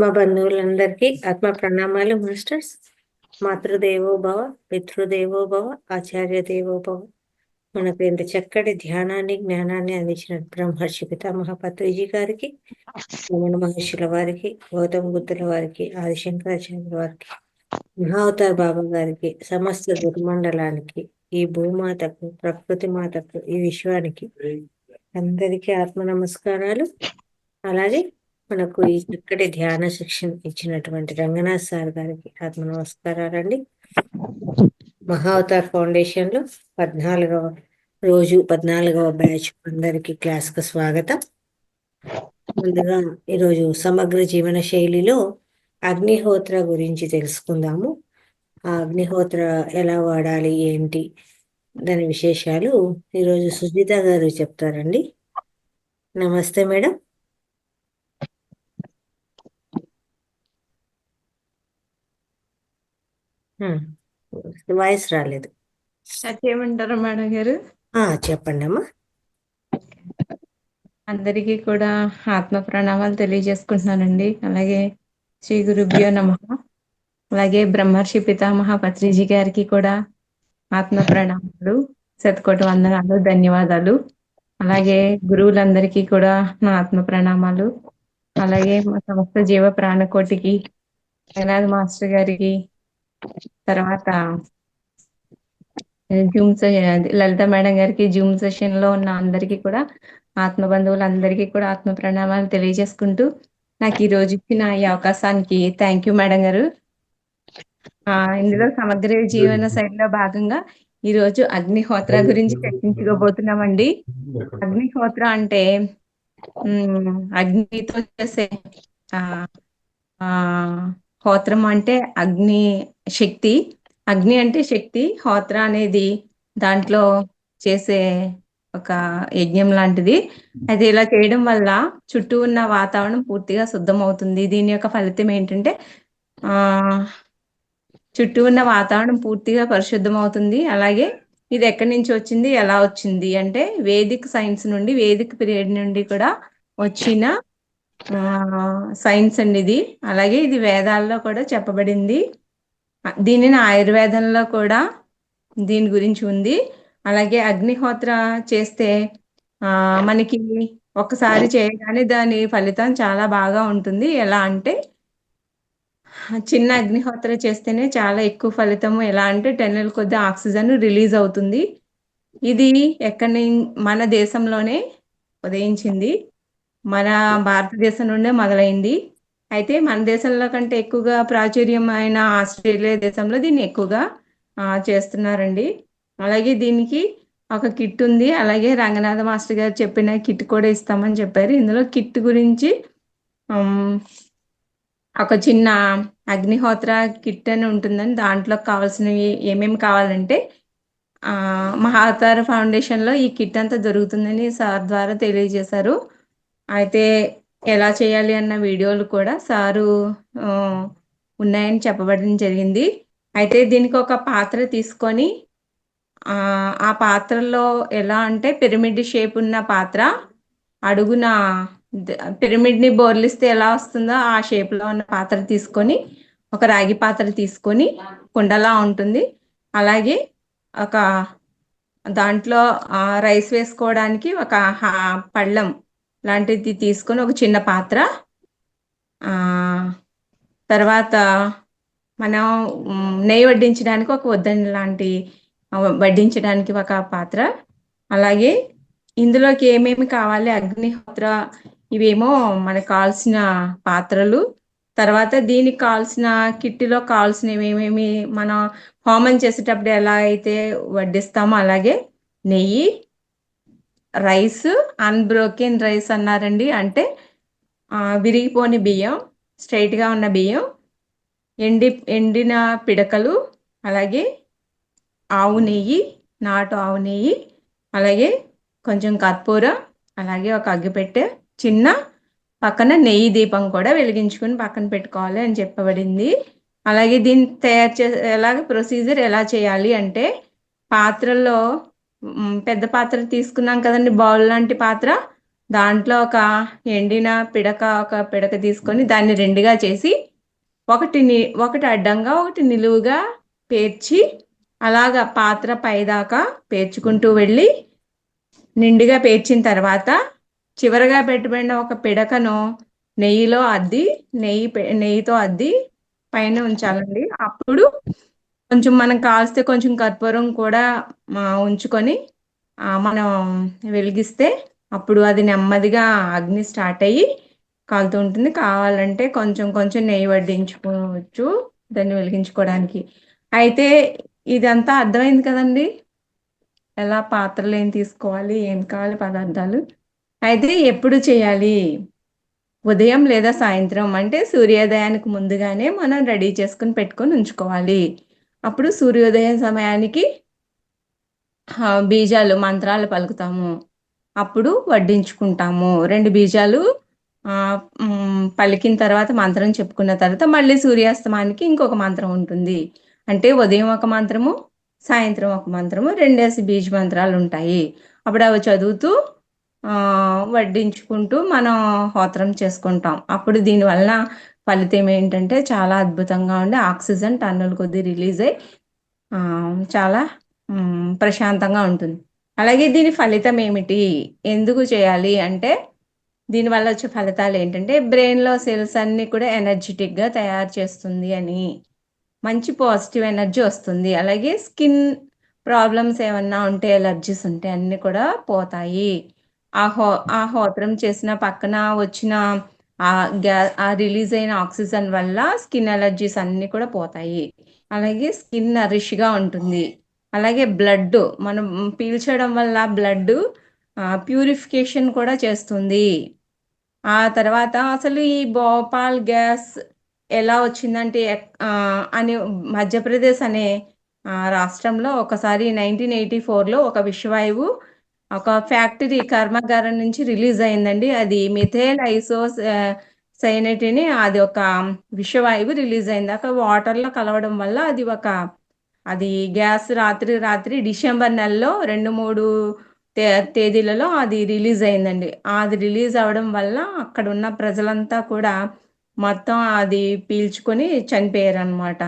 మా బంధువులందరికీ ఆత్మ ప్రణామాలు మాస్టర్స్. మాతృదేవో భవ, పితృదేవో భవ, ఆచార్య దేవో భవ. మనకు ఇంత చక్కటి ధ్యానాన్ని జ్ఞానాన్ని అందించిన బ్రహ్మర్షి పితామహ పత్రిజీ గారికి, రమణ మహర్షుల వారికి, గౌతమ బుద్ధుల వారికి, ఆదిశంకరాచార్యుల వారికి, మహావతార్ బాబా గారికి, సమస్త గురుమండలానికి, ఈ భూమాతకు, ప్రకృతి మాతకు, ఈ విశ్వానికి అందరికీ ఆత్మ నమస్కారాలు. అలాగే మనకు ఈ చక్కటి ధ్యాన శిక్షణ ఇచ్చినటువంటి రంగనాథ్ సార్ గారికి ఆత్మ నమస్కారాలండి. మహావతార్ ఫౌండేషన్ లో 14వ రోజు 14వ బ్యాచ్ అందరికి క్లాస్ కు స్వాగతం. ముందుగా ఈరోజు సమగ్ర జీవన శైలిలో అగ్నిహోత్ర గురించి తెలుసుకుందాము. ఆ అగ్నిహోత్ర ఎలా వాడాలి ఏంటి దాని విశేషాలు ఈరోజు సుజిత గారు చెప్తారండి. నమస్తే మేడం. వాయిస్ రాలేదు. చేయమంటారా మేడం గారు? చెప్పండి అమ్మా. అందరికీ కూడా ఆత్మ ప్రణామాలు తెలియజేసుకుంటున్నానండి. అలాగే శ్రీ గురుభ్యో నమః. అలాగే బ్రహ్మర్షి పితామహ పత్రిజీ గారికి కూడా ఆత్మ ప్రణామాలు, శతకోటి వందనాలు, ధన్యవాదాలు. అలాగే గురువులందరికీ కూడా నా ఆత్మ ప్రణామాలు. అలాగే మా సమస్త జీవ ప్రాణకోటికి, జగన్నాథ్ మాస్టర్ గారికి, తర్వాత జూమ్ లలిత మేడం గారికి, జూమ్ సెషన్ లో ఉన్న అందరికీ కూడా ఆత్మ బంధువులందరికీ కూడా ఆత్మ ప్రణామాలు తెలియజేసుకుంటూ నాకు ఈ రోజు ఇచ్చిన ఈ అవకాశానికి థ్యాంక్ యూ మేడం గారు. ఇందులో సమగ్ర జీవన శైలిలో భాగంగా ఈ రోజు అగ్నిహోత్ర గురించి చర్చించుకోబోతున్నామండి. అగ్నిహోత్ర అంటే అగ్నితో చేసే హోత్రం అంటే అగ్ని శక్తి. అగ్ని అంటే శక్తి, హోత్ర అనేది దాంట్లో చేసే ఒక యజ్ఞం లాంటిది. అది ఇలా చేయడం వల్ల చుట్టూ ఉన్న వాతావరణం పూర్తిగా శుద్ధమవుతుంది. దీని యొక్క ఫలితం ఏంటంటే చుట్టూ ఉన్న వాతావరణం పూర్తిగా పరిశుద్ధమవుతుంది. అలాగే ఇది ఎక్కడి నుంచి వచ్చింది, ఎలా వచ్చింది అంటే వేదిక్ సైన్స్ నుండి, వేదిక్ పీరియడ్ నుండి కూడా వచ్చిన సైన్స్ అండి ఇది. అలాగే ఇది వేదాల్లో కూడా చెప్పబడింది. దీనిని ఆయుర్వేదంలో కూడా దీని గురించి ఉంది. అలాగే అగ్నిహోత్ర చేస్తే మనకి ఒకసారి చేయగానే దాని ఫలితం చాలా బాగా ఉంటుంది. ఎలా అంటే చిన్న అగ్నిహోత్ర చేస్తేనే చాలా ఎక్కువ ఫలితము. ఎలా అంటే టన్నుల కొద్ది ఆక్సిజన్ రిలీజ్ అవుతుంది. ఇది మన దేశంలోనే ఉదయించింది, మన భారతదేశం నుండే మొదలైంది. అయితే మన దేశంలో కంటే ఎక్కువగా ప్రాచుర్యమైన ఆస్ట్రేలియా దేశంలో దీన్ని ఎక్కువగా చేస్తున్నారండి. అలాగే దీనికి ఒక కిట్ ఉంది. అలాగే రంగనాథ మాస్టర్ గారు చెప్పిన కిట్ కూడా ఇస్తామని చెప్పారు. ఇందులో కిట్ గురించి ఒక చిన్న అగ్నిహోత్ర కిట్ అని ఉంటుందని, దాంట్లో కావాల్సినవి ఏమేమి కావాలంటే మహావతార్ ఫౌండేషన్లో ఈ కిట్ అంతా దొరుకుతుందని సార్ ద్వారా తెలియజేశారు. అయితే ఎలా చేయాలి అన్న వీడియోలు కూడా సారు ఉన్నాయని చెప్పబడడం జరిగింది. అయితే దీనికి ఒక పాత్ర తీసుకొని ఆ పాత్రలో ఎలా అంటే పిరమిడ్ షేప్ ఉన్న పాత్ర, అడుగున పిరమిడ్ని బోర్లిస్తే ఎలా వస్తుందో ఆ షేప్లో ఉన్న పాత్ర తీసుకొని, ఒక రాగి పాత్ర తీసుకొని, కుండలా ఉంటుంది. అలాగే ఒక దాంట్లో రైస్ వేసుకోవడానికి ఒక పళ్ళెం లాంటిది తీసుకొని, ఒక చిన్న పాత్ర, తర్వాత మనం నెయ్యి వడ్డించడానికి ఒక వడ్డని లాంటి వడ్డించడానికి ఒక పాత్ర. అలాగే ఇందులోకి ఏమేమి కావాలి అగ్నిహోత్ర, ఇవేమో మనకు కావాల్సిన పాత్రలు. తర్వాత దీనికి కావాల్సిన కిట్లో కావాల్సినవి ఏమేమి మనం హోమం చేసేటప్పుడు ఎలా అయితే వడ్డిస్తామో అలాగే నెయ్యి, రైస్, అన్బ్రోకెన్ రైస్ అన్నారండి, అంటే విరిగిపోని బియ్యం, స్ట్రైట్గా ఉన్న బియ్యం, ఎండిన పిడకలు, అలాగే ఆవు నెయ్యి, నాటు ఆవు నెయ్యి, అలాగే కొంచెం కర్పూరం, అలాగే ఒక అగ్గిపెట్టె, చిన్న పక్కన నెయ్యి దీపం కూడా వెలిగించుకుని పక్కన పెట్టుకోవాలి అని చెప్పబడింది. అలాగే దీన్ని తయారు ఎలాగ ప్రొసీజర్ ఎలా చేయాలి అంటే పాత్రలో పెద్ద పాత్ర తీసుకున్నాం కదండి, బౌల్ లాంటి పాత్ర, దాంట్లో ఒక ఎండిన ఒక పిడక తీసుకొని దాన్ని రెండుగా చేసి ఒకటి అడ్డంగా ఒకటి నిలువుగా పేర్చి అలాగా పాత్ర పైదాకా పేర్చుకుంటూ వెళ్ళి నిండుగా పేర్చిన తర్వాత చివరగా పెట్టబడిన ఒక పిడకను నెయ్యితో అద్ది పైన ఉంచాలండి. అప్పుడు కొంచెం మనం కాల్స్తే కొంచెం కర్పూరం కూడా ఉంచుకొని మనం వెలిగిస్తే అప్పుడు అది నెమ్మదిగా అగ్ని స్టార్ట్ అయ్యి కాలుతూ ఉంటుంది. కావాలంటే కొంచెం కొంచెం నెయ్యి వడ్డించుకోవచ్చు దాన్ని వెలిగించుకోవడానికి. అయితే ఇదంతా అర్థమైంది కదండి, ఎలా పాత్రలు ఏం తీసుకోవాలి, ఏం కావాలి పదార్థాలు. అయితే ఎప్పుడు చేయాలి? ఉదయం లేదా సాయంత్రం, అంటే సూర్యోదయానికి ముందుగానే మనం రెడీ చేసుకుని పెట్టుకొని ఉంచుకోవాలి. అప్పుడు సూర్యోదయం సమయానికి బీజాలు మంత్రాలు పలుకుతాము, అప్పుడు వడ్డించుకుంటాము. 2 బీజాలు పలికిన తర్వాత మంత్రం చెప్పుకున్న తర్వాత మళ్ళీ సూర్యాస్తమానికి ఇంకొక మంత్రం ఉంటుంది. అంటే ఉదయం ఒక మంత్రము, సాయంత్రం ఒక మంత్రము, 2 బీజ మంత్రాలు ఉంటాయి. అప్పుడు అవి చదువుతూ వడ్డించుకుంటూ మనం హోత్రం చేసుకుంటాం. అప్పుడు దీనివల్ల ఫలితం ఏంటంటే చాలా అద్భుతంగా ఉండి ఆక్సిజన్ టన్నుల కొద్దీ రిలీజ్ అయ్యి చాలా ప్రశాంతంగా ఉంటుంది. అలాగే దీని ఫలితం ఏమిటి, ఎందుకు చేయాలి అంటే దీనివల్ల వచ్చే ఫలితాలు ఏంటంటే బ్రెయిన్లో సెల్స్ అన్నీ కూడా ఎనర్జెటిక్గా తయారు చేస్తుంది అని, మంచి పాజిటివ్ ఎనర్జీ వస్తుంది. అలాగే స్కిన్ ప్రాబ్లమ్స్ ఏమన్నా ఉంటే, ఎలర్జీస్ ఉంటే అన్నీ కూడా పోతాయి. ఆ హోత్రం చేసిన పక్కన వచ్చిన ఆ రిలీజ్ అయిన ఆక్సిజన్ వల్ల స్కిన్ ఎలర్జీస్ అన్నీ కూడా పోతాయి. అలాగే స్కిన్ నరిష్గా ఉంటుంది. అలాగే బ్లడ్ మనం పీల్చడం వల్ల బ్లడ్ ప్యూరిఫికేషన్ కూడా చేస్తుంది. ఆ తర్వాత అసలు ఈ భోపాల్ గ్యాస్ ఎలా వచ్చిందంటే అని మధ్యప్రదేశ్ అనే రాష్ట్రంలో ఒకసారి 1984లో ఒక విషవాయువు ఒక ఫ్యాక్టరీ కర్మాగారం నుంచి రిలీజ్ అయిందండి. అది మిథైల్ సైనైట్ అని అది ఒక విషవాయువు రిలీజ్ అయింది. అక్కడ వాటర్లో కలవడం వల్ల అది గ్యాస్ రాత్రి డిసెంబర్ నెలలో 2-3 తేదీలలో అది రిలీజ్ అయిందండి. అది రిలీజ్ అవ్వడం వల్ల అక్కడ ఉన్న ప్రజలంతా కూడా మొత్తం అది పీల్చుకొని చనిపోయారు అనమాట.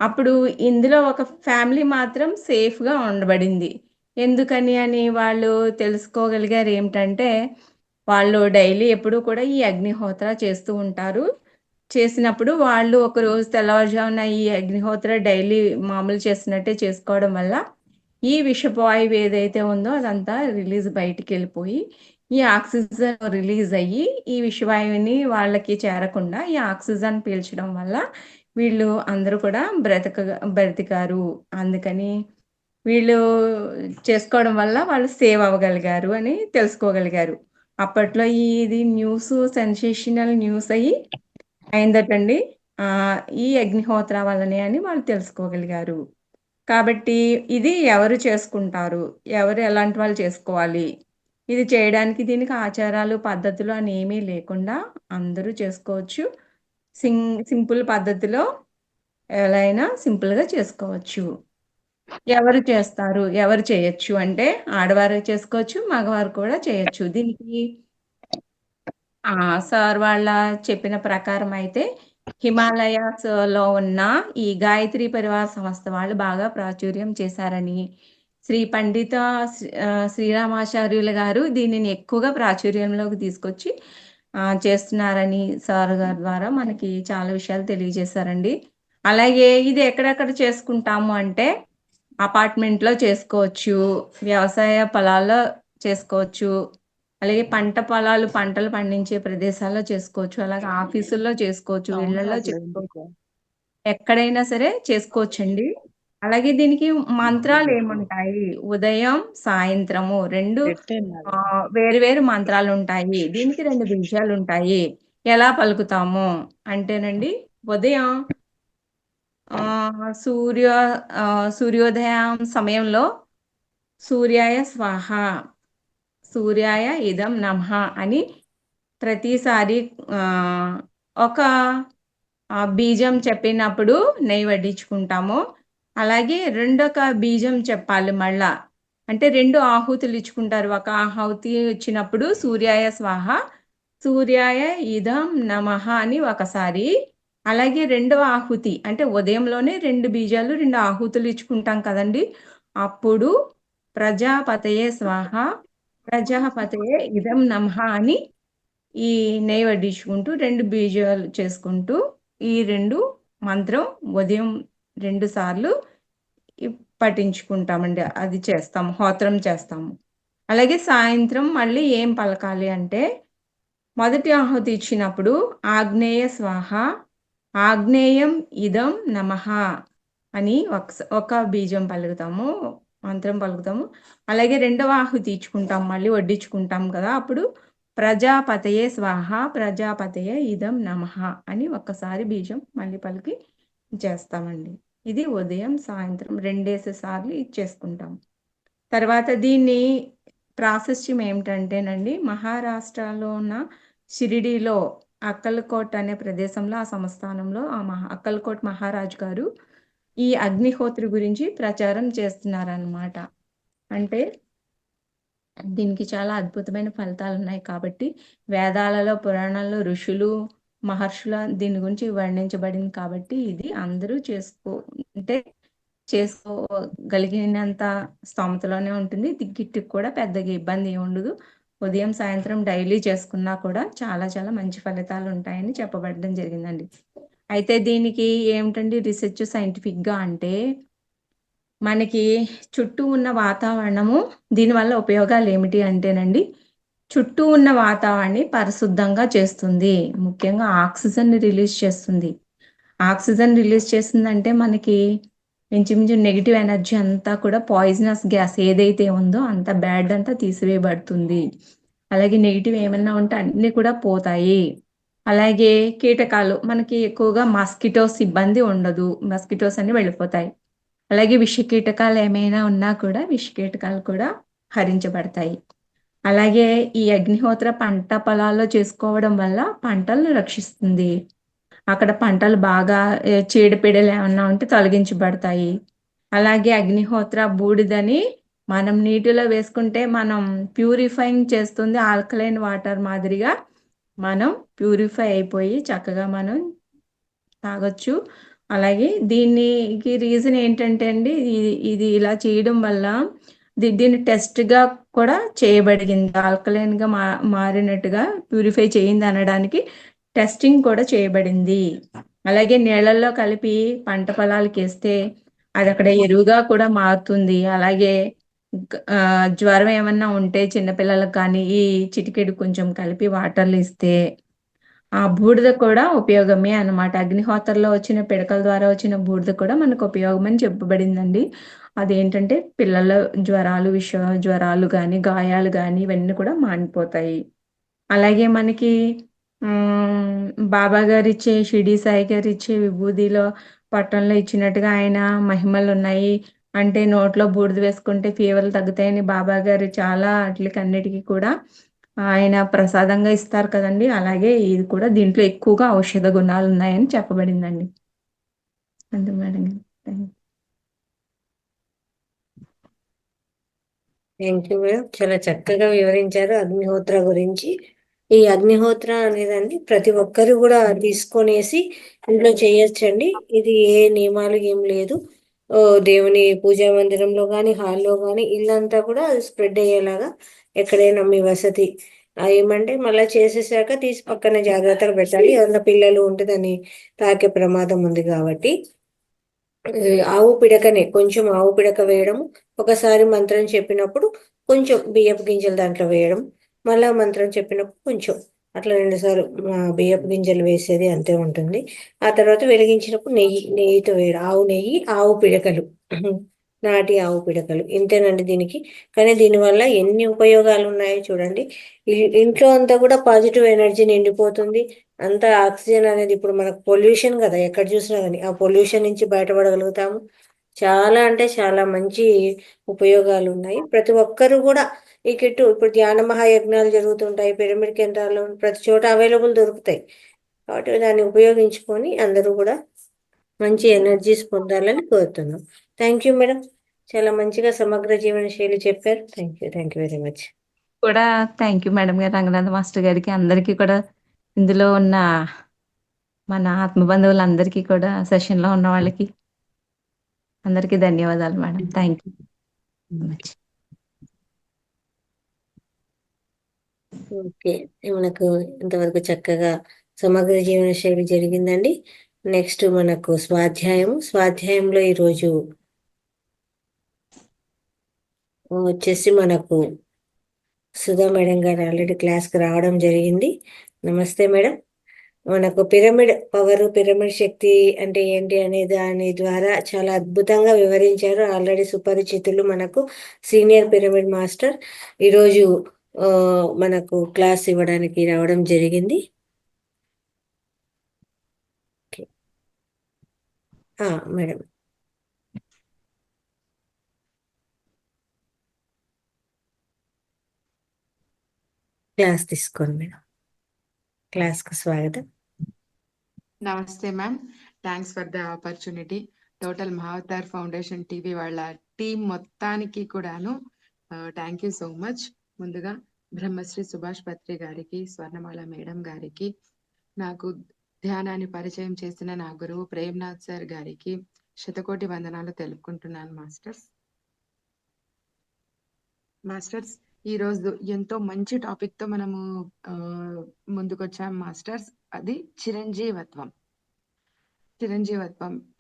అప్పుడు ఇందులో ఒక ఫ్యామిలీ మాత్రం సేఫ్గా ఉండబడింది. ఎందుకని అని వాళ్ళు తెలుసుకోగలిగారు ఏమిటంటే, వాళ్ళు డైలీ ఎప్పుడూ కూడా ఈ అగ్నిహోత్ర చేస్తూ ఉంటారు. చేసినప్పుడు వాళ్ళు ఒకరోజు తెల్లవారుజామున ఈ అగ్నిహోత్ర డైలీ మామూలు చేసినట్టే చేసుకోవడం వల్ల ఈ విషపు వాయువు ఏదైతే ఉందో అదంతా బయటికి వెళ్ళిపోయి ఈ ఆక్సిజన్ రిలీజ్ అయ్యి ఈ విషవాయువుని వాళ్ళకి చేరకుండా ఈ ఆక్సిజన్ పీల్చడం వల్ల వీళ్ళు అందరూ కూడా బ్రతికారు. అందుకని వీళ్ళు చేసుకోవడం వల్ల వాళ్ళు సేవ్ అవ్వగలిగారు అని తెలుసుకోగలిగారు. అప్పట్లో ఇది సెన్సేషనల్ న్యూస్ అయిందటండి. ఈ అగ్నిహోత్ర వల్లనే అని వాళ్ళు తెలుసుకోగలిగారు. కాబట్టి ఇది ఎవరు చేసుకుంటారు, ఎవరు ఎలాంటి వాళ్ళు చేసుకోవాలి, ఇది చేయడానికి దీనికి ఆచారాలు పద్ధతులు అని ఏమీ లేకుండా అందరూ చేసుకోవచ్చు. సింపుల్ పద్ధతిలో ఎలా అయినా సింపుల్గా చేసుకోవచ్చు. ఎవరు చేస్తారు, ఎవరు చేయొచ్చు అంటే ఆడవారు చేసుకోవచ్చు, మగవారు కూడా చేయొచ్చు. దీనికి సార్ వాళ్ళ చెప్పిన ప్రకారం అయితే హిమాలయాస్ లో ఉన్న ఈ గాయత్రి పరివార సంస్థ వాళ్ళు బాగా ప్రాచుర్యం చేశారని, శ్రీ పండిత శ్రీరామాచార్యులు గారు దీనిని ఎక్కువగా ప్రాచుర్యంలోకి తీసుకొచ్చి చేస్తున్నారని సార్ గారి ద్వారా మనకి చాలా విషయాలు తెలియజేశారండి. అలాగే ఇది ఎక్కడెక్కడ చేసుకుంటాము అంటే అపార్ట్మెంట్లో చేసుకోవచ్చు, వ్యవసాయ పొలాల్లో చేసుకోవచ్చు, అలాగే పంటలు పండించే ప్రదేశాల్లో చేసుకోవచ్చు, అలాగే ఆఫీసుల్లో చేసుకోవచ్చు, ఇళ్లలో చేసుకోవచ్చు, ఎక్కడైనా సరే చేసుకోవచ్చండి. అలాగే దీనికి మంత్రాలు ఏముంటాయి, ఉదయం సాయంత్రము 2 వేరు వేరు మంత్రాలు ఉంటాయి. దీనికి 2 బీజాలు ఉంటాయి. ఎలా పలుకుతాము అంటేనండి, ఉదయం సూర్యోదయం సమయంలో సూర్యాయ స్వాహ, సూర్యాయ ఇదం నమః అని ప్రతిసారి ఒక బీజం చెప్పినప్పుడు నెయ్యి వడ్డించుకుంటాము. అలాగే రెండొక బీజం చెప్పాలి మళ్ళా, అంటే 2 ఆహుతులు ఇచ్చుకుంటారు. ఒక ఆహుతి ఇచ్చినప్పుడు సూర్యాయ స్వాహ, సూర్యాయ ఇదం నమః అని ఒకసారి. అలాగే రెండవ ఆహుతి అంటే ఉదయంలోనే 2 బీజాలు 2 ఆహుతులు ఇచ్చుకుంటాం కదండి. అప్పుడు ప్రజాపతయే స్వాహ, ప్రజాపతయే ఇదం నమః అని ఈ నెయ్యి వడ్డించుకుంటూ 2 బీజాలు చేసుకుంటూ ఈ 2 మంత్రం ఉదయం 2 సార్లు పఠించుకుంటామండి. అది చేస్తాము, హోత్రం చేస్తాము. అలాగే సాయంత్రం మళ్ళీ ఏం పలకాలి అంటే మొదటి ఆహుతి ఇచ్చినప్పుడు ఆగ్నేయ స్వాహ, ఆగ్నేయం ఇదం నమః అని ఒక బీజం పలుకుతాము, మంత్రం పలుకుతాము. అలాగే రెండవ ఆహుతి ఇచ్చుకుంటాం, మళ్ళీ వడ్డించుకుంటాం కదా, అప్పుడు ప్రజాపతయే స్వాహ, ప్రజాపతయే ఇదం నమః అని ఒక్కసారి బీజం మళ్ళీ పలికి చేస్తామండి. ఇది ఉదయం సాయంత్రం 2 సార్లు ఇది చేసుకుంటాం. తర్వాత దీన్ని ప్రాశస్త్యం ఏమిటంటేనండి, మహారాష్ట్రలో ఉన్న షిరిడీలో అక్కల్కోట్ అనే ప్రదేశంలో ఆ సంస్థానంలో అక్కల్కోట్ మహారాజు గారు ఈ అగ్నిహోత్రి గురించి ప్రచారం చేస్తున్నారనమాట. అంటే దీనికి చాలా అద్భుతమైన ఫలితాలు ఉన్నాయి కాబట్టి వేదాలలో, పురాణాల్లో ఋషులు, మహర్షుల దీని గురించి వర్ణించబడింది కాబట్టి ఇది అందరూ అంటే చేసుకోగలిగినంత స్తోమతలోనే ఉంటుంది. గిట్టుకు కూడా పెద్దగా ఇబ్బంది ఏమి ఉండదు. ఉదయం సాయంత్రం డైలీ చేసుకున్నా కూడా చాలా చాలా మంచి ఫలితాలు ఉంటాయని చెప్పబడడం జరిగిందండి. అయితే దీనికి ఏమిటండి రీసెర్చ్ సైంటిఫిక్గా అంటే మనకి చుట్టూ ఉన్న వాతావరణము దీనివల్ల ఉపయోగాలు ఏమిటి అంటేనండి, చుట్టూ ఉన్న వాతావరణాన్ని పరిశుద్ధంగా చేస్తుంది. ముఖ్యంగా ఆక్సిజన్ రిలీజ్ చేస్తుంది. ఆక్సిజన్ రిలీజ్ చేస్తుందంటే మనకి ఇంచుమించు నెగిటివ్ ఎనర్జీ అంతా కూడా పాయిజనస్ గ్యాస్ ఏదైతే ఉందో అంత బ్యాడ్ అంతా తీసివేయబడుతుంది. అలాగే నెగిటివ్ ఏమన్నా ఉంటే అన్నీ కూడా పోతాయి. అలాగే కీటకాలు మనకి ఎక్కువగా మస్కిటోస్ ఇబ్బంది ఉండదు. మస్కిటోస్ అన్ని వెళ్ళిపోతాయి. అలాగే విషకీటకాలు ఏమైనా ఉన్నా కూడా విషకీటకాలు కూడా హరించబడతాయి. అలాగే ఈ అగ్నిహోత్ర పంట పొలాల్లో చేసుకోవడం వల్ల పంటలను రక్షిస్తుంది. అక్కడ పంటలు బాగా చీడపీడలు ఏమన్నా ఉంటే తొలగించబడతాయి. అలాగే అగ్నిహోత్ర బూడిదని మనం నీటిలో వేసుకుంటే మనం ప్యూరిఫైయింగ్ చేస్తుంది. ఆల్కలైన్ వాటర్ మాదిరిగా మనం ప్యూరిఫై అయిపోయి చక్కగా మనం తాగొచ్చు. అలాగే దీనికి రీజన్ ఏంటంటే అండి, ఇది ఇలా చేయడం వల్ల దీన్ని టెస్ట్గా కూడా చేయబడింది. ఆల్కలైన్గా మారినట్టుగా ప్యూరిఫై చేయింది అనడానికి టెస్టింగ్ కూడా చేయబడింది. అలాగే నీళ్ళల్లో కలిపి పంట పొలాలకి వేస్తే అది అక్కడ ఎరువుగా కూడా మారుతుంది. అలాగే జ్వరం ఏమన్నా ఉంటే చిన్నపిల్లలకు కానీ ఈ చిటికెడు కొంచెం కలిపి వాటర్లు ఇస్తే ఆ బూడిద కూడా ఉపయోగమే అన్నమాట. అగ్నిహోత్రలో వచ్చిన పిడకల ద్వారా వచ్చిన బూడిద కూడా మనకు ఉపయోగం అని చెప్పబడిందండి. అదేంటంటే పిల్లల జ్వరాలు, జ్వరాలు కానీ గాయాలు కానీ ఇవన్నీ కూడా మానిపోతాయి. అలాగే మనకి బాబా గారు ఇచ్చే, షిరిడి సాయి గారు ఇచ్చే విభూదిలో పట్టణంలో ఇచ్చినట్టుగా ఆయన మహిమలు ఉన్నాయి. అంటే నోట్లో బూడిద వేసుకుంటే ఫీవర్లు తగ్గుతాయని బాబా గారు చాలా అన్నిటికీ కూడా ఆయన ప్రసాదంగా ఇస్తారు కదండి. అలాగే ఇది కూడా దీంట్లో ఎక్కువగా ఔషధ గుణాలు ఉన్నాయని చెప్పబడిందండి. అంతే మేడం. థ్యాంక్ యూ మేడం, చాలా చక్కగా వివరించారు అగ్నిహోత్ర గురించి. ఈ అగ్నిహోత్ర అనేదండి ప్రతి ఒక్కరు కూడా తీసుకొనేసి ఇంట్లో చేయొచ్చండి. ఇది ఏ నియమాలు ఏం లేదు. దేవుని పూజా మందిరంలో కానీ హాల్లో కానీ ఇల్లంతా కూడా స్ప్రెడ్ అయ్యేలాగా ఎక్కడైనా మీ వసతి ఏమంటే మళ్ళీ చేసేసాక తీసి పక్కన జాగ్రత్తగా పెట్టాలి. ఎవరైనా పిల్లలు ఉంటే దాన్ని తాకే ప్రమాదం ఉంది కాబట్టి ఆవు పిడకనే కొంచెం ఆవు పిడక వేయడం, ఒకసారి మంత్రం చెప్పినప్పుడు కొంచెం బియ్యపు గింజలు దాంట్లో వేయడం, మళ్ళా మంత్రం చెప్పినప్పుడు కొంచెం అట్లా 2 సార్లు బియ్యపు గింజలు వేసేది అంతే ఉంటుంది. ఆ తర్వాత వెలిగించినప్పుడు నెయ్యితో వేయడం, ఆవు నెయ్యి, ఆవు పిడకలు, నాటి ఆవు పిడకలు, ఇంతేనండి దీనికి. కానీ దీనివల్ల ఎన్ని ఉపయోగాలు ఉన్నాయో చూడండి. ఇంట్లో అంతా కూడా పాజిటివ్ ఎనర్జీ నిండిపోతుంది. అంతా ఆక్సిజన్ అనేది ఇప్పుడు మనకు పొల్యూషన్ కదా, ఎక్కడ చూసినా కానీ ఆ పొల్యూషన్ నుంచి బయటపడగలుగుతాము. చాలా అంటే చాలా మంచి ఉపయోగాలు ఉన్నాయి. ప్రతి ఒక్కరు కూడా ఈ కిట్టు ఇప్పుడు ధ్యాన మహాయజ్ఞాలు జరుగుతుంటాయి, పిరమిడ్ కేంద్రాల్లో ప్రతి చోట అవైలబుల్ దొరుకుతాయి. కాబట్టి దాన్ని ఉపయోగించుకొని అందరూ కూడా మంచి ఎనర్జీస్ పొందాలని కోరుతున్నాం. Thank you madam. చాలా మంచిగా సమగ్ర జీవన శైలి చెప్పారు. Thank you very much. కూడా థ్యాంక్ యూ మేడం గారు, రంగనాథ్ మాస్టర్ గారికి, అందరికీ కూడా, ఇందులో ఉన్న మన ఆత్మ బంధువులందరికీ కూడా, సెషన్లో ఉన్న వాళ్ళకి అందరికీ ధన్యవాదాలు madam. Thank you much. Okay, మనకు ఇంతవరకు చక్కగా సమగ్ర జీవన శైలి జరిగిందండి. నెక్స్ట్ మనకు స్వాధ్యాయంలో ఈరోజు వచ్చేసి మనకు సుధా మేడం గారు ఆల్రెడీ క్లాస్కి రావడం జరిగింది. నమస్తే మేడం. మనకు పిరమిడ్ పవర్, పిరమిడ్ శక్తి అంటే ఏంటి అనే దాని ద్వారా చాలా అద్భుతంగా వివరించారు. ఆల్రెడీ సుపరిచితులు మనకు సీనియర్ పిరమిడ్ మాస్టర్ ఈరోజు మనకు క్లాస్ ఇవ్వడానికి రావడం జరిగింది. మేడం క్లాస్ తీసుకోండి మేడం. క్లాస్కు స్వాగతం. నమస్తే ma'am, thanks for the opportunity. Total Mahavatar foundation TV వాళ్ళ టీం మొత్తానికి కూడాను థ్యాంక్ యూ సో మచ్. ముందుగా బ్రహ్మశ్రీ సుభాష్ పత్రి గారికి, స్వర్ణమాల మేడం గారికి, నాకు ధ్యానాన్ని పరిచయం చేసిన నా గురువు ప్రేమ్నాథ్ సార్ గారికి శతకోటి వందనాలు తెలుపుకుంటున్నాను మాస్టర్స్. ఈ రోజు ఎంతో మంచి టాపిక్ తో మనము ముందుకొచ్చాం మాస్టర్స్. అది చిరంజీవత్వం.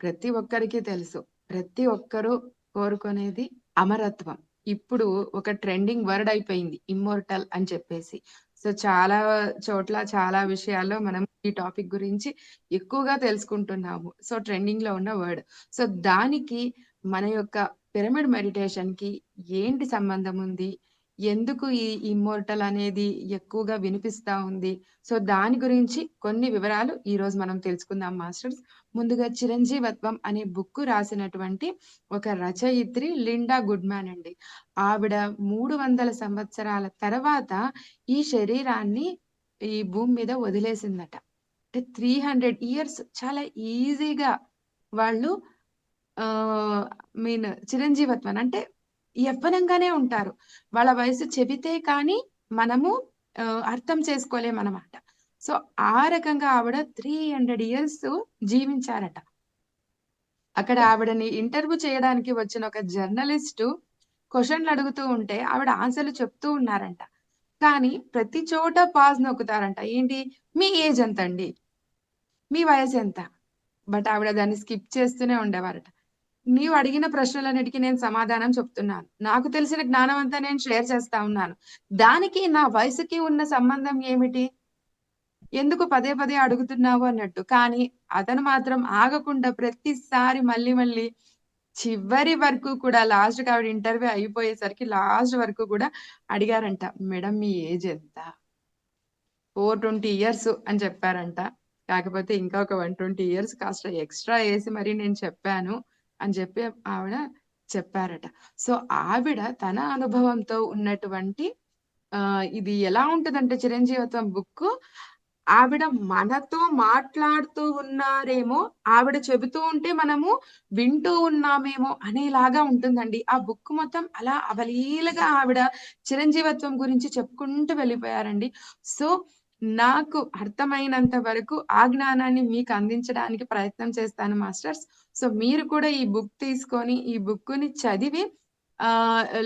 ప్రతి ఒక్కరికి తెలుసు, ప్రతి ఒక్కరూ కోరుకునేది అమరత్వం. ఇప్పుడు ఒక ట్రెండింగ్ వర్డ్ అయిపోయింది ఇమ్మోర్టల్ అని చెప్పేసి. సో చాలా చోట్ల చాలా విషయాల్లో మనం ఈ టాపిక్ గురించి ఎక్కువగా తెలుసుకుంటున్నాము. సో ట్రెండింగ్ లో ఉన్న వర్డ్. సో దానికి మన యొక్క పిరమిడ్ మెడిటేషన్ కి ఏంటి సంబంధం ఉంది, ఎందుకు ఈ ఇమ్మోర్టల్ అనేది ఎక్కువగా వినిపిస్తా ఉంది, సో దాని గురించి కొన్ని వివరాలు ఈ రోజు మనం తెలుసుకుందాం మాస్టర్స్. ముందుగా చిరంజీవత్వం అనే బుక్ రాసినటువంటి ఒక రచయిత్రి లిండా గుడ్మ్యాన్ అండి. ఆవిడ 300 సంవత్సరాల తర్వాత ఈ శరీరాన్ని ఈ భూమి మీద వదిలేసిందట. అంటే 300 years చాలా ఈజీగా వాళ్ళు చిరంజీవత్వం అంటే యవ్వనంగానే ఉంటారు. వాళ్ళ వయసు చెబితే కానీ మనము అర్థం చేసుకోలేమన్నమాట. సో ఆ రకంగా ఆవిడ 300 years జీవించారట. అక్కడ ఆవిడని ఇంటర్వ్యూ చేయడానికి వచ్చిన ఒక జర్నలిస్టు క్వశ్చన్లు అడుగుతూ ఉంటే ఆవిడ ఆన్సర్లు చెప్తూ ఉన్నారంట. కానీ ప్రతి చోట పాజ్ నొక్కుతారంట. ఏంటి, మీ ఏజ్ ఎంత అండి, మీ వయసు ఎంత? బట్ ఆవిడ దాన్ని స్కిప్ చేస్తూనే ఉండేవారట. నీవు అడిగిన ప్రశ్నలన్నిటికీ నేను సమాధానం చెప్తున్నాను, నాకు తెలిసిన జ్ఞానం అంతా నేను షేర్ చేస్తా ఉన్నాను, దానికి నా వయసుకి ఉన్న సంబంధం ఏమిటి, ఎందుకు పదే పదే అడుగుతున్నావు అన్నట్టు. కానీ అతను మాత్రం ఆగకుండా ప్రతిసారి మళ్ళీ చివరి వరకు కూడా, లాస్ట్ కి ఆవిడ ఇంటర్వ్యూ అయిపోయేసరికి లాస్ట్ వరకు కూడా అడిగారంట, మేడం మీ ఏజ్ ఎంత? 420 years అని చెప్పారంట. కాకపోతే ఇంకా ఒక 120 years కాస్త ఎక్స్ట్రా వేసి మరి నేను చెప్పాను అని చెప్పి ఆవిడ చెప్పారట. సో ఆవిడ తన అనుభవంతో ఉన్నటువంటి ఇది ఎలా ఉంటుందంటే చిరంజీవత్వం బుక్, ఆవిడ మనతో మాట్లాడుతూ ఉన్నారేమో, ఆవిడ చెబుతూ ఉంటే మనము వింటూ ఉన్నామేమో అనేలాగా ఉంటుందండి. ఆ బుక్ మొత్తం అలా అవలీలగా ఆవిడ చిరంజీవత్వం గురించి చెప్పుకుంటూ వెళ్ళిపోయారండి. సో నాకు అర్థమైనంత వరకు ఆ జ్ఞానాన్ని మీకు అందించడానికి ప్రయత్నం చేస్తాను మాస్టర్స్. సో మీరు కూడా ఈ బుక్ తీసుకొని ఈ బుక్ ని చదివి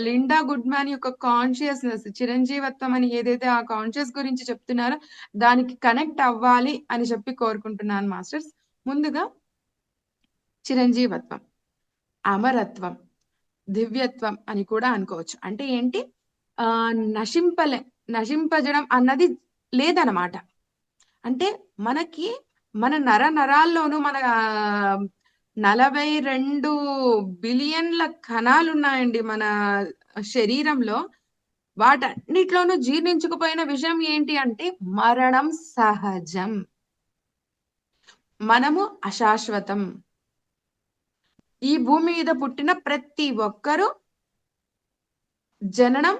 లిండా గుడ్మ్యాన్ యొక్క కాన్షియస్నెస్, చిరంజీవత్వం అని ఏదైతే ఆ కాన్షియస్ గురించి చెప్తున్నారో దానికి కనెక్ట్ అవ్వాలి అని చెప్పి కోరుకుంటున్నాను మాస్టర్స్. ముందుగా చిరంజీవత్వం, అమరత్వం, దివ్యత్వం అని కూడా అనుకోవచ్చు. అంటే ఏంటి, నశింపజడం అన్నది లేదన్నమాట. అంటే మనకి మన నరాల్లోనూ మన 42 బిలియన్ల కణాలు ఉన్నాయండి మన శరీరంలో. వాటన్నిట్లోనూ జీర్ణించుకుపోయిన విషయం ఏంటి అంటే మరణం సహజం, మనము అశాశ్వతం. ఈ భూమి మీద పుట్టిన ప్రతి ఒక్కరూ జననం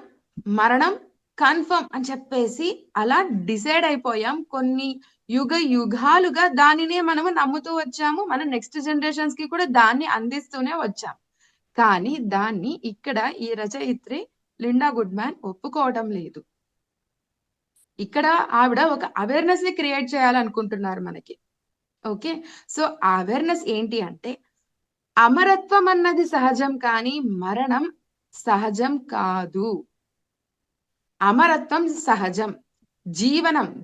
మరణం కన్ఫర్మ్ అని చెప్పేసి అలా డిసైడ్ అయిపోయాం. కొన్ని యుగాలుగా దానినే మనము నమ్ముతూ వచ్చాము. మన నెక్స్ట్ జనరేషన్స్ కి కూడా దాన్ని అందిస్తూనే వచ్చాం. కానీ దాన్ని ఇక్కడ ఈ రచయిత్రి లిండా గుడ్మ్యాన్ ఒప్పుకోవటం లేదు. ఇక్కడ ఆవిడ ఒక అవేర్నెస్ ని క్రియేట్ చేయాలనుకుంటున్నారు మనకి. ఓకే, సో ఆ అవేర్నెస్ ఏంటి అంటే అమరత్వం అన్నది సహజం కానీ మరణం సహజం కాదు. అమరత్వం సహజం,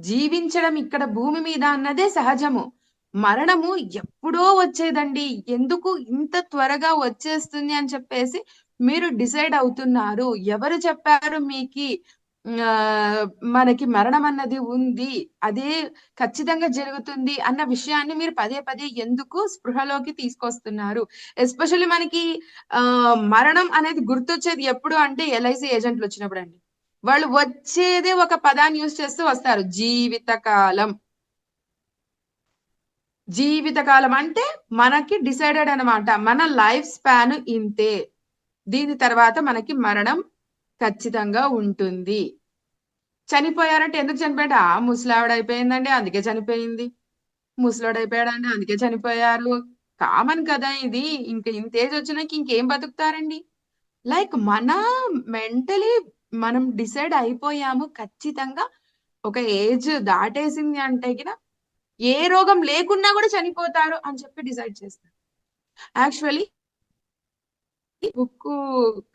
జీవించడం ఇక్కడ భూమి మీద అన్నదే సహజము. మరణము ఎప్పుడో వచ్చేదండి, ఎందుకు ఇంత త్వరగా వచ్చేస్తుంది అని చెప్పేసి మీరు డిసైడ్ అవుతున్నారు. ఎవరు చెప్పారు మీకు మనకి మరణం అన్నది ఉంది, అదే ఖచ్చితంగా జరుగుతుంది అన్న విషయాన్ని మీరు పదే పదే ఎందుకు స్పృహలోకి తీసుకొస్తున్నారు? ఎస్పెషల్లీ మనకి మరణం అనేది గుర్తొచ్చేది ఎప్పుడు అంటే ఎల్ఐసి ఏజెంట్లు వచ్చినప్పుడు అండి. వాళ్ళు వచ్చేదే ఒక పదాన్ని యూజ్ చేస్తూ వస్తారు, జీవితకాలం. జీవితకాలం అంటే మనకి డిసైడెడ్ అనమాట, మన లైఫ్ స్పాన్ ఇంతే, దీని తర్వాత మనకి మరణం ఖచ్చితంగా ఉంటుంది. చనిపోయారంటే ఎందుకు చనిపోయాడు? ముసలావిడ అయిపోయిందండి అందుకే చనిపోయింది, ముసలోడు అయిపోయాడండి అందుకే చనిపోయారు, కామన్ కదా ఇది. ఇంక ఇంత ఏజ్ వచ్చినాక ఇంకేం బతుకుతారండి? లైక్ మన మెంటలీ మనం డిసైడ్ అయిపోయాము, ఖచ్చితంగా ఒక ఏజ్ దాటేసింది అంటే ఏ రోగం లేకున్నా కూడా చనిపోతారు అని చెప్పి డిసైడ్ చేస్తారు. యాక్చువల్లీ బుక్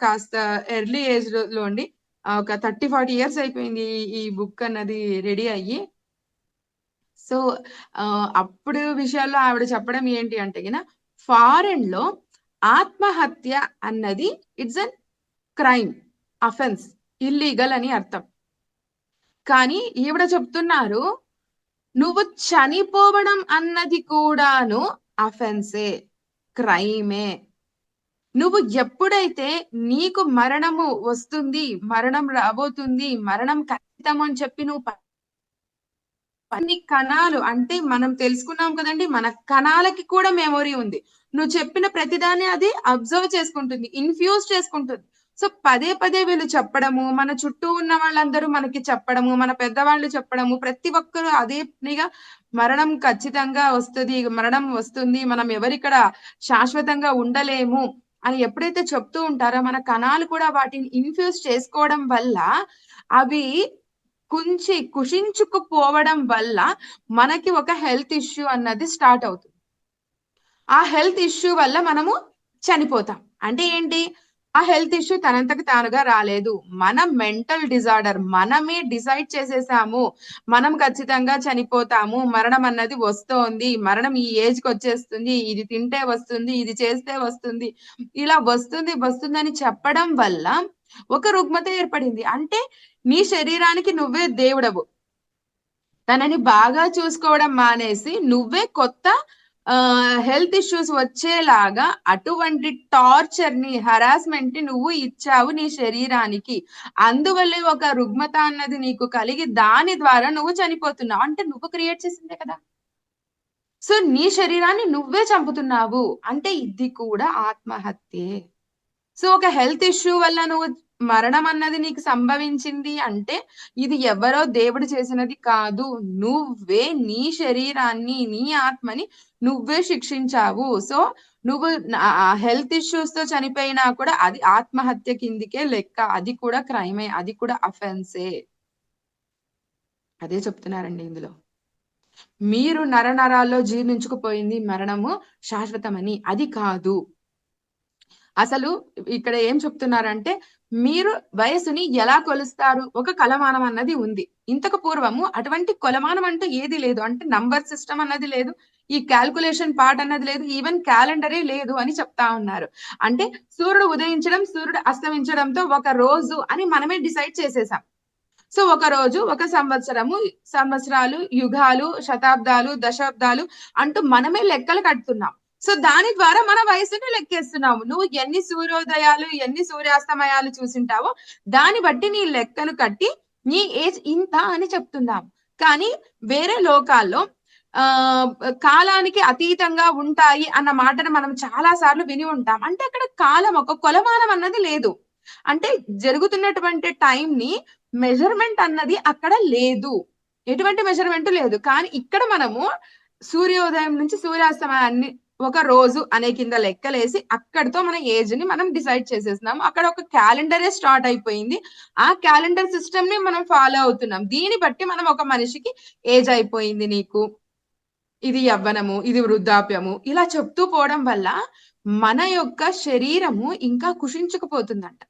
కాస్త ఎర్లీ ఏజ్ లో అండి, ఒక 30-40 ఇయర్స్ అయిపోయింది ఈ బుక్ అన్నది రెడీ అయ్యి. సో అప్పుడు విషయాల్లో ఆవిడ చెప్పడం ఏంటి అంటే ఫారెన్ లో ఆత్మహత్య అన్నది it's an crime, offence, illegal అని అర్థం. కానీ ఈవిడ చెప్తున్నారు నువ్వు చనిపోవడం అన్నది కూడాను అఫెన్సే, క్రైమే. నువ్వు ఎప్పుడైతే నీకు మరణము వస్తుంది, మరణం రాబోతుంది, మరణం ఖచ్చితం అని చెప్పి నువ్వు అన్ని కణాలు అంటే మనం తెలుసుకున్నాం కదండి, మన కణాలకి కూడా మెమొరీ ఉంది. నువ్వు చెప్పిన ప్రతిదాన్ని అది అబ్జర్వ్ చేసుకుంటుంది, ఇన్ఫ్యూజ్ చేసుకుంటుంది. సో పదే పదే వీళ్ళు చెప్పడము, మన చుట్టూ ఉన్న వాళ్ళందరూ మనకి చెప్పడము, మన పెద్దవాళ్ళు చెప్పడము, ప్రతి ఒక్కరూ అదేగా మరణం ఖచ్చితంగా వస్తుంది, మరణం వస్తుంది, మనం ఎవరిక్కడ శాశ్వతంగా ఉండలేము అని ఎప్పుడైతే చెప్తూ ఉంటారో మన కణాలు కూడా వాటిని ఇన్ఫ్యూజ్ చేసుకోవడం వల్ల అవి కుషించుకుపోవడం వల్ల మనకి ఒక హెల్త్ ఇష్యూ అన్నది స్టార్ట్ అవుతుంది. ఆ హెల్త్ ఇష్యూ వల్ల మనము చనిపోతాం. అంటే ఏంటి? ఆ హెల్త్ ఇష్యూ తనంతకు తానుగా రాలేదు, మన మెంటల్ డిజార్డర్, మనమే డిసైడ్ చేసేసాము మనం ఖచ్చితంగా చనిపోతాము, మరణం అన్నది వస్తోంది, మరణం ఈ ఏజ్ కి వచ్చేస్తుంది, ఇది తింటే వస్తుంది, ఇది చేస్తే వస్తుంది, ఇలా వస్తుంది అని చెప్పడం వల్ల ఒక రుగ్మత ఏర్పడింది. అంటే నీ శరీరానికి నువ్వే దేవుడవు, తనని బాగా చూసుకోవడం మానేసి నువ్వే కొత్త హెల్త్ ఇష్యూస్ వచ్చేలాగా అటువంటి టార్చర్ ని, హరాస్మెంట్ ని నువ్వు ఇచ్చావు నీ శరీరానికి. అందువల్లే ఒక రుగ్మత అన్నది నీకు కలిగి దాని ద్వారా నువ్వు చనిపోతున్నావు. అంటే నువ్వు క్రియేట్ చేసిందే కదా. సో నీ శరీరాన్ని నువ్వే చంపుతున్నావు, అంటే ఇది కూడా ఆత్మహత్యే. సో ఒక హెల్త్ ఇష్యూ వల్ల నువ్వు మరణం అన్నది నీకు సంభవించింది అంటే ఇది ఎవరో దేవుడు చేసినది కాదు, నువ్వే నీ శరీరాన్ని, నీ ఆత్మని నువ్వే శిక్షించావు. సో నువ్వు హెల్త్ ఇష్యూస్ తో చనిపోయినా కూడా అది ఆత్మహత్య కిందికే లెక్క, అది కూడా క్రైమే, అది కూడా అఫెన్సే. అదే చెప్తున్నారండి ఇందులో. మీరు నరనరాల్లో జీర్ణించుకుపోయింది మరణము శాశ్వతమని, అది కాదు. అసలు ఇక్కడ ఏం చెప్తున్నారంటే మీరు వయసుని ఎలా కొలుస్తారు? ఒక కొలమానం అన్నది ఉంది. ఇంతకు పూర్వము అటువంటి కొలమానం అంటూ ఏది లేదు, అంటే నంబర్ సిస్టమ్ అన్నది లేదు, ఈ క్యాల్కులేషన్ పార్ట్ అన్నది లేదు, ఈవెన్ క్యాలెండరే లేదు అని చెప్తా ఉన్నారు. అంటే సూర్యుడు ఉదయించడం, సూర్యుడు అస్తమించడంతో ఒక రోజు అని మనమే డిసైడ్ చేసేసాం. సో ఒక రోజు, ఒక సంవత్సరము, సంవత్సరాలు, యుగాలు, శతాబ్దాలు, దశాబ్దాలు అంటూ మనమే లెక్కలు కడుతున్నాం. సో దాని ద్వారా మన వయసుని లెక్కేస్తున్నాము. నువ్వు ఎన్ని సూర్యోదయాలు, ఎన్ని సూర్యాస్తమయాలు చూసింటావో దాన్ని బట్టి నీ లెక్కను కట్టి నీ ఏజ్ ఇంత అని చెప్తున్నాం. కానీ వేరే లోకాల్లో కాలానికి అతీతంగా ఉంటాయి అన్న మాటను మనం చాలా సార్లు విని ఉంటాం. అంటే అక్కడ కాలం ఒక కొలమానం అన్నది లేదు, అంటే జరుగుతున్నటువంటి టైం ని మెజర్మెంట్ అన్నది అక్కడ లేదు, ఎటువంటి మెజర్మెంట్ లేదు. కానీ ఇక్కడ మనము సూర్యోదయం నుంచి సూర్యాస్తమయాన్ని ఒక రోజు అనే కింద లెక్కలేసి అక్కడితో మన ఏజ్ ని మనం డిసైడ్ చేసేస్తున్నాం. అక్కడ ఒక క్యాలెండరే స్టార్ట్ అయిపోయింది. ఆ క్యాలెండర్ సిస్టమ్ ని మనం ఫాలో అవుతున్నాం. దీన్ని బట్టి మనం ఒక మనిషికి ఏజ్ అయిపోయింది నీకు, ఇది యవ్వనము, ఇది వృద్ధాప్యము, ఇలా చెప్తూ పోవడం వల్ల మన యొక్క శరీరము ఇంకా కుషించుకుపోతుందంట.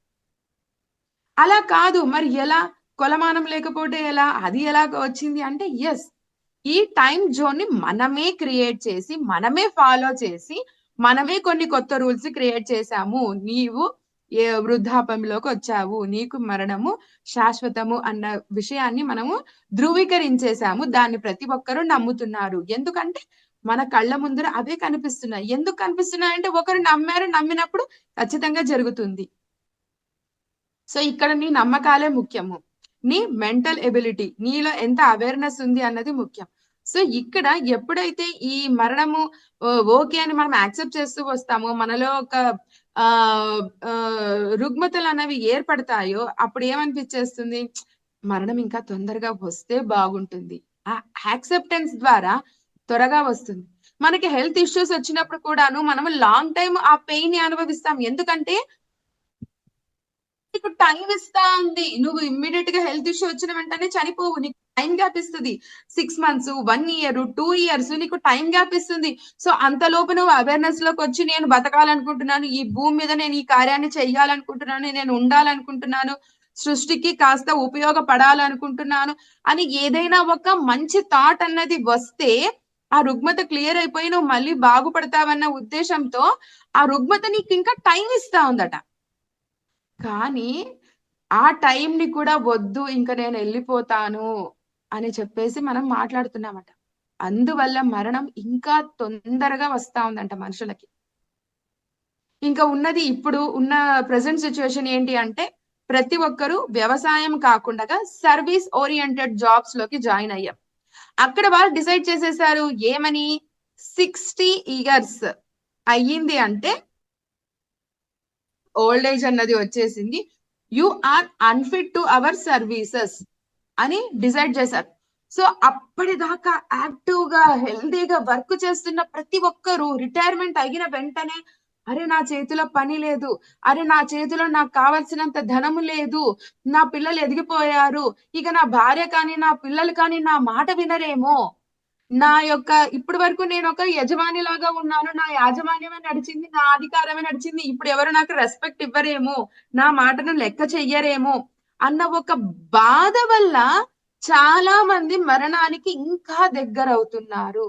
అలా కాదు మరి ఎలా? కొలమానం లేకపోతే ఎలా? అది ఎలా వచ్చింది అంటే యెస్, ఈ టైం జోన్ ని మనమే క్రియేట్ చేసి, మనమే ఫాలో చేసి, మనమే కొన్ని కొత్త రూల్స్ క్రియేట్ చేశాము. నీవు వృద్ధాప్యంలోకి వచ్చావు, నీకు మరణము శాశ్వతము అన్న విషయాన్ని మనము ధృవీకరించేశాము. దాన్ని ప్రతి ఒక్కరూ నమ్ముతున్నారు. ఎందుకంటే మన కళ్ళ ముందర అవే కనిపిస్తున్నాయి. ఎందుకు కనిపిస్తున్నాయంటే ఒకరు నమ్మారు, నమ్మినప్పుడు ఖచ్చితంగా జరుగుతుంది. సో ఇక్కడ నీ నమ్మకాలే ముఖ్యము. నీ మెంటల్ ఎబిలిటీ, నీలో ఎంత అవేర్నెస్ ఉంది అన్నది ముఖ్యం. సో ఇక్కడ ఎప్పుడైతే ఈ మరణము ఓకే అని మనం యాక్సెప్ట్ చేస్తూ వస్తామో, మనలో ఒక రుగ్మతలు అనేవి ఏర్పడతాయో, అప్పుడు ఏమనిపించేస్తుంది, మరణం ఇంకా తొందరగా వస్తే బాగుంటుంది. ఆ యాక్సెప్టెన్స్ ద్వారా త్వరగా వస్తుంది. మనకి హెల్త్ ఇష్యూస్ వచ్చినప్పుడు కూడాను మనము లాంగ్ టైం ఆ పెయిన్ ని అనుభవిస్తాం. ఎందుకంటే నీకు టైం ఇస్తా ఉంది. నువ్వు ఇమ్మీడియట్ గా హెల్త్ ఇష్యూ వచ్చిన వెంటనే చనిపోవు. నీకు టైం గ్యాప్ ఇస్తుంది. 6 months, 1 year, 2 years నీకు టైం గ్యాప్ ఇస్తుంది. సో అంతలోపు నువ్వు అవేర్నెస్ లోకి వచ్చి నేను బతకాలనుకుంటున్నాను, ఈ భూమి మీద నేను ఈ కార్యాన్ని చెయ్యాలనుకుంటున్నాను, నేను ఉండాలనుకుంటున్నాను, సృష్టికి కాస్త ఉపయోగపడాలనుకుంటున్నాను అని ఏదైనా ఒక మంచి థాట్ అన్నది వస్తే ఆ రుగ్మత క్లియర్ అయిపోయి నువ్వు మళ్ళీ బాగుపడతావన్న ఉద్దేశంతో ఆ రుగ్మత నీకు ఇంకా టైం ఇస్తా ఉందట. కానీ ఆ టైం ని కూడా వద్దు, ఇంకా నేను వెళ్ళిపోతాను అని చెప్పేసి మనం మాట్లాడుతున్నామట. అందువల్ల మరణం ఇంకా తొందరగా వస్తా ఉందంట మనుషులకి. ఇంకా ఉన్నది ఇప్పుడు ఉన్న ప్రెసెంట్ సిచ్యువేషన్ ఏంటి అంటే ప్రతి ఒక్కరూ వ్యవసాయం కాకుండా సర్వీస్ ఓరియంటెడ్ జాబ్స్ లోకి జాయిన్ అయ్యాం. అక్కడ వాళ్ళు డిసైడ్ చేసేసారు ఏమని, 60 years అయ్యింది అంటే ఓల్డ్ ఏజ్ అన్నది వచ్చేసింది, you are unfit to our services అని డిసైడ్ చేశారు. సో అప్పటిదాకా యాక్టివ్ గా హెల్దీగా వర్క్ చేస్తున్న ప్రతి ఒక్కరు రిటైర్మెంట్ అయిన వెంటనే అరే నా చేతిలో పని లేదు, అరే నా చేతిలో నాకు కావాల్సినంత ధనము లేదు, నా పిల్లలు ఎదిగిపోయారు, ఇక నా భార్య కానీ నా పిల్లలు కానీ నా మాట వినరేమో, నా యొక్క ఇప్పటి వరకు నేను ఒక యజమాని లాగా ఉన్నాను, నా యాజమాన్యమే నడిచింది, నా అధికారమే నడిచింది, ఇప్పుడు ఎవరు నాకు రెస్పెక్ట్ ఇవ్వరేమో, నా మాటను లెక్క చెయ్యరేమో అన్న ఒక బాధ వల్ల చాలా మంది మరణానికి ఇంకా దగ్గర అవుతున్నారు.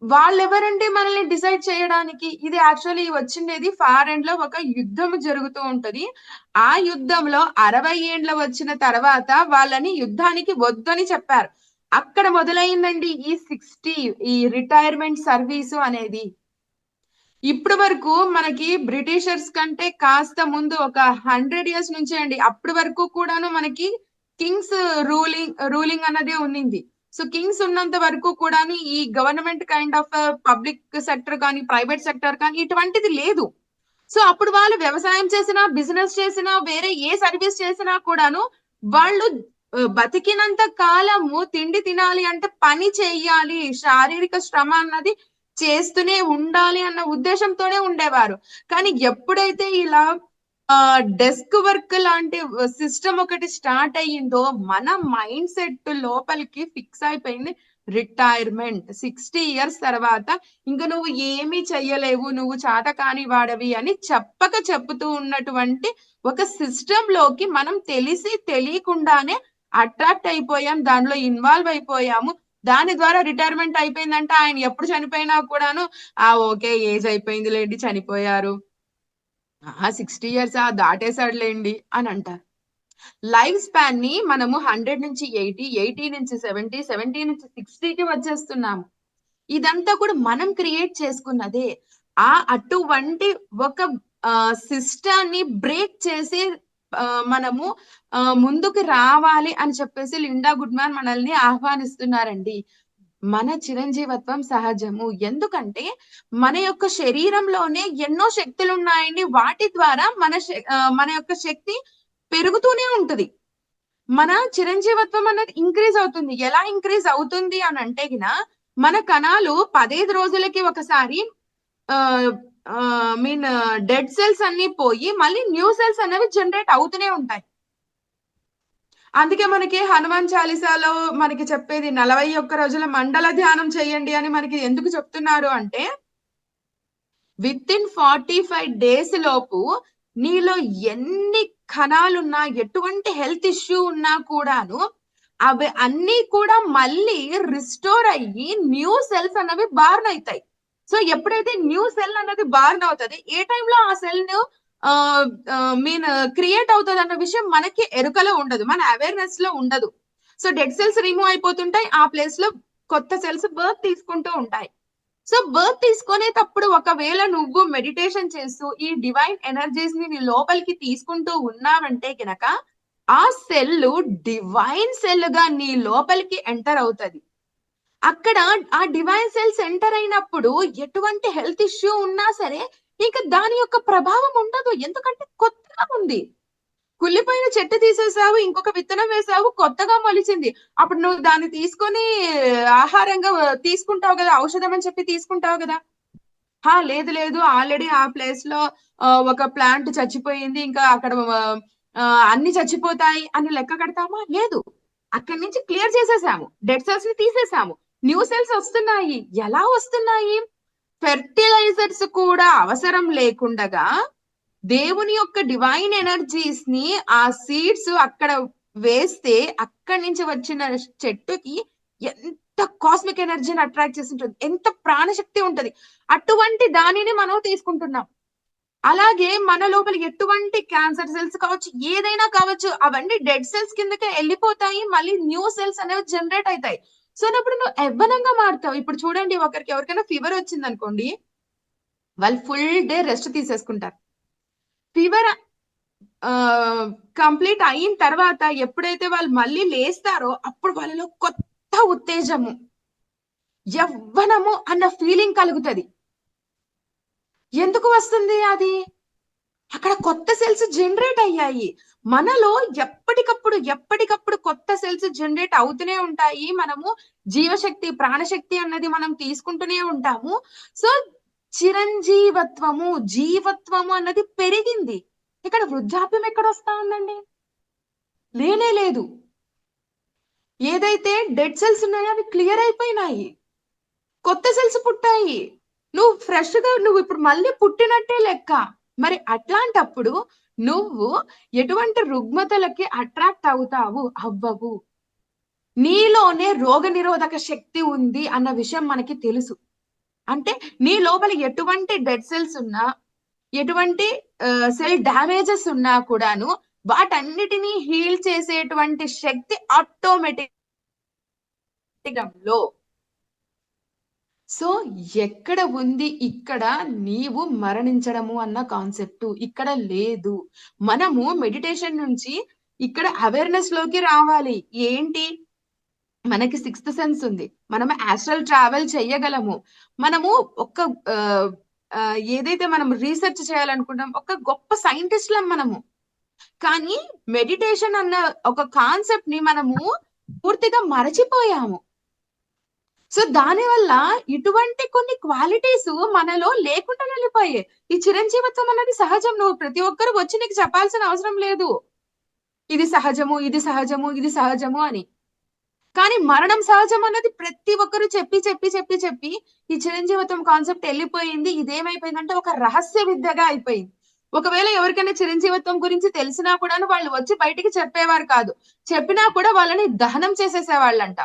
వాళ్ళెవరంటే మనల్ని డిసైడ్ చేయడానికి? ఇది యాక్చువల్లీ వచ్చిండేది ఫారెన్ లో ఒక యుద్ధం జరుగుతూ ఉంటది. ఆ యుద్ధంలో 60 ఏండ్ల వచ్చిన తర్వాత వాళ్ళని యుద్ధానికి వద్దని చెప్పారు. అక్కడ మొదలైందండి ఈ 60 ఈ రిటైర్మెంట్ సర్వీసు అనేది. ఇప్పుడు వరకు మనకి బ్రిటిషర్స్ కంటే కాస్త ముందు ఒక 100 years నుంచి అండి, అప్పటి వరకు కూడాను మనకి కింగ్స్ రూలింగ్ అన్నదే ఉన్నింది. సో కింగ్స్ ఉన్నంత వరకు కూడాను ఈ government kind of public sector కానీ ప్రైవేట్ సెక్టర్ కానీ ఇటువంటిది లేదు. సో అప్పుడు వాళ్ళు వ్యవసాయం చేసినా, బిజినెస్ చేసినా, వేరే ఏ సర్వీస్ చేసినా కూడాను వాళ్ళు బతికినంత కాలము తిండి తినాలి అంటే పని చెయ్యాలి, శారీరక శ్రమ అన్నది చేస్తూనే ఉండాలి అన్న ఉద్దేశంతోనే ఉండేవారు. కానీ ఎప్పుడైతే ఇలా డెస్క్ వర్క్ లాంటి సిస్టమ్ ఒకటి స్టార్ట్ అయ్యిందో మన మైండ్ సెట్ లోపలికి ఫిక్స్ అయిపోయింది రిటైర్మెంట్. 60 years తర్వాత ఇంకా నువ్వు ఏమీ చెయ్యలేవు, నువ్వు చేత కాని వాడవి అని చెప్తూ ఉన్నటువంటి ఒక సిస్టమ్ లోకి మనం తెలిసి తెలియకుండానే అట్రాక్ట్ అయిపోయాం, దానిలో ఇన్వాల్వ్ అయిపోయాము. దాని ద్వారా రిటైర్మెంట్ అయిపోయిందంటే ఆయన ఎప్పుడు చనిపోయినా కూడాను ఓకే ఏజ్ అయిపోయింది లేండి చనిపోయారు, 60 years దాటేసాడులేండి అని అంటారు. లైఫ్ స్పాన్ ని మనము 100 నుంచి 80, 80 నుంచి 70, 70 నుంచి 60కి వచ్చేస్తున్నాము. ఇదంతా కూడా మనం క్రియేట్ చేసుకున్నదే. అటువంటి ఒక సిస్టాన్ని బ్రేక్ చేసి మనము ముందుకు రావాలి అని చెప్పేసి లిండా గుడ్మాన్ మనల్ని ఆహ్వానిస్తున్నారండి. మన చిరంజీవత్వం సహజము. ఎందుకంటే మన యొక్క శరీరంలోనే ఎన్నో శక్తులు ఉన్నాయండి. వాటి ద్వారా మన యొక్క శక్తి పెరుగుతూనే ఉంటది. మన చిరంజీవత్వం అనేది ఇంక్రీజ్ అవుతుంది. ఎలా ఇంక్రీజ్ అవుతుంది అని అంటే గిన మన కణాలు 15 రోజులకి ఒకసారి డెడ్ సెల్స్ అన్ని పోయి మళ్ళీ న్యూ సెల్స్ అనేవి జనరేట్ అవుతూనే ఉంటాయి. అందుకే మనకి హనుమాన్ చాలీసాలో మనకి చెప్పేది 41 రోజుల మండల ధ్యానం చేయండి అని మనకి ఎందుకు చెప్తున్నారు అంటే, విత్ ఇన్ 45 డేస్ లోపు నీలో ఎన్ని కణాలున్నా, ఎటువంటి హెల్త్ ఇష్యూ ఉన్నా కూడాను అవి అన్ని కూడా మళ్ళీ రిస్టోర్ అయ్యి న్యూ సెల్స్ అన్నవి బార్న్ అవుతాయి. సో ఎప్పుడైతే న్యూ సెల్ అనేది బార్న్ అవుతుంది, ఏ టైంలో ఆ సెల్ క్రియేట్ అవుతుంది అన్న విషయం మనకి ఎరుకలో ఉండదు, మన అవేర్నెస్ లో ఉండదు. సో డెడ్ సెల్స్ రిమూవ్ అయిపోతుంటాయి, ఆ ప్లేస్ లో కొత్త సెల్స్ బర్త్ తీసుకుంటూ ఉంటాయి. సో బర్త్ తీసుకునేటప్పుడు ఒకవేళ నువ్వు మెడిటేషన్ చేస్తూ ఈ డివైన్ ఎనర్జీస్ ని నీ లోపలికి తీసుకుంటూ ఉన్నావంటే గనక ఆ సెల్ డివైన్ సెల్ గా నీ లోపలికి ఎంటర్ అవుతుంది. అక్కడ ఆ డివైన్ సెల్స్ ఎంటర్ అయినప్పుడు ఎటువంటి హెల్త్ ఇష్యూ ఉన్నా సరే ఇంకా దాని యొక్క ప్రభావం ఉండదు, ఎందుకంటే కొత్తగా ఉంది. కుళ్ళిపోయిన చెట్టు తీసేసావు, ఇంకొక విత్తనం వేసావు, కొత్తగా మొలిచింది. అప్పుడు నువ్వు దాన్ని తీసుకొని ఆహారంగా తీసుకుంటావు కదా, ఔషధం అని చెప్పి తీసుకుంటావు కదా. లేదు లేదు, ఆల్రెడీ ఆ ప్లేస్ లో ఒక ప్లాంట్ చచ్చిపోయింది, ఇంకా అక్కడ అన్ని చచ్చిపోతాయి అని లెక్క కడతామా? లేదు. అక్కడి నుంచి క్లియర్ చేసేసాము, డెడ్ సెల్స్ ని తీసేసాము, న్యూ సెల్స్ వస్తున్నాయి. ఎలా వస్తున్నాయి? ఫెర్టిలైజర్స్ కూడా అవసరం లేకుండగా దేవుని యొక్క డివైన్ ఎనర్జీస్ ని ఆ సీడ్స్ అక్కడ వేస్తే అక్కడి నుంచి వచ్చిన చెట్టుకి ఎంత కాస్మిక్ ఎనర్జీని అట్రాక్ట్ చేసి ఉంటుంది, ఎంత ప్రాణశక్తి ఉంటది. అటువంటి దానిని మనం తీసుకుంటున్నాం. అలాగే మన లోపల ఎటువంటి క్యాన్సర్ సెల్స్ కావచ్చు, ఏదైనా కావచ్చు, అవన్నీ డెడ్ సెల్స్ కిందకే వెళ్ళిపోతాయి, మళ్ళీ న్యూ సెల్స్ అనేవి జనరేట్ అవుతాయి. సో అప్పుడు నువ్వు యవ్వనంగా మారుతావు. ఇప్పుడు చూడండి, ఎవరికైనా ఫీవర్ వచ్చింది అనుకోండి, వాళ్ళు ఫుల్ డే రెస్ట్ తీసేసుకుంటారు. ఫీవర్ కంప్లీట్ అయిన తర్వాత ఎప్పుడైతే వాళ్ళు మళ్ళీ లేస్తారో అప్పుడు వాళ్ళలో కొత్త ఉత్తేజము, యవ్వనము అన్న ఫీలింగ్ కలుగుతుంది. ఎందుకు వస్తుంది అది? అక్కడ కొత్త సెల్స్ జనరేట్ అయ్యాయి. మనలో ఎప్పటికప్పుడు కొత్త సెల్స్ జనరేట్ అవుతూనే ఉంటాయి. మనము జీవశక్తి, ప్రాణశక్తి అన్నది మనం తీసుకుంటూనే ఉంటాము. సో చిరంజీవత్వము, జీవత్వము అన్నది పెరిగింది. ఇక్కడ వృద్ధాప్యం ఎక్కడ వస్తా ఉందండి? లేనే లేదు. ఏదైతే డెడ్ సెల్స్ ఉన్నాయో అవి క్లియర్ అయిపోయినాయి, కొత్త సెల్స్ పుట్టాయి. నువ్వు ఫ్రెష్ గా, నువ్వు ఇప్పుడు మళ్ళీ పుట్టినట్టే లెక్క. మరి అట్లాంటప్పుడు నువ్వు ఎటువంటి రుగ్మతలకి అట్రాక్ట్ అవుతావు? అవ్వవు. నీలోనే రోగ నిరోధక శక్తి ఉంది అన్న విషయం మనకి తెలుసు. అంటే నీ లోపల ఎటువంటి డెడ్ సెల్స్ ఉన్నా, ఎటువంటి సెల్ డ్యామేజెస్ ఉన్నా కూడాను వాటన్నిటినీ హీల్ చేసేటువంటి శక్తి ఆటోమేటిక్ లో. సో ఎక్కడ ఉంది? ఇక్కడ నీవు మరణించడము అన్న కాన్సెప్ట్ ఇక్కడ లేదు. మనము మెడిటేషన్ నుంచి ఇక్కడ అవేర్నెస్ లోకి రావాలి. ఏంటి? మనకి 6th సెన్స్ ఉంది, మనము ఆస్ట్రల్ ట్రావెల్ చెయ్యగలము, మనము ఏదైతే మనం రీసెర్చ్ చేయాలనుకుంటాం, ఒక గొప్ప సైంటిస్ట్లం మనము. కానీ మెడిటేషన్ అన్న ఒక కాన్సెప్ట్ ని మనము పూర్తిగా మరచిపోయాము. సో దానివల్ల ఇటువంటి కొన్ని క్వాలిటీస్ మనలో లేకుండా వెళ్ళిపోయాయి. ఈ చిరంజీవత్వం అన్నది సహజం. నువ్వు ప్రతి ఒక్కరు వచ్చి నీకు చెప్పాల్సిన అవసరం లేదు, ఇది సహజము, ఇది సహజము, ఇది సహజము అని. కానీ మరణం సహజం అన్నది ప్రతి ఒక్కరు చెప్పి ఈ చిరంజీవత్వం కాన్సెప్ట్ వెళ్ళిపోయింది. ఇదేమైపోయిందంటే ఒక రహస్య విద్యగా అయిపోయింది. ఒకవేళ ఎవరికైనా చిరంజీవత్వం గురించి తెలిసినా కూడా వాళ్ళు వచ్చి బయటికి చెప్పేవారు కాదు, చెప్పినా కూడా వాళ్ళని దహనం చేసేసేవాళ్ళంట.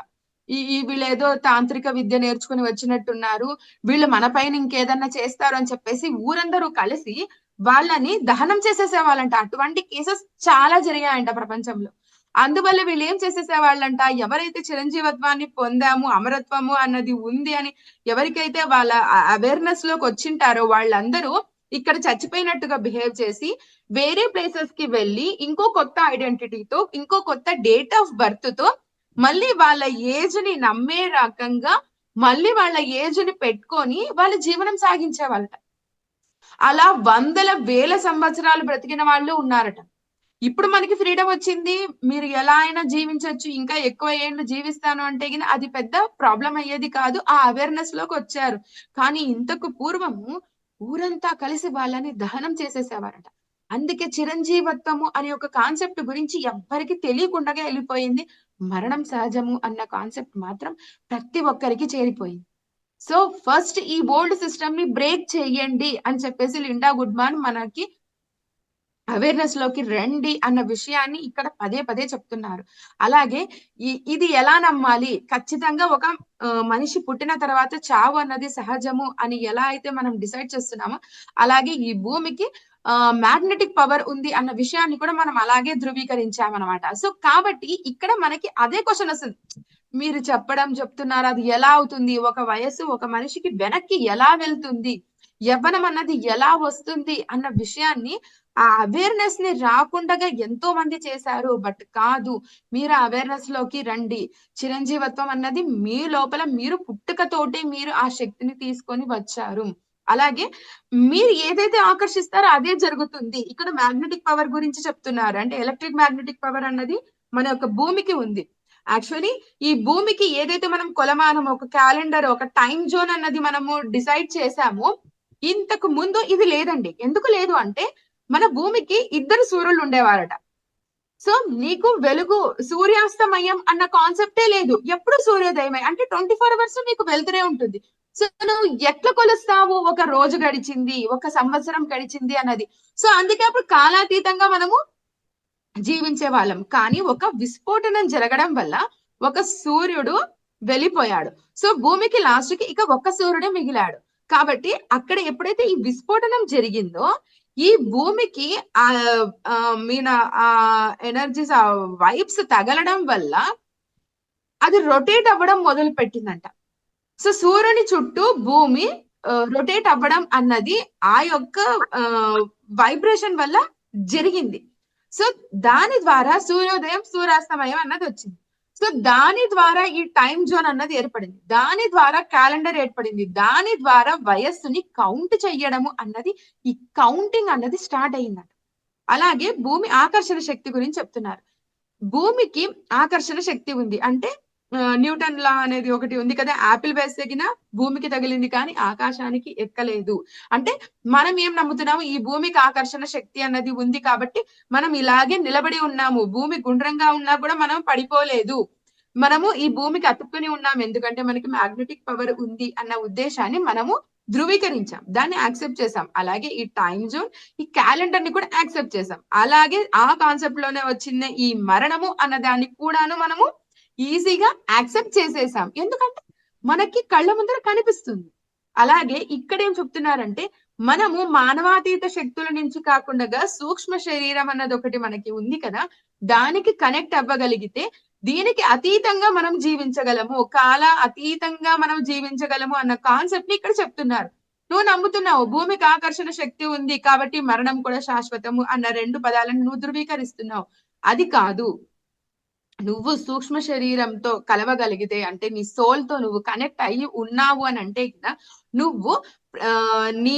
వీళ్ళు ఏదో తాంత్రిక విద్య నేర్చుకుని వచ్చినట్టున్నారు, వీళ్ళు మన పైన ఇంకేదన్నా చేస్తారు అని చెప్పేసి ఊరందరూ కలిసి వాళ్ళని దహనం చేసేసేవాళ్ళంట. అటువంటి కేసెస్ చాలా జరిగాయంట ప్రపంచంలో. అందువల్ల వీళ్ళు ఏం చేసేసేవాళ్ళంట, ఎవరైతే చిరంజీవత్వాన్ని పొందాము, అమరత్వము అన్నది ఉంది అని ఎవరికైతే వాళ్ళ అవేర్నెస్ లోకి వచ్చింటారో వాళ్ళందరూ ఇక్కడ చచ్చిపోయినట్టుగా బిహేవ్ చేసి వేరే ప్లేసెస్ కి వెళ్ళి ఇంకో కొత్త ఐడెంటిటీతో, ఇంకో కొత్త డేట్ ఆఫ్ బర్త్ తో మళ్ళీ వాళ్ళ ఏజ్ ని నమ్మే రకంగా మళ్ళీ వాళ్ళ ఏజ్ ని పెట్టుకొని వాళ్ళ జీవనం సాగించే వాళ్ళట. అలా 100,000 సంవత్సరాలు బ్రతికిన వాళ్ళు ఉన్నారట. ఇప్పుడు మనకి ఫ్రీడమ్ వచ్చింది, మీరు ఎలా అయినా జీవించొచ్చు, ఇంకా ఎక్కువ ఏళ్ళు జీవిస్తాను అంటే గిన అది పెద్ద ప్రాబ్లం అయ్యేది కాదు. ఆ అవేర్‌నెస్ లోకొచ్చారు. కానీ ఇంతకు పూర్వము ఊరంతా కలిసి వాళ్ళని దహనం చేసేసేవారట. అందుకే చిరంజీవత్వము అనే ఒక కాన్సెప్ట్ గురించి ఎవ్వరికీ తెలియకుండానే ఎళ్ళిపోయింది. మరణం సహజము అన్న కాన్సెప్ట్ మాత్రం ప్రతి ఒక్కరికి చేరిపోయింది. సో, ఫస్ట్ ఈ ఓల్డ్ సిస్టమ్‌ని బ్రేక్ చేయండి అని చెప్పేసి లిండా గుడ్‌మాన్ మనకి అవేర్‌నెస్ లోకి రండి అన్న విషయాన్ని ఇక్కడ పదే పదే చెప్తున్నారు. అలాగే ఇది ఎలా నమ్మాలి? ఖచ్చితంగా ఒక మనిషి పుట్టిన తర్వాత చావు అన్నది సహజము అని ఎలా అయితే మనం డిసైడ్ చేస్తున్నామో, అలాగే ఈ భూమికి మ్యాగ్నెటిక్ పవర్ ఉంది అన్న విషయాన్ని కూడా మనం అలాగే ధృవీకరించామనమాట. సో, కాబట్టి ఇక్కడ మనకి అదే క్వెషన్ ఒస్తది. మీరు చెప్తున్నారు అది ఎలా అవుతుంది? ఒక వయస్సు ఒక మనిషికి వెనక్కి ఎలా వెళ్తుంది? యవ్వనం అన్నది ఎలా వస్తుంది? అన్న విషయాన్ని ఆ అవేర్‌నెస్‌ని రాకుండగా ఎంతో మంది చేశారు. బట్ కాదు. మీరు ఆ అవేర్‌నెస్ లోకి రండి. చిరంజీవత్వం అన్నది మీ లోపల మీరు పుట్టుకతోటి మీరు ఆ శక్తిని తీసుకొని వచ్చారు. అలాగే మీరు ఏదైతే ఆకర్షిస్తారో అదే జరుగుతుంది. ఇక్కడ మాగ్నెటిక్ పవర్ గురించి చెప్తున్నారు. అంటే ఎలక్ట్రిక్ మాగ్నెటిక్ పవర్ అన్నది మన యొక్క భూమికి ఉంది. యాక్చువల్లీ ఈ భూమికి ఏదైతే మనం కొలమానం, ఒక క్యాలెండర్, ఒక టైమ్ జోన్ అన్నది మనము డిసైడ్ చేశామో, ఇంతకు ముందు ఇది లేదండి. ఎందుకు లేదు అంటే మన భూమికి 2 సూర్యులు ఉండేవారట. సో, నీకు వెలుగు సూర్యాస్తమయం అన్న కాన్సెప్టే లేదు. ఎప్పుడు సూర్యోదయమే. అంటే 24 అవర్స్ నీకు వెలుతురే ఉంటుంది. సో, నువ్వు ఎట్లా కొలుస్తావు? ఒక రోజు గడిచింది, ఒక సంవత్సరం గడిచింది అన్నది. సో, అందుకే అప్పుడు కాలాతీతంగా మనము జీవించేవాళ్ళం. కానీ ఒక విస్ఫోటనం జరగడం వల్ల ఒక సూర్యుడు వెళ్ళిపోయాడు. సో, భూమికి లాస్ట్‌కి ఇక ఒక్క సూర్యుడే మిగిలాడు. కాబట్టి అక్కడ ఎప్పుడైతే ఈ విస్ఫోటనం జరిగిందో, ఈ భూమికి ఎనర్జీస్ వైబ్స్ తగలడం వల్ల అది రొటేట్ అవ్వడం మొదలుపెట్టిందంట. సో, సూర్యుని చుట్టూ భూమి రొటేట్ అవ్వడం అన్నది ఆ యొక్క వైబ్రేషన్ వల్ల జరిగింది. సో, దాని ద్వారా సూర్యోదయం, సూర్యాస్తమయం అన్నదొచ్చింది. సో, దాని ద్వారా ఈ టైమ్ జోన్ అన్నది ఏర్పడింది. దాని ద్వారా క్యాలెండర్ ఏర్పడింది. దాని ద్వారా వయస్సుని కౌంట్ చెయ్యడము అన్నది, ఈ కౌంటింగ్ అన్నది స్టార్ట్ అయిందట. అలాగే భూమి ఆకర్షణ శక్తి గురించి చెప్తున్నారు. భూమికి ఆకర్షణ శక్తి ఉంది. అంటే న్యూటన్ లా అనేది ఒకటి ఉంది కదా! యాపిల్ వేస్తే గిన భూమికి తగిలింది కానీ ఆకాశానికి ఎక్కలేదు. అంటే మనం ఏం నమ్ముతున్నాము? ఈ భూమికి ఆకర్షణ శక్తి అన్నది ఉంది కాబట్టి మనం ఇలాగే నిలబడి ఉన్నాము. భూమి గుండ్రంగా ఉన్నా కూడా మనం పడిపోలేదు. మనము ఈ భూమికి అతుక్కుని ఉన్నాం. ఎందుకంటే మనకి మాగ్నెటిక్ పవర్ ఉంది అన్న ఉద్దేశాన్ని మనము ధృవీకరించాం. దాన్ని యాక్సెప్ట్ చేసాం. అలాగే ఈ టైమ్ జోన్, ఈ క్యాలెండర్‌ని కూడా యాక్సెప్ట్ చేసాం. అలాగే ఆ కాన్సెప్ట్ లోనే వచ్చిన ఈ మరణము అన్న దాన్ని కూడాను మనము ఈజీగా యాక్సెప్ట్ చేసేసాం. ఎందుకంటే మనకి కళ్ళ ముందర కనిపిస్తుంది. అలాగే ఇక్కడేం చెప్తున్నారంటే మనము మానవాతీత శక్తుల నుంచి కాకుండా సూక్ష్మ శరీరం అన్నది ఒకటి మనకి ఉంది కదా! దానికి కనెక్ట్ అవ్వగలిగితే దీనికి అతీతంగా మనం జీవించగలము. కాల అతీతంగా మనం జీవించగలము అన్న కాన్సెప్ట్ ని ఇక్కడ చెప్తున్నారు. నువ్వు నమ్ముతున్నావు భూమికి ఆకర్షణ శక్తి ఉంది కాబట్టి మరణం కూడా శాశ్వతము అన్న 2 పదాలను నువ్వు ధృవీకరిస్తున్నావు. అది కాదు. నువ్వు సూక్ష్మ శరీరంతో కలవగలిగితే అంటే నీ సోల్ తో నువ్వు కనెక్ట్ అయ్యి ఉన్నావు అని అంటే గిన నువ్వు నీ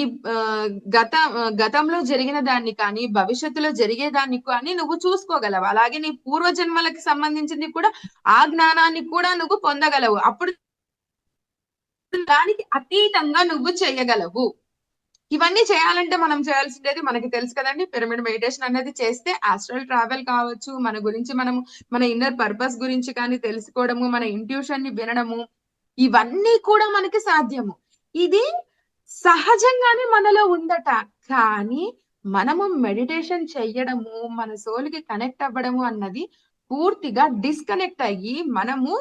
గతంలో జరిగిన దాన్ని కానీ భవిష్యత్తులో జరిగేదాన్ని కానీ నువ్వు చూసుకోగలవు. అలాగే నీ పూర్వజన్మలకు సంబంధించింది కూడా ఆ జ్ఞానాన్ని కూడా నువ్వు పొందగలవు. అప్పుడు దానికి అతీతంగా నువ్వు చేయగలవు. ఇవన్నీ చేయాలంటే మనం చేయాల్సిందేది మనకి తెలుసు కదండి. పిరమిడ్ మెడిటేషన్ అనేది చేస్తే ఆస్ట్రల్ ట్రావెల్ కావచ్చు, మన గురించి మనము మన ఇన్నర్ పర్పస్ గురించి కానీ తెలుసుకోవడము, మన ఇంట్యూషన్ ని వినడము, ఇవన్నీ కూడా మనకి సాధ్యము. ఇది సహజంగానే మనలో ఉందట. కానీ మనము మెడిటేషన్ చెయ్యడము, మన సోల్‌కి కనెక్ట్ అవ్వడము అన్నది పూర్తిగా డిస్కనెక్ట్ అయ్యి మనము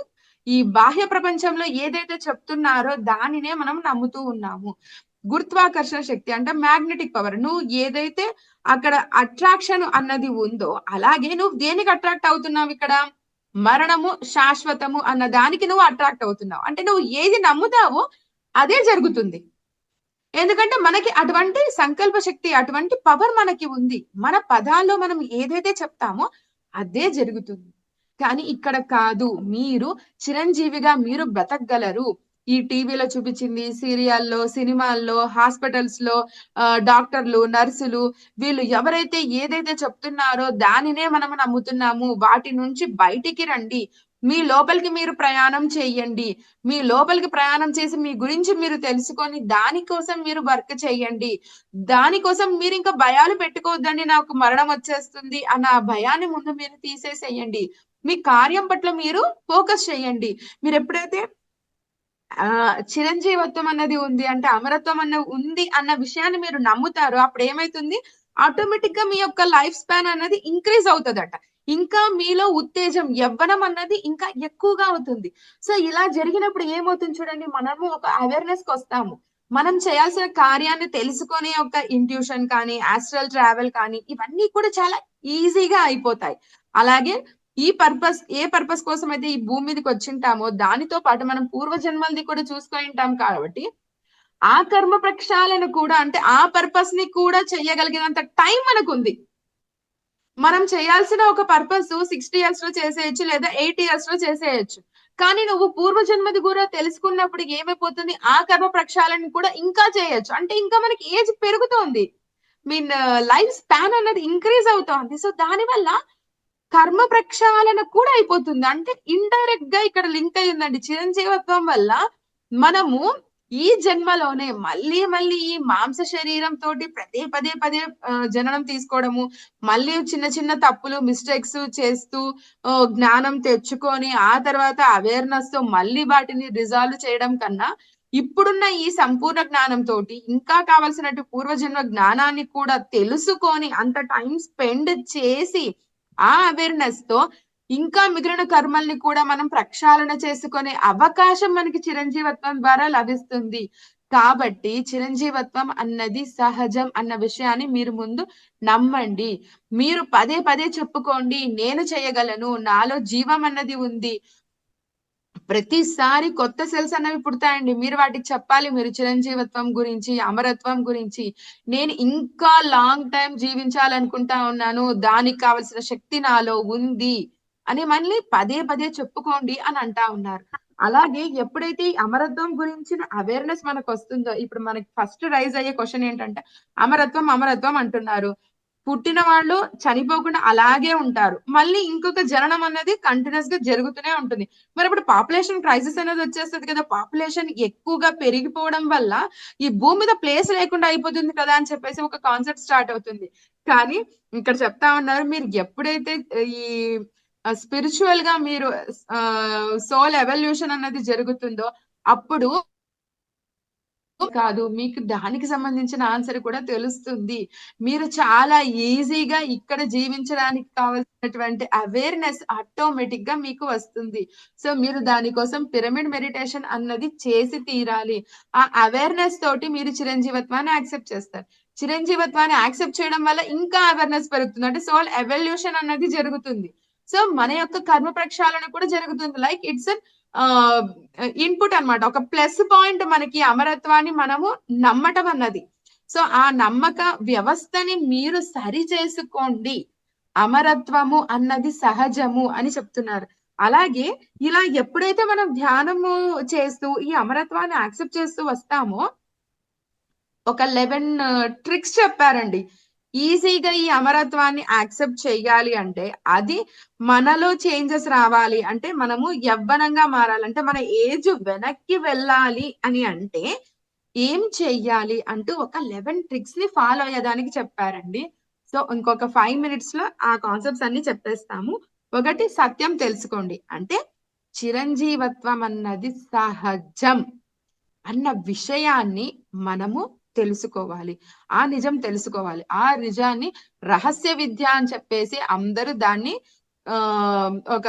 ఈ బాహ్య ప్రపంచంలో ఏదైతే చెప్తున్నారో దానినే మనం నమ్ముతూ ఉన్నాము. గురుత్వాకర్షణ శక్తి అంటే మ్యాగ్నెటిక్ పవర్. నువ్వు ఏదైతే అక్కడ అట్రాక్షన్ అన్నది ఉందో అలాగే నువ్వు దేనికి అట్రాక్ట్ అవుతున్నావు ఇక్కడ? మరణము శాశ్వతము అన్న దానికి నువ్వు అట్రాక్ట్ అవుతున్నావు. అంటే నువ్వు ఏది నమ్ముతావో అదే జరుగుతుంది. ఎందుకంటే మనకి అటువంటి సంకల్ప శక్తి, అటువంటి పవర్ మనకి ఉంది. మన పదాల్లో మనం ఏదైతే చెప్తామో అదే జరుగుతుంది. కానీ ఇక్కడ కాదు. మీరు చిరంజీవిగా మీరు బ్రతకగలరు. ఈ టీవీలో చూపించింది, సీరియల్లో, సినిమాల్లో, హాస్పిటల్స్ లో డాక్టర్లు, నర్సులు వీళ్ళు ఎవరైతే ఏదైతే చెప్తున్నారో దానినే మనం నమ్ముతున్నాము. వాటి నుంచి బయటికి రండి. మీ లోపలికి మీరు ప్రయాణం చేయండి. మీ లోపలికి ప్రయాణం చేసి మీ గురించి మీరు తెలుసుకొని దానికోసం మీరు వర్క్ చేయండి. దానికోసం మీరు ఇంకా భయాలు పెట్టుకోవద్దండి. నాకు మరణం వచ్చేస్తుంది అన్న ఆ భయాన్ని ముందు మీరు తీసేసేయండి. మీ కార్యం పట్ల మీరు ఫోకస్ చేయండి. మీరు ఎప్పుడైతే చిరంజీవత్వం అన్నది ఉంది అంటే అమరత్వం అన్నది ఉంది అన్న విషయాన్ని మీరు నమ్ముతారో అప్పుడు ఏమైతుంది, ఆటోమేటిక్ గా మీ యొక్క లైఫ్ స్పాన్ అనేది ఇంక్రీజ్ అవుతుందట. ఇంకా మీలో ఉత్తేజం, యవ్వనం అన్నది ఇంకా ఎక్కువగా అవుతుంది. సో ఇలా జరిగినప్పుడు ఏమవుతుంది చూడండి, మనము ఒక అవేర్నెస్ కి వస్తాము. మనం చేయాల్సిన కార్యాన్ని తెలుసుకునే ఒక ఇంట్యూషన్ కానీ, ఆస్ట్రల్ ట్రావెల్ కానీ ఇవన్నీ కూడా చాలా ఈజీగా అయిపోతాయి. అలాగే ఏ పర్పస్ కోసం అయితే ఈ భూమి మీదకి వచ్చింటామో దానితో పాటు మనం పూర్వజన్మలది కూడా చూసుకొని ఉంటాం కాబట్టి ఆ కర్మ ప్రక్షాళన కూడా అంటే ఆ పర్పస్ ని కూడా చెయ్యగలిగినంత టైం మనకుంది. మనం చేయాల్సిన ఒక పర్పస్ 60 ఇయర్స్ లో చేసేయచ్చు లేదా 80 ఇయర్స్ లో చేసేయచ్చు. కానీ నువ్వు పూర్వజన్మది కూడా తెలుసుకున్నప్పుడు ఏమైపోతుంది, ఆ కర్మ ప్రక్షాళన కూడా ఇంకా చేయొచ్చు. అంటే ఇంకా మనకి ఏజ్ పెరుగుతోంది, మీన్ లైఫ్ స్పాన్ అనేది ఇంక్రీజ్ అవుతోంది. సో దాని వల్ల కర్మ ప్రక్షాళన కూడా అయిపోతుంది. అంటే ఇండైరెక్ట్ గా ఇక్కడ లింక్ అయ్యిందండి. చిరంజీవత్వం వల్ల మనము ఈ జన్మలోనే మళ్ళీ మళ్ళీ ఈ మాంస శరీరం తోటి పదే జననం తీసుకోవడము, మళ్ళీ చిన్న చిన్న తప్పులు మిస్టేక్స్ చేస్తూ జ్ఞానం తెచ్చుకొని ఆ తర్వాత అవేర్నెస్ తో మళ్ళీ వాటిని రిజాల్వ్ చేయడం కన్నా ఇప్పుడున్న ఈ సంపూర్ణ జ్ఞానం తోటి ఇంకా కావలసినట్టు పూర్వజన్మ జ్ఞానాన్ని కూడా తెలుసుకొని అంత టైం స్పెండ్ చేసి ఆ అవేర్నెస్ తో ఇంకా మిగిలిన కర్మల్ని కూడా మనం ప్రక్షాళన చేసుకునే అవకాశం మనకి చిరంజీవత్వం ద్వారా లభిస్తుంది. కాబట్టి చిరంజీవత్వం అన్నది సహజం అన్న విషయాన్ని మీరు ముందు నమ్మండి. మీరు పదే చెప్పుకోండి, నేను చేయగలను, నాలో జీవం అన్నది ఉంది. ప్రతిసారి కొత్త సెల్స్ అన్నవి పుడతాయండి. మీరు వాటికి చెప్పాలి, మీరు చిరంజీవత్వం గురించి, అమరత్వం గురించి. నేను ఇంకా లాంగ్ టైం జీవించాలనుకుంటా ఉన్నాను, దానికి కావలసిన శక్తి నాలో ఉంది అని మళ్ళీ పదే చెప్పుకోండి అని అంటా ఉన్నారు. అలాగే ఎప్పుడైతే ఈ అమరత్వం గురించిన అవేర్నెస్ మనకు వస్తుందో, ఇప్పుడు మనకి ఫస్ట్ రైజ్ అయ్యే క్వశ్చన్ ఏంటంటే అమరత్వం అంటున్నారు. పుట్టిన వాళ్ళు చనిపోకుండా అలాగే ఉంటారు. మళ్ళీ ఇంకొక జననం అన్నది కంటిన్యూస్ గా జరుగుతూనే ఉంటుంది. మరి ఇప్పుడు పాపులేషన్ క్రైసిస్ అనేది వచ్చేస్తుంది కదా, పాపులేషన్ ఎక్కువగా పెరిగిపోవడం వల్ల ఈ భూమి మీద ప్లేస్ లేకుండా అయిపోతుంది కదా అని చెప్పేసి ఒక కాన్సెప్ట్ స్టార్ట్ అవుతుంది. కానీ ఇక్కడ చెప్తా ఉన్నారు, మీరు ఎప్పుడైతే ఈ స్పిరిచువల్ గా మీరు సోల్ ఎవల్యూషన్ అన్నది జరుగుతుందో అప్పుడు కాదు, మీకు దానికి సంబంధించిన ఆన్సర్ కూడా తెలుస్తుంది. మీరు చాలా ఈజీగా ఇక్కడ జీవించడానికి కావాల్సినటువంటి అవేర్నెస్ ఆటోమేటిక్ గా మీకు వస్తుంది. సో మీరు దానికోసం పిరమిడ్ మెడిటేషన్ అన్నది చేసి తీరాలి. ఆ అవేర్నెస్ తోటి మీరు చిరంజీవత్వాన్ని యాక్సెప్ట్ చేస్తారు. చిరంజీవత్వాన్ని యాక్సెప్ట్ చేయడం వల్ల ఇంకా అవేర్నెస్ పెరుగుతుంది, అంటే సోల్ ఎవల్యూషన్ అన్నది జరుగుతుంది. సో మన యొక్క కర్మ ప్రక్షాళన కూడా జరుగుతుంది. లైక్ ఇట్స్ ఇన్పుట్ అన్నమాట, ఒక ప్లస్ పాయింట్ మనకి అమరత్వాన్ని మనము నమ్మటం అన్నది. సో ఆ నమ్మక వ్యవస్థని మీరు సరి చేసుకోండి. అమరత్వము అన్నది సహజము అని చెప్తున్నారు. అలాగే ఇలా ఎప్పుడైతే మనం ధ్యానము చేస్తూ ఈ అమరత్వాన్ని యాక్సెప్ట్ చేస్తూ వస్తామో ఒక 11 ట్రిక్స్ చెప్పారండి. ఈజీగా ఈ అమరత్వాన్ని యాక్సెప్ట్ చేయాలి అంటే, అది మనలో చేంజెస్ రావాలి అంటే, మనము యవ్వనంగా మారాలంటే, మన ఏజ్ వెనక్కి వెళ్ళాలి అని అంటే ఏం చెయ్యాలి అంటూ ఒక 11 ట్రిక్స్ ని ఫాలో అయ్యేదానికి చెప్పారండి. సో ఇంకొక 5 మినిట్స్ లో ఆ కాన్సెప్ట్స్ అన్ని చెప్పేస్తాము. ఒకటి, సత్యం తెలుసుకోండి. అంటే చిరంజీవత్వం అన్నది సహజం అన్న విషయాన్ని మనము తెలుసుకోవాలి. ఆ నిజం తెలుసుకోవాలి. ఆ నిజాన్ని రహస్య విద్య అని చెప్పేసి అందరూ దాన్ని ఒక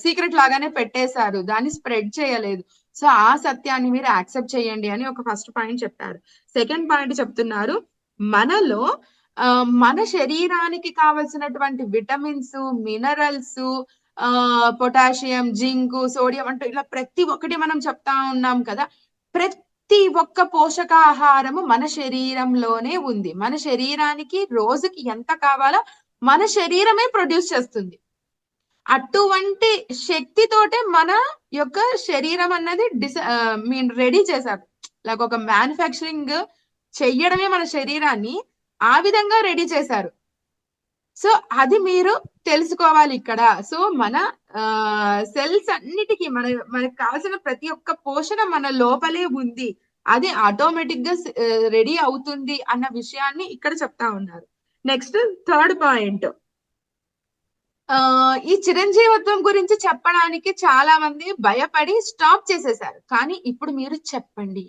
సీక్రెట్ లాగానే పెట్టేశారు, దాన్ని స్ప్రెడ్ చేయలేదు. సో ఆ సత్యాన్ని మీరు యాక్సెప్ట్ చేయండి అని ఒక ఫస్ట్ పాయింట్ చెప్పారు. సెకండ్ పాయింట్ చెప్తున్నారు, మనలో మన శరీరానికి కావలసినటువంటి vitamins, minerals, potassium, zinc, sodium అంటే ఇలా ప్రతి ఒక్కటి మనం చెప్తా ఉన్నాం కదా. ప్రతి ఒక్క పోషకాహారము మన శరీరంలోనే ఉంది. మన శరీరానికి రోజుకి ఎంత కావాలో మన శరీరమే ప్రొడ్యూస్ చేస్తుంది. అటువంటి శక్తితోటే మన యొక్క శరీరం అన్నది మీన్ రెడీ చేశారు. లైక్ ఒక మ్యానుఫ్యాక్చరింగ్ చెయ్యడమే మన శరీరాన్ని ఆ విధంగా రెడీ చేశారు. సో అది మీరు తెలుసుకోవాలి ఇక్కడ. సో మన సెల్స్ అన్నిటికీ మనకు కావాల్సిన ప్రతి ఒక్క పోషణ మన లోపలే ఉంది, అది ఆటోమేటిక్ గా రెడీ అవుతుంది అన్న విషయాన్ని ఇక్కడ చెప్తా ఉన్నారు. నెక్స్ట్ థర్డ్ పాయింట్, ఈ చిరంజీవత్వం గురించి చెప్పడానికి చాలా మంది భయపడి స్టాప్ చేసేసారు. కానీ ఇప్పుడు మీరు చెప్పండి,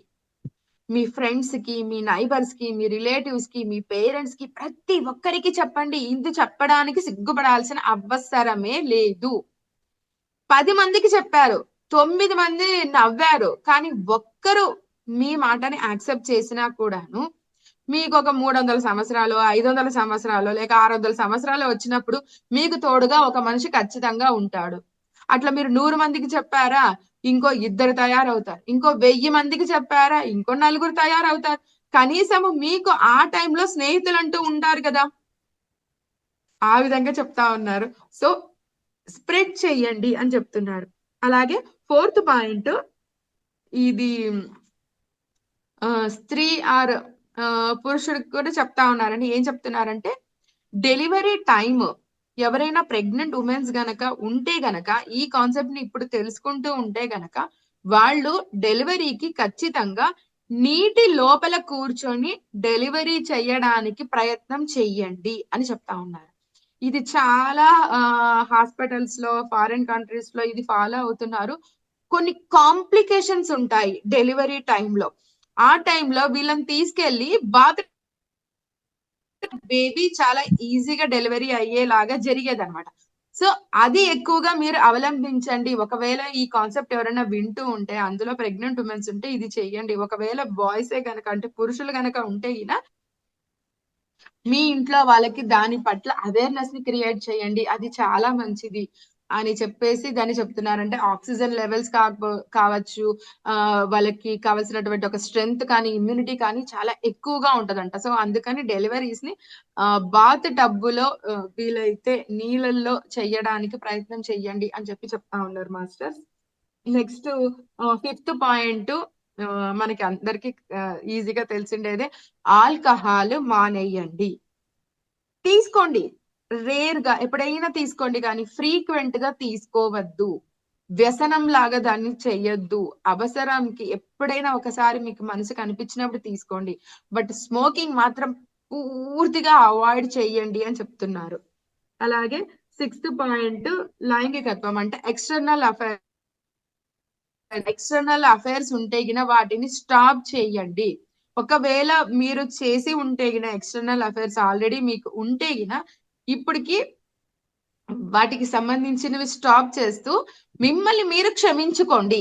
మీ ఫ్రెండ్స్ కి, మీ నైబర్స్ కి, మీ రిలేటివ్స్ కి, మీ పేరెంట్స్ కి, ప్రతి ఒక్కరికి చెప్పండి. ఇది చెప్పడానికి సిగ్గుపడాల్సిన అవసరమే లేదు. 10 మందికి చెప్పారు, 9 మంది నవ్వారు, కానీ ఒక్కరు మీ మాటని యాక్సెప్ట్ చేసినా కూడాను మీకు ఒక 300 సంవత్సరాలు, 500 సంవత్సరాలు, లేక 600 సంవత్సరాలు వచ్చినప్పుడు మీకు తోడుగా ఒక మనిషి ఖచ్చితంగా ఉంటాడు. అట్లా మీరు 100 మందికి చెప్పారా, ఇంకో 2 తయారవుతారు. ఇంకో 1000 మందికి చెప్పారా, ఇంకో 4 తయారవుతారు. కనీసము మీకు ఆ టైంలో స్నేహితులు అంటూ ఉంటారు కదా, ఆ విధంగా చెప్తా ఉన్నారు. సో స్ప్రెడ్ చెయ్యండి అని చెప్తున్నారు. అలాగే 4th పాయింట్, ఇది స్త్రీ ఆర్ పురుషుడికి కూడా చెప్తా ఉన్నారండి. ఏం చెప్తున్నారంటే, డెలివరీ టైమ్ ఎవరైనా ప్రెగ్నెంట్ ఉమెన్స్ గనక ఉంటే గనక, ఈ కాన్సెప్ట్ ని ఇప్పుడు తెలుసుకుంటూ ఉంటే గనక, వాళ్ళు డెలివరీకి ఖచ్చితంగా నీటి లోపల కూర్చొని డెలివరీ చేయడానికి ప్రయత్నం చెయ్యండి అని చెప్తా ఉన్నారు. ఇది చాలా హాస్పిటల్స్ లో, ఫారిన్ కంట్రీస్ లో ఇది ఫాలో అవుతున్నారు. కొన్ని కాంప్లికేషన్స్ ఉంటాయి డెలివరీ టైంలో. ఆ టైంలో వీళ్ళని తీసుకెళ్లి బేబీ చాలా ఈజీగా డెలివరీ అయ్యేలాగా జరిగేదన్నమాట. సో అది ఎక్కువగా మీరు అవలంబించండి. ఒకవేళ ఈ కాన్సెప్ట్ ఎవరైనా వింటూ ఉంటే, అందులో ప్రెగ్నెంట్ ఉమెన్స్ ఉంటే ఇది చెయ్యండి. ఒకవేళ బాయ్సే గనక, అంటే పురుషులు గనక ఉంటే మీ ఇంట్లో వాళ్ళకి దాని పట్ల అవేర్నెస్ ని క్రియేట్ చేయండి, అది చాలా మంచిది అని చెప్పేసి దాన్ని చెప్తున్నారంటే, ఆక్సిజన్ లెవెల్స్ కావచ్చు, వాళ్ళకి కావాల్సినటువంటి ఒక స్ట్రెంగ్త్ కానీ, ఇమ్యూనిటీ కానీ చాలా ఎక్కువగా ఉంటదంట. సో అందుకని డెలివరీస్ ని బాత్ టబ్బులో వీలైతే నీళ్ళల్లో చెయ్యడానికి ప్రయత్నం చెయ్యండి అని చెప్తా ఉన్నారు మాస్టర్స్. నెక్స్ట్ 5th పాయింట్, మనకి అందరికి ఈజీగా తెలిసిండేదే, ఆల్కహాల్ మానేయండి. తీసుకోండి, రేర్ గా ఎప్పుడైనా తీసుకోండి, కానీ ఫ్రీక్వెంట్ గా తీసుకోవద్దు. వ్యసనం లాగా దాన్ని చెయ్యొద్దు. అవసరానికి ఎప్పుడైనా ఒకసారి మీకు మనసుకు అనిపించినప్పుడు తీసుకోండి, బట్ స్మోకింగ్ మాత్రం పూర్తిగా అవాయిడ్ చెయ్యండి అని చెప్తున్నారు. అలాగే 6th పాయింట్, లైంగికత్వం అంటే ఎక్స్టర్నల్ అఫైర్స్ ఉంటే గిన వాటిని స్టాప్ చేయండి. ఒకవేళ మీరు చేసి ఉంటే గిన, ఎక్స్టర్నల్ అఫైర్స్ ఆల్రెడీ మీకు ఉంటే గిన, ఇప్పటికి వాటికి సంబంధించినవి స్టాప్ చేస్తూ మిమ్మల్ని మీరు క్షమించుకోండి.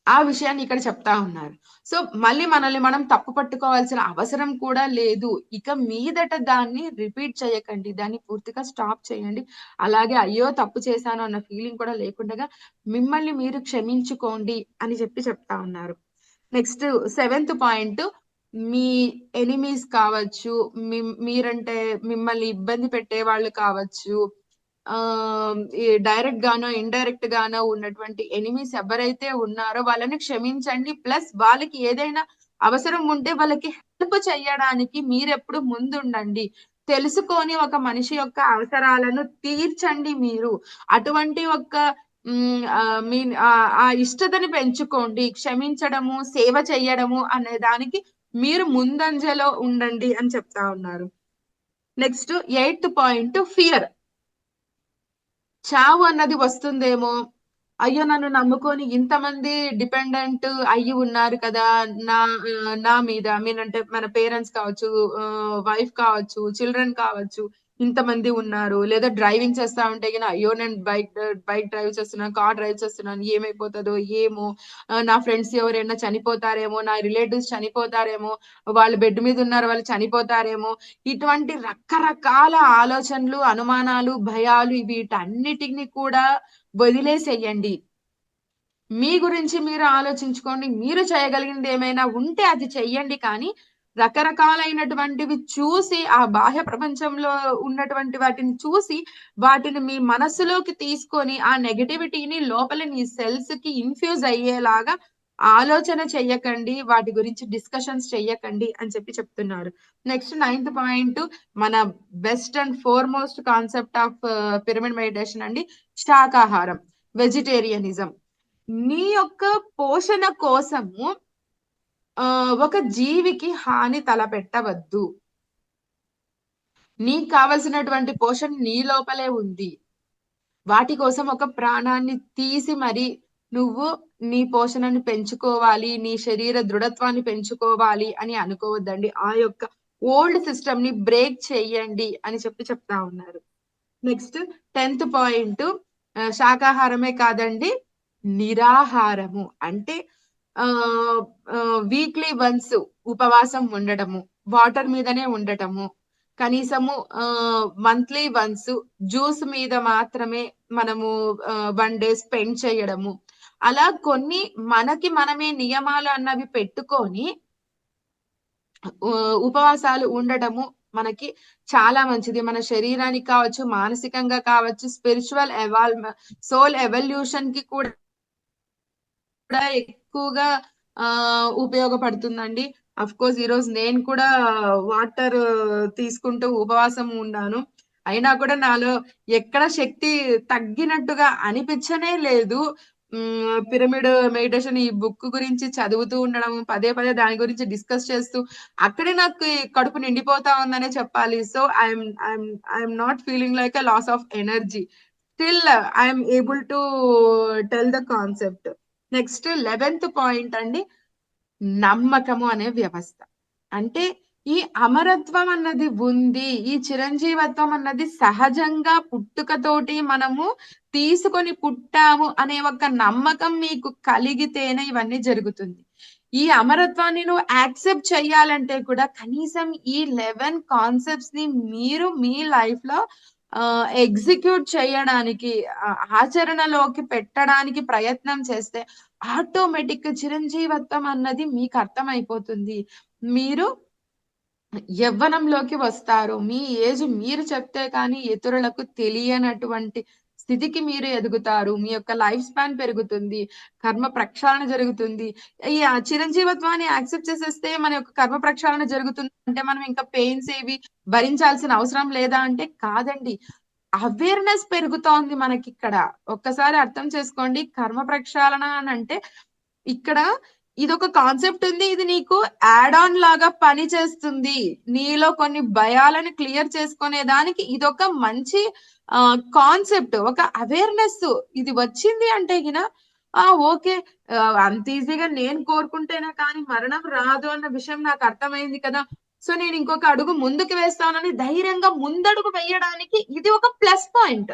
ఆ విషయాన్ని ఇక్కడ చెప్తా ఉన్నారు. సో మళ్ళీ మనల్ని మనం తప్పు పట్టుకోవాల్సిన అవసరం కూడా లేదు. ఇక మీదట దాన్ని రిపీట్ చేయకండి, దాన్ని పూర్తిగా స్టాప్ చేయండి. అలాగే అయ్యో తప్పు చేశాను అన్న ఫీలింగ్ కూడా లేకుండా మిమ్మల్ని మీరు క్షమించుకోండి అని చెప్తా ఉన్నారు. నెక్స్ట్ 7th పాయింట్, మీ ఎనిమీస్ కావచ్చు, మీరంటే మిమ్మల్ని ఇబ్బంది పెట్టే వాళ్ళు కావచ్చు, డైరెక్ట్ గానో ఇండైరెక్ట్ గానో ఉన్నటువంటి ఎనిమీస్ ఎవరైతే ఉన్నారో వాళ్ళని క్షమించండి. ప్లస్ వాళ్ళకి ఏదైనా అవసరం ఉంటే వాళ్ళకి హెల్ప్ చేయడానికి మీరెప్పుడు ముందుండండి. తెలుసుకొని ఒక మనిషి యొక్క అవసరాలను తీర్చండి. మీరు అటువంటి ఒక ఆ ఇష్టతని పెంచుకోండి. క్షమించడము, సేవ చెయ్యడము అనే దానికి మీరు ముందంజలో ఉండండి అని చెప్తా ఉన్నారు. Next 8th point, fear. చావు అన్నది వస్తుందేమో, అయ్యో నన్ను నమ్ముకొని ఇంతమంది డిపెండెంట్ అయ్యి ఉన్నారు కదా నా మీద, మీనంటే మన పేరెంట్స్ కావచ్చు, వైఫ్ కావచ్చు, చిల్డ్రన్ కావచ్చు, ఇంతమంది ఉన్నారు. లేదా డ్రైవింగ్ చేస్తా ఉంటే గిన, అయ్యో నేను బైక్ డ్రైవ్ చేస్తున్నాను, కార్ డ్రైవ్ చేస్తున్నాను, ఏమైపోతుందో ఏమో, నా ఫ్రెండ్స్ ఎవరైనా చనిపోతారేమో, నా రిలేటివ్స్ చనిపోతారేమో, వాళ్ళు బెడ్ మీద ఉన్నారు, వాళ్ళు చనిపోతారేమో, ఇటువంటి రకరకాల ఆలోచనలు, అనుమానాలు, భయాలు, వీటన్నిటిని కూడా వదిలేసేయండి. మీ గురించి మీరు ఆలోచించుకోండి. మీరు చేయగలిగింది ఏమైనా ఉంటే అది చెయ్యండి, కానీ రకరకాలైనటువంటివి చూసి ఆ బాహ్య ప్రపంచంలో ఉన్నటువంటి వాటిని చూసి వాటిని మీ మనస్సులోకి తీసుకొని ఆ నెగటివిటీని లోపల నీ సెల్స్ కి ఇన్ఫ్యూజ్ అయ్యేలాగా ఆలోచన చెయ్యకండి, వాటి గురించి డిస్కషన్స్ చెయ్యకండి అని చెప్తున్నారు. నెక్స్ట్ 9th పాయింట్, మన best and foremost concept of pyramid meditation అండి, శాకాహారం, వెజిటేరియనిజం. నీ యొక్క పోషణ కోసము ఒక జీవికి హాని తలపెట్టవద్దు. నీకు కావలసినటువంటి పోషణ నీ లోపలే ఉంది. వాటి కోసం ఒక ప్రాణాన్ని తీసి మరి నువ్వు నీ పోషణను పెంచుకోవాలి, నీ శరీర దృఢత్వాన్ని పెంచుకోవాలి అని అనుకోవద్దండి. ఆ యొక్క ఓల్డ్ సిస్టమ్ ని బ్రేక్ చెయ్యండి అని చెప్తా ఉన్నారు. నెక్స్ట్ 10th పాయింట్, శాకాహారమే కాదండి, నిరాహారము అంటే వీక్లీ వన్స్ ఉపవాసం ఉండటము, వాటర్ మీదనే ఉండటము, కనీసము మంత్లీ వన్స్ జ్యూస్ మీద మాత్రమే మనము 1 day స్పెండ్ చేయడము, అలా కొన్ని మనకి మనమే నియమాలు అన్నవి పెట్టుకొని ఉపవాసాలు ఉండటము మనకి చాలా మంచిది. మన శరీరానికి కావచ్చు, మానసికంగా కావచ్చు, స్పిరిచువల్ సోల్ ఎవల్యూషన్ కి కూడా ఎక్కువగా ఉపయోగపడుతుందండి. అఫ్ కోర్స్ ఈ రోజు నేను కూడా వాటర్ తీసుకుంటూ ఉపవాసం ఉన్నాను. అయినా కూడా నాలో ఎక్కడ శక్తి తగ్గినట్టుగా అనిపించనే లేదు. పిరమిడ్ మెడిటేషన్ ఈ బుక్ గురించి చదువుతూ ఉండడం, పదే పదే దాని గురించి డిస్కస్ చేస్తూ అక్కడే నాకు కడుపు నిండిపోతా ఉందనే చెప్పాలి. So I'm not feeling like a loss of energy. Still I'm able to tell the concept. Next 11th point అండి, నమ్మకము అనే వ్యవస్థ. అంటే ఈ అమరత్వం అన్నది ఉంది, ఈ చిరంజీవత్వం అన్నది సహజంగా పుట్టుకతోటి మనము తీసుకొని పుట్టాము అనే ఒక నమ్మకం మీకు కలిగితేనే ఇవన్నీ జరుగుతుంది. ఈ అమరత్వాన్ని నువ్వు యాక్సెప్ట్ చెయ్యాలంటే కూడా కనీసం ఈ 11 కాన్సెప్ట్స్ ని మీరు మీ లైఫ్ లో ఎగ్జిక్యూట్ చేయడానికి, ఆచరణలోకి పెట్టడానికి ప్రయత్నం చేస్తే ఆటోమేటిక్ చిరంజీవత్వం అన్నది మీకు అర్థమైపోతుంది. మీరు యవ్వనంలోకి వస్తారు. మీ ఏజ్ మీరు చెప్తే కానీ ఇతరులకు తెలియనటువంటి స్థితికి మీరు ఎదుగుతారు. మీ యొక్క లైఫ్ స్పాన్ పెరుగుతుంది, కర్మ ప్రక్షాళన జరుగుతుంది. ఈ చిరంజీవత్వాన్ని యాక్సెప్ట్ చేసేస్తే మన యొక్క కర్మ ప్రక్షాళన జరుగుతుంది అంటే మనం ఇంకా పెయిన్స్ ఏవి భరించాల్సిన అవసరం లేదా అంటే కాదండి. అవేర్నెస్ పెరుగుతోంది మనకి ఇక్కడ. ఒక్కసారి అర్థం చేసుకోండి, కర్మ ప్రక్షాళన అని అంటే ఇక్కడ ఇదొక కాన్సెప్ట్ ఉంది, ఇది నీకు యాడ్ ఆన్ లాగా పని చేస్తుంది. నీలో కొన్ని భయాలను క్లియర్ చేసుకునే దానికి ఇదొక మంచి కాన్సెప్ట్, ఒక అవేర్నెస్. ఇది వచ్చింది అంటే గిన ఓకే, అంత ఈజీగా నేను కోరుకుంటేనే కానీ మరణం రాదు అన్న విషయం నాకు అర్థమైంది కదా, సో నేను ఇంకొక అడుగు ముందుకు వేస్తానని ధైర్యంగా ముందడుగు వేయడానికి ఇది ఒక ప్లస్ పాయింట్.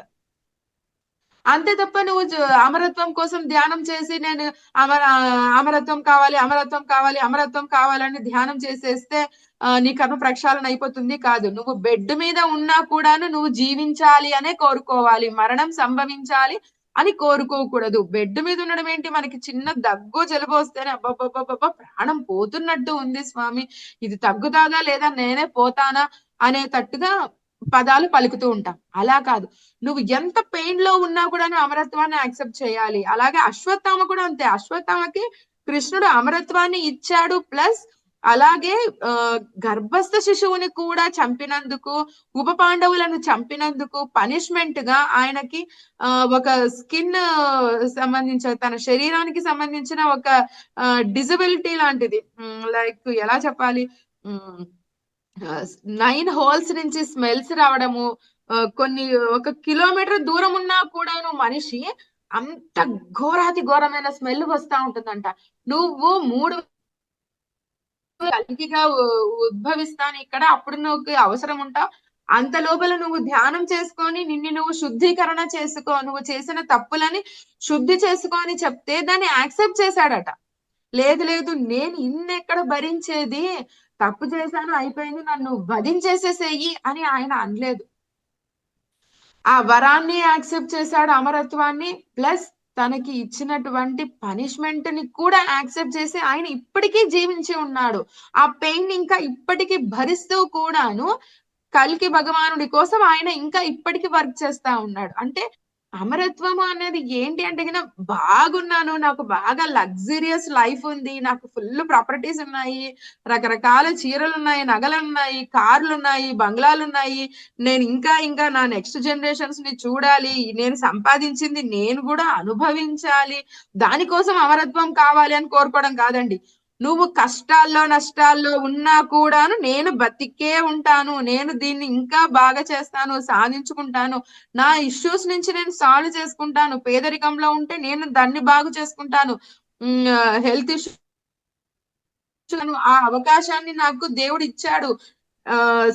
అంతే తప్ప నువ్వు అమరత్వం కోసం ధ్యానం చేసి నేను అమరత్వం కావాలి, అమరత్వం కావాలి, అమరత్వం కావాలని ధ్యానం చేసేస్తే నీ కర్మ ప్రక్షాళన అయిపోతుంది కాదు. నువ్వు బెడ్ మీద ఉన్నా కూడాను నువ్వు జీవించాలి అనే కోరుకోవాలి, మరణం సంభవించాలి అని కోరుకోకూడదు. బెడ్ మీద ఉండడం ఏంటి, మనకి చిన్న దగ్గు జలుబు వస్తేనే అబ్బబ్బబ్బబ్బ ప్రాణం పోతున్నట్టు ఉంది స్వామి, ఇది తగ్గుతాదా లేదా నేనే పోతానా అనేటట్టుగా పదాలు పలుకుతూ ఉంటాం. అలా కాదు, నువ్వు ఎంత పెయిన్ లో ఉన్నా కూడా అమరత్వాన్ని యాక్సెప్ట్ చేయాలి. అలాగే అశ్వత్థామ కూడా అంతే. అశ్వత్థామకి కృష్ణుడు అమరత్వాన్ని ఇచ్చాడు, ప్లస్ అలాగే గర్భస్థ శిశువుని కూడా చంపినందుకు, ఉప పాండవులను చంపినందుకు పనిష్మెంట్ గా ఆయనకి ఒక స్కిన్ సంబంధించిన, తన శరీరానికి సంబంధించిన ఒక డిజబిలిటీ లాంటిది, లైక్ ఎలా చెప్పాలి, 9 holes నుంచి స్మెల్స్ రావడము, కొన్ని 1 kilometer దూరం ఉన్నా కూడాను మనిషి అంత ఘోరాతి ఘోరమైన స్మెల్ వస్తా ఉంటుందంట. నువ్వు 3 కలిగిగా ఉద్భవిస్తాను ఇక్కడ, అప్పుడు నువ్వు అవసరం ఉంటావు. అంత లోపల నువ్వు ధ్యానం చేసుకొని నిన్ను నువ్వు శుద్ధీకరణ చేసుకో, నువ్వు చేసిన తప్పులని శుద్ధి చేసుకో అని చెప్తే దాన్ని యాక్సెప్ట్ చేశాడట. లేదు లేదు, నేను ఇన్నెక్కడ భరించేది, తప్పు చేశాను అయిపోయింది, నన్ను వధించేసేసేయి అని ఆయన అనలేదు. ఆ వరాన్ని యాక్సెప్ట్ చేశాడు, అమరత్వాన్ని, ప్లస్ తనకి ఇచ్చినటువంటి పనిష్మెంట్ ని కూడా యాక్సెప్ట్ చేసి ఆయన ఇప్పటికీ జీవించి ఉన్నాడు. ఆ పెయిన్ ఇంకా ఇప్పటికీ భరిస్తూ కూడాను కల్కి భగవానుడి కోసం ఆయన ఇంకా ఇప్పటికి వర్క్ చేస్తా ఉన్నాడు. అంటే అమరత్వము అనేది ఏంటి అంటే గిన బాగున్నాను, నాకు బాగా లగ్జరియస్ లైఫ్ ఉంది, నాకు ఫుల్ ప్రాపర్టీస్ ఉన్నాయి, రకరకాల చీరలున్నాయి, నగలున్నాయి, కార్లున్నాయి, బంగ్లాలున్నాయి. నేను ఇంకా ఇంకా నా నెక్స్ట్ జనరేషన్స్ ని చూడాలి, నేను సంపాదించింది నేను కూడా అనుభవించాలి, దానికోసం అమరత్వం కావాలి అని కోరుకోవడం కాదండి. నువ్వు కష్టాల్లో నష్టాల్లో ఉన్నా కూడాను నేను బతికే ఉంటాను, నేను దీన్ని ఇంకా బాగా చేస్తాను, సాధించుకుంటాను, నా ఇష్యూస్ నుంచి నేను సాల్వ్ చేసుకుంటాను, పేదరికంలో ఉంటే నేను దాన్ని బాగు చేసుకుంటాను, హెల్త్ ఇష్యూ ఆ అవకాశాన్ని నాకు దేవుడు ఇచ్చాడు,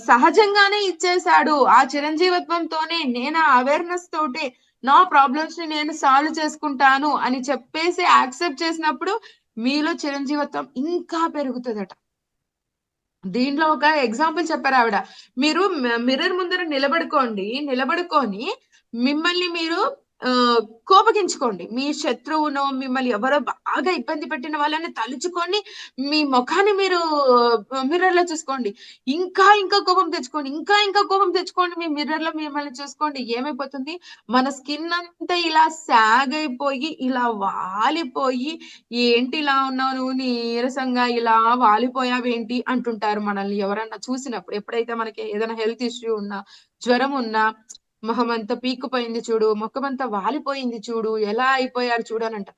సహజంగానే ఇచ్చేశాడు. ఆ చిరంజీవత్వంతోనే నేను ఆ అవేర్నెస్ తోటే నా ప్రాబ్లమ్స్ ని నేను సాల్వ్ చేసుకుంటాను అని చెప్పేసి యాక్సెప్ట్ చేసినప్పుడు మీలో చిరంజీవత్వం ఇంకా పెరుగుతుందట. దీంట్లో ఒక ఎగ్జాంపుల్ చెప్పారు ఆవిడ. మీరు మిర్రర్ ముందర నిలబడుకొని మిమ్మల్ని మీరు కోపగించుకోండి. మీ శత్రువునో మిమ్మల్ని ఎవరో బాగా ఇబ్బంది పెట్టిన వాళ్ళని తలుచుకొని మీ ముఖాన్ని మీరు మిర్రర్ లో చూసుకోండి. ఇంకా ఇంకా కోపం తెచ్చుకోండి, ఇంకా ఇంకా కోపం తెచ్చుకోండి. మీ మిర్రర్ లో మిమ్మల్ని చూసుకోండి. ఏమైపోతుంది, మన స్కిన్ అంతా ఇలా సాగ్ అయిపోయి ఇలా వాలిపోయి, ఏంటి ఇలా ఉన్నావు నువ్వు నీరసంగా ఇలా వాలిపోయావేంటి అంటుంటారు మనల్ని ఎవరన్నా చూసినప్పుడు. ఎప్పుడైతే మనకి ఏదైనా హెల్త్ ఇష్యూ ఉన్నా, జ్వరం ఉన్నా, మొహం అంతా పీక్కుపోయింది చూడు, ముఖం అంతా వాలిపోయింది చూడు, ఎలా అయిపోయారు చూడు అని అంట.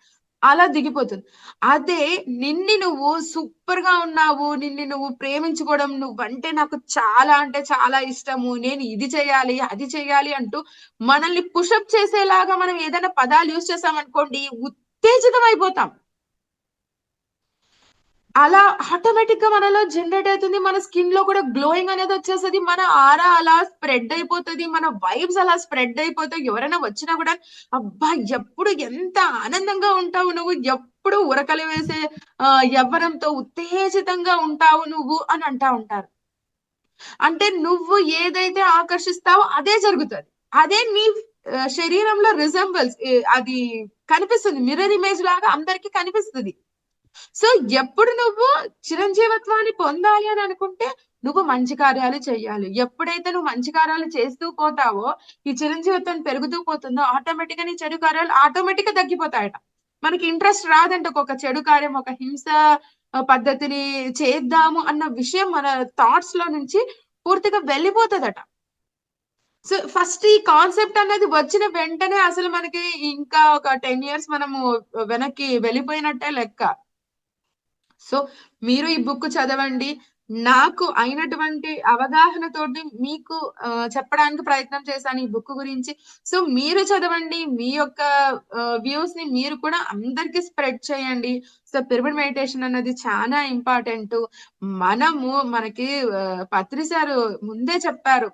అలా దిగిపోతుంది. అదే నువ్వు సూపర్ గా ఉన్నావు, నువ్వు ప్రేమించుకోవడం, నువ్వంటే నాకు చాలా అంటే చాలా ఇష్టము, నేను ఇది చేయాలి అది చేయాలి అంటూ మనల్ని పుషప్ చేసేలాగా మనం ఏదైనా పదాలు యూజ్ చేసామనుకోండి, ఉత్తేజితం అయిపోతాం. అలా ఆటోమేటిక్ గా మనలో జనరేట్ అవుతుంది. మన స్కిన్ లో కూడా గ్లోయింగ్ అనేది వచ్చేస్తది. మన ఆరా అలా స్ప్రెడ్ అయిపోతది. మన వైబ్స్ అలా స్ప్రెడ్ అయిపోతాయి. ఎవరైనా వచ్చినా కూడా అబ్బా ఎప్పుడు ఎంత ఆనందంగా ఉంటావు నువ్వు, ఎప్పుడు ఉరకలు వేసే యవ్వనంతో ఉత్తేజితంగా ఉంటావు నువ్వు అని అంటా ఉంటారు. అంటే నువ్వు ఏదైతే ఆకర్షిస్తావో అదే జరుగుతది. అదే నీ శరీరంలో రిజెంబుల్స్ అది కనిపిస్తుంది. మిర్రర్ ఇమేజ్ లాగా అందరికి కనిపిస్తది. సో ఎప్పుడు నువ్వు చిరంజీవత్వాన్ని పొందాలి అని అనుకుంటే నువ్వు మంచి కార్యాలు చెయ్యాలి. ఎప్పుడైతే నువ్వు మంచి కార్యాలు చేస్తూ పోతావో ఈ చిరంజీవత్వం పెరుగుతూ పోతుందో ఆటోమేటిక్ గా నీ చెడు కార్యాలు ఆటోమేటిక్ గా తగ్గిపోతాయట. మనకి ఇంట్రెస్ట్ రాదంట ఒక చెడు కార్యం, ఒక హింస పద్ధతిని చేద్దాము అన్న విషయం మన థాట్స్ లో నుంచి పూర్తిగా వెళ్ళిపోతుందట. సో ఫస్ట్ ఈ కాన్సెప్ట్ అనేది వచ్చిన వెంటనే అసలు మనకి ఇంకా ఒక 10 years మనము వెనక్కి వెళ్ళిపోయినట్టే లెక్క. సో మీరు ఈ బుక్ చదవండి. నాకు అయినటువంటి అవగాహనతోటి మీకు చెప్పడానికి ప్రయత్నం చేశాను ఈ బుక్ గురించి. సో మీరు చదవండి. మీ యొక్క వ్యూస్ ని మీరు కూడా అందరికి స్ప్రెడ్ చేయండి. సో పిరమిడ్ మెడిటేషన్ అన్నది చాలా ఇంపార్టెంట్. మనకి పత్రి సారు ముందే చెప్పారు,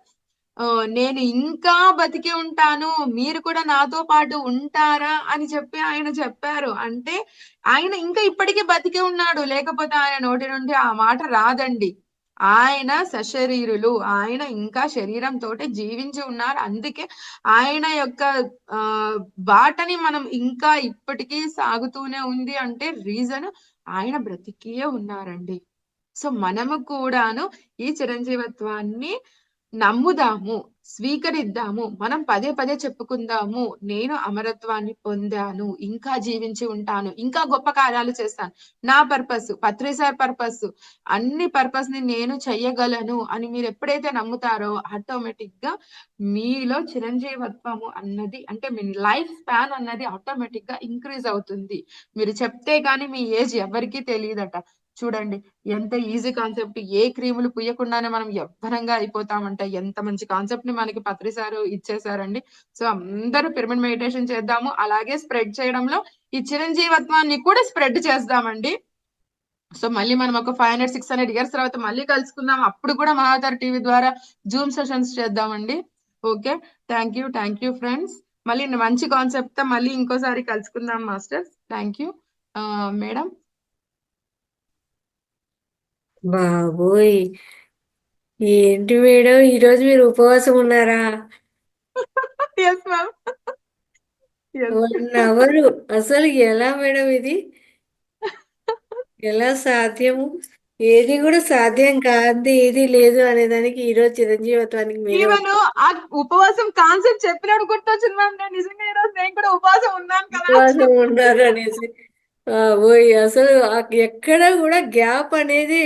నేను ఇంకా బతికి ఉంటాను, మీరు కూడా నాతో పాటు ఉంటారా అని చెప్పి ఆయన చెప్పారు. అంటే ఆయన ఇంకా ఇప్పటికీ బతికి ఉన్నాడు, లేకపోతే ఆయన నోటి నుండి ఆ మాట రాదండి. ఆయన సశరీరులు, ఆయన ఇంకా శరీరంతో జీవించి ఉన్నారు. అందుకే ఆయన యొక్క బాటని మనం ఇంకా ఇప్పటికీ సాగుతూనే ఉంది అంటే రీజన్ ఆయన బ్రతికే ఉన్నారండి. సో మనము కూడాను ఈ చిరంజీవత్వాన్ని నమ్ముదాము, స్వీకరిద్దాము. మనం పదే పదే చెప్పుకుందాము, నేను అమరత్వాన్ని పొందాను, ఇంకా జీవించి ఉంటాను, ఇంకా గొప్ప కార్యాలు చేస్తాను, నా పర్పస్, పత్రి సార్ పర్పస్, అన్ని పర్పస్ ని నేను చెయ్యగలను అని మీరు ఎప్పుడైతే నమ్ముతారో ఆటోమేటిక్ గా మీలో చిరంజీవత్వము అన్నది, అంటే మీ లైఫ్ స్పాన్ అన్నది ఆటోమేటిక్ గా ఇంక్రీజ్ అవుతుంది. మీరు చెప్తే గానీ మీ ఏజ్ ఎవరికీ తెలియదట. చూడండి ఎంత ఈజీ కాన్సెప్ట్, ఏ క్రీములు పుయ్యకుండానే మనం యవ్వనంగా అయిపోతామంట. ఎంత మంచి కాన్సెప్ట్ ని మనకి పత్రి సారు ఇచ్చేసారండి. సో అందరూ పిరమిడ్ మెడిటేషన్ చేద్దాము, అలాగే స్ప్రెడ్ చేయడంలో ఈ చిరంజీవత్వాన్ని కూడా స్ప్రెడ్ చేద్దామండి. సో మళ్ళీ మనం ఒక 500-600 years తర్వాత మళ్ళీ కలుసుకుందాం. అప్పుడు కూడా మహావతార్ టీవీ ద్వారా జూమ్ సెషన్స్ చేద్దామండి. Okay, thank you friends. మళ్ళీ మంచి కాన్సెప్ట్ తో మళ్ళీ ఇంకోసారి కలుసుకుందాం మాస్టర్స్. Thank you madam. బాబోయ్, ఏంటి మేడం ఈరోజు మీరు ఉపవాసం ఉన్నారా? Yes ma'am. Yes. 1 అవర్ అసలు ఎలా మేడం ఇది? ఎలా సాధ్యము? ఏది కూడా సాధ్యం కాదు, ఏది లేదు అనేదానికి ఈరోజు చిరంజీవత్వానికి మీరే ఈవెన్ ఆ ఉపవాసం కాన్సెప్ట్ చెప్పినప్పుడు గుర్తొచ్చింది మ్యామ్. నేను నిజంగా ఈరోజు నేను కూడా ఉపవాసం ఉన్నాను కదా అని ఉపవాసం చెప్పి. ఉన్నారు అనేసి. ఓయ్ అసలు ఎక్కడ కూడా గ్యాప్ అనేది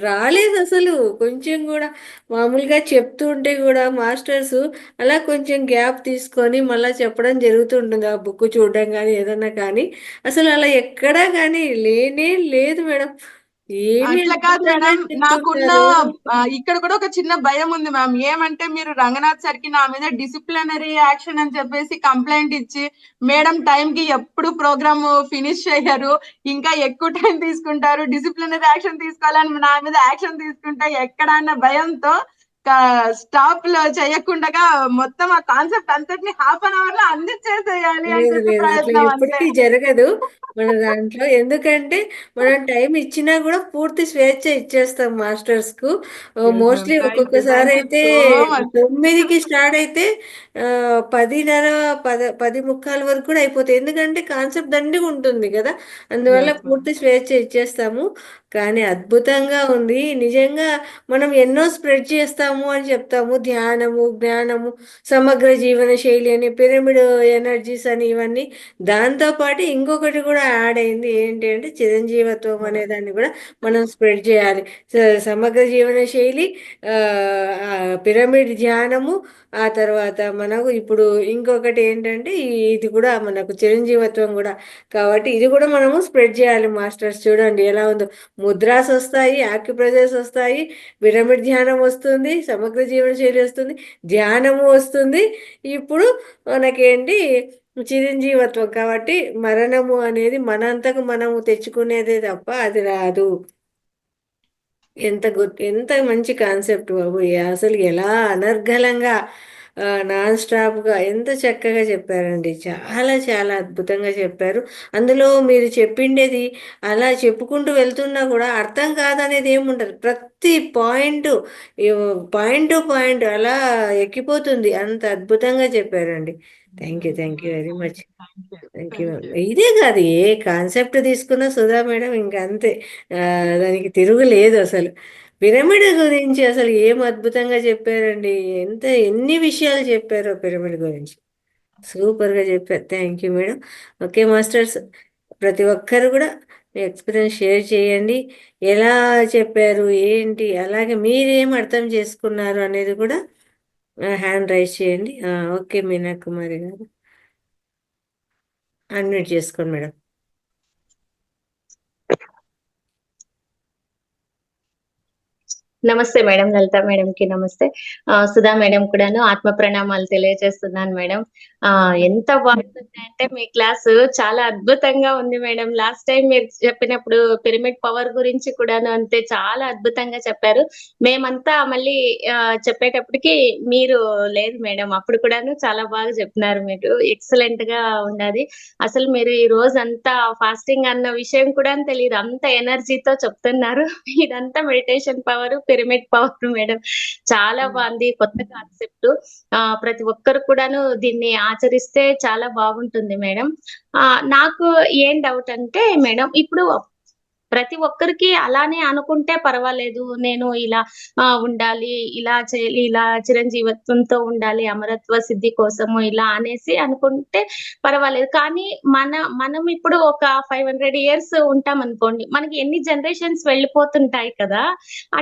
రాలేదు అసలు, కొంచెం కూడా. మామూలుగా చెప్తుంటే కూడా మాస్టర్స్ అలా కొంచెం గ్యాప్ తీసుకొని మళ్ళీ చెప్పడం జరుగుతుంటుంది, ఆ బుక్ చూడడం కానీ ఏదన్నా కానీ. అసలు అలా ఎక్కడా కానీ లేనే లేదు మేడం. ఏమి అట్లా కాదు అద్భుతంగా మేడం. నాకున్న చెప్తుంటారు. ఇక్కడ కూడా ఒక చిన్న భయం ఉంది మ్యామ్. ఏమంటే మీరు రంగనాథ్ సార్ కి నా మీద డిసిప్లినరీ యాక్షన్ అని చెప్పేసి కంప్లైంట్ ఇచ్చి, మేడం టైం కి ఎప్పుడు ప్రోగ్రామ్ ఫినిష్ చేయరు, ఇంకా ఎక్కువ టైం తీసుకుంటారు, డిసిప్లినరీ యాక్షన్ తీసుకోవాలని నా మీద యాక్షన్ తీసుకుంటే ఎక్కడ అన్న భయంతో స్టాప్ లో చేయకుండా మొత్తం ఆ కాన్సెప్ట్ అంతటిని ½ లో అందించేసేయాలి అని లేదు చెప్పి లేదు, అట్లా ప్రయత్నం అంతే. ఎప్పటికీ జరగదు మన దాంట్లో. ఎందుకంటే మనం టైం ఇచ్చినా కూడా పూర్తి స్వేచ్ఛ ఇచ్చేస్తాం మాస్టర్స్ కు. Yes, ma'am. Mostly Thank you. ఒక్కొక్కసారి Thank you అయితే so much. 9కి స్టార్ట్ అయితే 10:30, 10:45 వరకు కూడా అయిపోతాయి. ఎందుకంటే కాన్సెప్ట్ దండిగా ఉంటుంది కదా, అందువల్ల Yes, ma'am. పూర్తి స్వేచ్ఛ ఇచ్చేస్తాము. కానీ అద్భుతంగా ఉంది నిజంగా. మనం ఎన్నో స్ప్రెడ్ చేస్తాము అని చెప్తాము, ధ్యానము, జ్ఞానము, సమగ్ర జీవన శైలి అని, పిరమిడ్ ఎనర్జీస్ అని, ఇవన్నీ. దాంతోపాటు ఇంకొకటి కూడా యాడ్ అయింది, ఏంటి అంటే చిరంజీవత్వం అనే దాన్ని కూడా మనం స్ప్రెడ్ చేయాలి. సమగ్ర జీవన శైలి, ఆ, ఆ, పిరమిడ్ ధ్యానము, ఆ తర్వాత మనకు ఇప్పుడు ఇంకొకటి ఏంటంటే ఇది కూడా మనకు చిరంజీవత్వం కూడా. కాబట్టి ఇది కూడా మనము స్ప్రెడ్ చేయాలి మాస్టర్స్. చూడండి ఎలా ఉందో, ముద్రాస్ వస్తాయి, యాక్యుప్రెజర్స్ వస్తాయి, పిరమిడ్ ధ్యానం వస్తుంది, సమగ్ర జీవన శైలి వస్తుంది, ధ్యానము వస్తుంది. ఇప్పుడు మనకేంటి చిరంజీవత్వం. కాబట్టి మరణము అనేది మనంతకు మనము తెచ్చుకునేదే తప్ప అది రాదు. ఎంత మంచి కాన్సెప్ట్ బాబు! అసలు ఎలా అనర్గళంగా, నాన్ స్టాప్గా ఎంత చక్కగా చెప్పారండి. చాలా చాలా అద్భుతంగా చెప్పారు. అందులో మీరు చెప్పిండేది అలా చెప్పుకుంటూ వెళ్తున్నా కూడా అర్థం కాదనేది ఏముండదు. ప్రతి పాయింట్, పాయింట్ టు పాయింట్ అలా ఎక్కిపోతుంది. అంత అద్భుతంగా చెప్పారండి. Thank you very much. Thank you. ఇదే కాదు, ఏ కాన్సెప్ట్ తీసుకున్నా సుధా మేడం ఇంకా అంతే. దానికి తిరుగులేదు అసలు. పిరమిడ్ గురించి అసలు ఏం అద్భుతంగా చెప్పారండి. ఎన్ని విషయాలు చెప్పారో పిరమిడ్ గురించి. సూపర్గా చెప్పారు. Thank you madam. Okay masters, ప్రతి ఒక్కరు కూడా మీ ఎక్స్పీరియన్స్ షేర్ చేయండి. ఎలా చెప్పారు ఏంటి, అలాగే మీరేం అర్థం చేసుకున్నారు అనేది కూడా హ్యాండ్ రైజ్ చేయండి. ఓకే మీనా కుమారి గారు, అన్మ్యూట్ చేసుకోండి మేడం. నమస్తే మేడం, లలిత మేడం కి నమస్తే. సుధా మేడం కూడాను ఆత్మ ప్రణామాలు తెలియజేస్తున్నాను మేడం. ఎంత బాగుంటుంది అంటే మీ క్లాసు చాలా అద్భుతంగా ఉంది మేడం. లాస్ట్ టైం మీరు చెప్పినప్పుడు పిరమిడ్ పవర్ గురించి కూడాను అంతే చాలా అద్భుతంగా చెప్పారు. మేమంతా మళ్ళీ చెప్పేటప్పటికి మీరు లేదు మేడం, అప్పుడు కూడాను చాలా బాగా చెప్పినారు. మీరు ఎక్సలెంట్ గా ఉన్నది. అసలు మీరు ఈ రోజు అంతా ఫాస్టింగ్ అన్న విషయం కూడా తెలియదు, అంత ఎనర్జీతో చెప్తున్నారు. ఇదంతా meditation power, pyramid power madam. చాలా బాగుంది, కొత్త కాన్సెప్ట్. ప్రతి ఒక్కరు కూడాను దీన్ని ఆచరిస్తే చాలా బాగుంటుంది మేడం. నాకు ఏం డౌట్ అంటే మేడం, ఇప్పుడు ప్రతి ఒక్కరికి అలానే అనుకుంటే పర్వాలేదు, నేను ఇలా ఉండాలి, ఇలా చేయాలి, ఇలా చిరంజీవత్వంతో ఉండాలి, అమరత్వ సిద్ధి కోసము ఇలా అనేసి అనుకుంటే పర్వాలేదు. కానీ మనం ఇప్పుడు ఒక 500 ఇయర్స్ ఉంటాం అనుకోండి, మనకి ఎన్ని జనరేషన్స్ వెళ్ళిపోతుంటాయి కదా.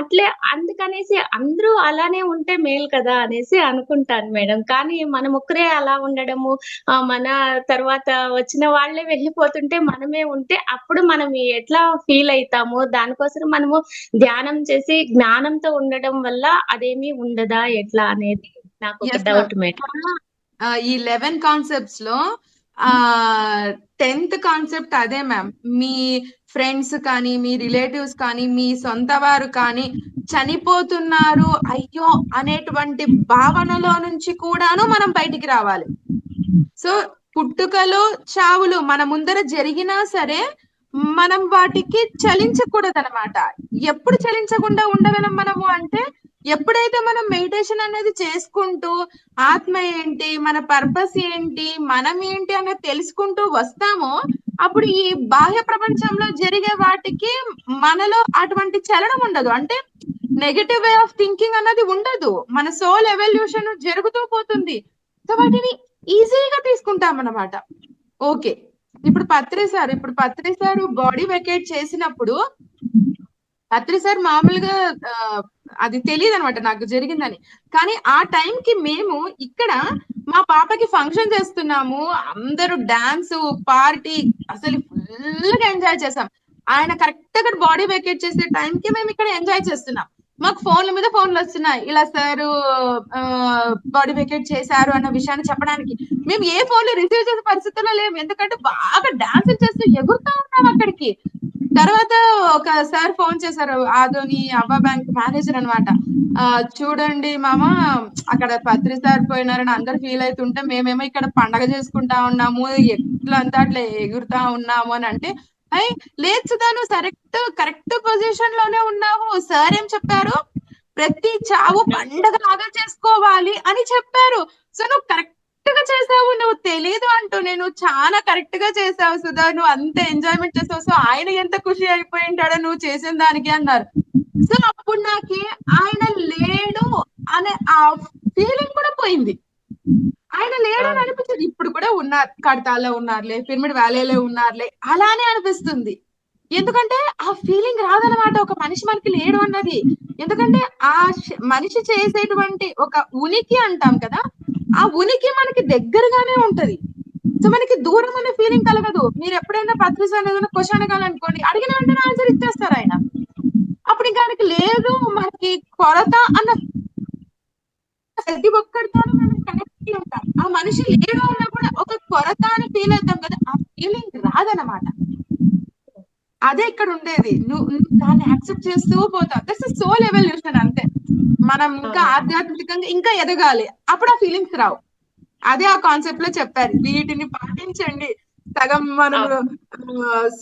అట్లే అందుకనేసి అందరూ అలానే ఉంటే మేలు కదా అనేసి అనుకుంటాను మేడం. కానీ మనం ఒక్కరే అలా ఉండడము, మన తర్వాత వచ్చిన వాళ్ళే వెళ్ళిపోతుంటే మనమే ఉంటే అప్పుడు మనం ఎట్లా ఫీల్ అవుతాము. దానికోసం మనము ధ్యానం చేసి జ్ఞానంతో ఉండడం వల్ల అదేమీ ఉండదా ఎట్లా అనేది నాకు ఒక Yes, ma'am. Doubt madam. ఈ 11 కాన్సెప్ట్స్ లో 10th కాన్సెప్ట్ అదే మ్యామ్. మీ ఫ్రెండ్స్ కానీ, మీ రిలేటివ్స్ కానీ, మీ సొంత వారు కానీ చనిపోతున్నారు అయ్యో అనేటువంటి భావనలో నుంచి కూడాను మనం బయటికి రావాలి. సో పుట్టుకలు, చావులు మన ముందర జరిగినా సరే మనం వాటికి చలించకూడదు అనమాట. ఎప్పుడు చలించకుండా ఉండగలం మనము అంటే ఎప్పుడైతే మనం మెడిటేషన్ అనేది చేసుకుంటూ ఆత్మ ఏంటి, మన పర్పస్ ఏంటి, మనం ఏంటి అనేది తెలుసుకుంటూ వస్తామో అప్పుడు ఈ బాహ్య ప్రపంచంలో జరిగే వాటికి మనలో అటువంటి చలనం ఉండదు. అంటే నెగటివ్ వే ఆఫ్ థింకింగ్ అన్నది ఉండదు. మన సోల్ ఎవల్యూషన్ జరుగుతూ పోతుంది. సో వాటిని ఈజీగా తీసుకుంటాం అన్నమాట. ఓకే, ఇప్పుడు పత్రి సార్ బాడీ వెకేట్ చేసినప్పుడు పత్రి సార్ మామూలుగా అది తెలియదు అనమాట నాకు జరిగిందని. కానీ ఆ టైంకి మేము ఇక్కడ మా పాపకి ఫంక్షన్ చేస్తున్నాము, అందరూ డాన్స్ పార్టీ అసలు ఫుల్ గా ఎంజాయ్ చేసాం. ఆయన కరెక్ట్ గా బాడీ వెకేట్ చేసే టైంకి మేము ఇక్కడ ఎంజాయ్ చేస్తున్నాం. మాకు ఫోన్ల మీద ఫోన్లు వస్తున్నాయి, ఇలా సార్ బాడీ వెకేట్ చేశారు అన్న విషయాన్ని చెప్పడానికి. మేము ఏ ఫోన్లు రిసీవ్ చేసే పరిస్థితుల్లో లేము, ఎందుకంటే బాగా డాన్స్ చేస్తూ ఎగురుతా ఉన్నాం అక్కడికి. తర్వాత ఒక సార్ ఫోన్ చేశారు, ఆదోని అవ్వ బ్యాంక్ మేనేజర్ అనమాట. చూడండి మామ, అక్కడ పత్రి సార్ పోయినారని అందరు ఫీల్ అవుతుంటే మేమేమో ఇక్కడ పండగ చేసుకుంటా ఉన్నాము, ఎట్లా అంతా అట్లా ఎగురుతా ఉన్నాము అని అంటే, అయ్యి లేదు సుధా, నువ్వు కరెక్ట్ పొజిషన్ లోనే ఉన్నావు. సార్ ఏం చెప్పారు, ప్రతి చావు పండగ లాగా చేసుకోవాలి అని చెప్పారు. సో నువ్వు కరెక్ట్ గా చేసావు, నువ్వు తెలీదు అంటూ నేను చాలా కరెక్ట్ గా చేసావు సుధా, నువ్వు అంత ఎంజాయ్మెంట్ చేసావు. సో ఆయన ఎంత ఖుషి అయిపోయి ఉంటాడో నువ్వు చేసిన దానికి అన్నారు. సో అప్పుడు నాకు ఆయన లేడు అనే ఆ ఫీలింగ్ కూడా పోయింది. ఆయన లేడని అనిపించింది. ఇప్పుడు కూడా ఉన్నారు, కడతాలో ఉన్నారులే, పిరమిడ్ వ్యాలీలో ఉన్నారులే, అలానే అనిపిస్తుంది. ఎందుకంటే ఆ ఫీలింగ్ రాదనమాట ఒక మనిషి మనకి లేడు అన్నది. ఎందుకంటే ఆ మనిషి చేసేటువంటి ఒక ఉనికి అంటాం కదా, ఆ ఉనికి మనకి దగ్గరగానే ఉంటది. సో మనకి దూరం అనే ఫీలింగ్ కలగదు. మీరు ఎప్పుడైనా పత్రిక ఏదైనా క్వశ్చన్ అడగాలనుకోండి, అడిగిన వెంటనే ఆన్సర్ ఇచ్చేస్తారు ఆయన. అప్పుడు ఇంకా ఆయనకి లేదు, మనకి కొరత అన్న ప్రతి ఒక్కరితో మనం కనెక్ట్ ఉంటాం. ఆ మనిషి లేడు అన్నా కూడా ఒక కొరత అని ఫీల్ అవుతాం కదా, ఆ ఫీలింగ్ రాదనమాట. అదే ఇక్కడ ఉండేది. నువ్వు దాన్ని యాక్సెప్ట్ చేస్తూ పోతావు. దట్స్ సోల్ ఎవల్యూషన్ అంతే. మనం ఇంకా ఆధ్యాత్మికంగా ఇంకా ఎదగాలి, అప్పుడు ఆ ఫీలింగ్స్ రావు. అదే ఆ కాన్సెప్ట్ లో చెప్పారు, వీటిని పాటించండి. సగం మనం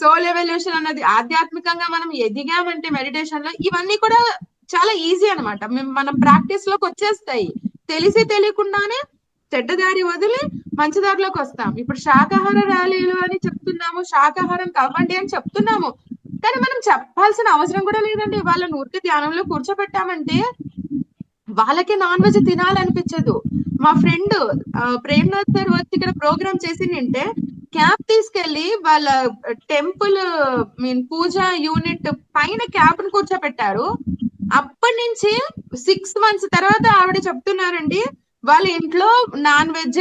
సోల్ ఎవల్యూషన్ అన్నది ఆధ్యాత్మికంగా మనం ఎదిగామంటే మెడిటేషన్ లో ఇవన్నీ కూడా చాలా ఈజీ అనమాట. మనం ప్రాక్టీస్ లోకి వచ్చేస్తాయి. తెలిసి తెలియకుండానే చెడ్డదారి వదిలి మంచి దారిలోకి వస్తాం. ఇప్పుడు శాకాహార ర్యాలీలు అని చెప్తున్నాము, శాకాహారం కవ్వండి అని చెప్తున్నాము, కానీ మనం చెప్పాల్సిన అవసరం కూడా లేదండి. వాళ్ళని ఊరికే ధ్యానంలో కూర్చోబెట్టామంటే వాళ్ళకి నాన్ వెజ్ తినాలనిపించదు. మా ఫ్రెండ్ ప్రేమ్నాథ్ సార్ వచ్చి ఇక్కడ ప్రోగ్రామ్ చేసి నింటే క్యాప్ తీసుకెళ్లి వాళ్ళ టెంపుల్ పూజ యూనిట్ పైన క్యాప్ ను కూర్చోబెట్టారు. అప్పటి నుంచి 6 months తర్వాత ఆవిడ చెప్తున్నారండి, వాళ్ళ ఇంట్లో నాన్ వెజ్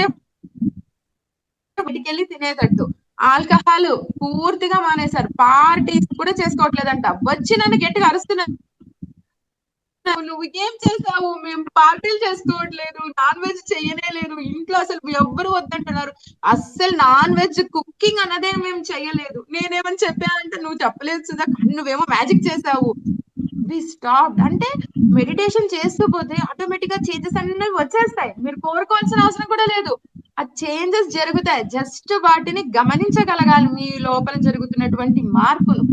బయటికెళ్ళి తినేటట్టు, ఆల్కహాల్ పూర్తిగా మానేశారు, పార్టీస్ కూడా చేసుకోవట్లేదంట. వచ్చి నన్ను గట్టిగా అరుస్తున్నారు, నువ్వు ఏం చేసావు, మేము పార్టీలు చేసుకోవట్లేదు, నాన్ వెజ్ చెయ్యనే లేదు, ఇంట్లో అసలు ఎవ్వరు వద్దంటున్నారు, అస్సలు నాన్ వెజ్ కుకింగ్ అన్నదే మేము చెయ్యలేదు. నేనేమని చెప్పానంటే, నువ్వు చెప్పలేదు సుధా, నువ్వేమో మ్యాజిక్ చేసావు. వి స్టాప్. అంటే మెడిటేషన్ చేస్తూ పోతే ఆటోమేటిక్ గా చేంజెస్ అన్ని వచ్చేస్తాయి. మీరు కోరుకోవాల్సిన అవసరం కూడా లేదు, ఆ చేంజెస్ జరుగుతాయి. జస్ట్ వాటిని గమనించగలగాలి, మీ లోపల జరుగుతున్నటువంటి మార్పును.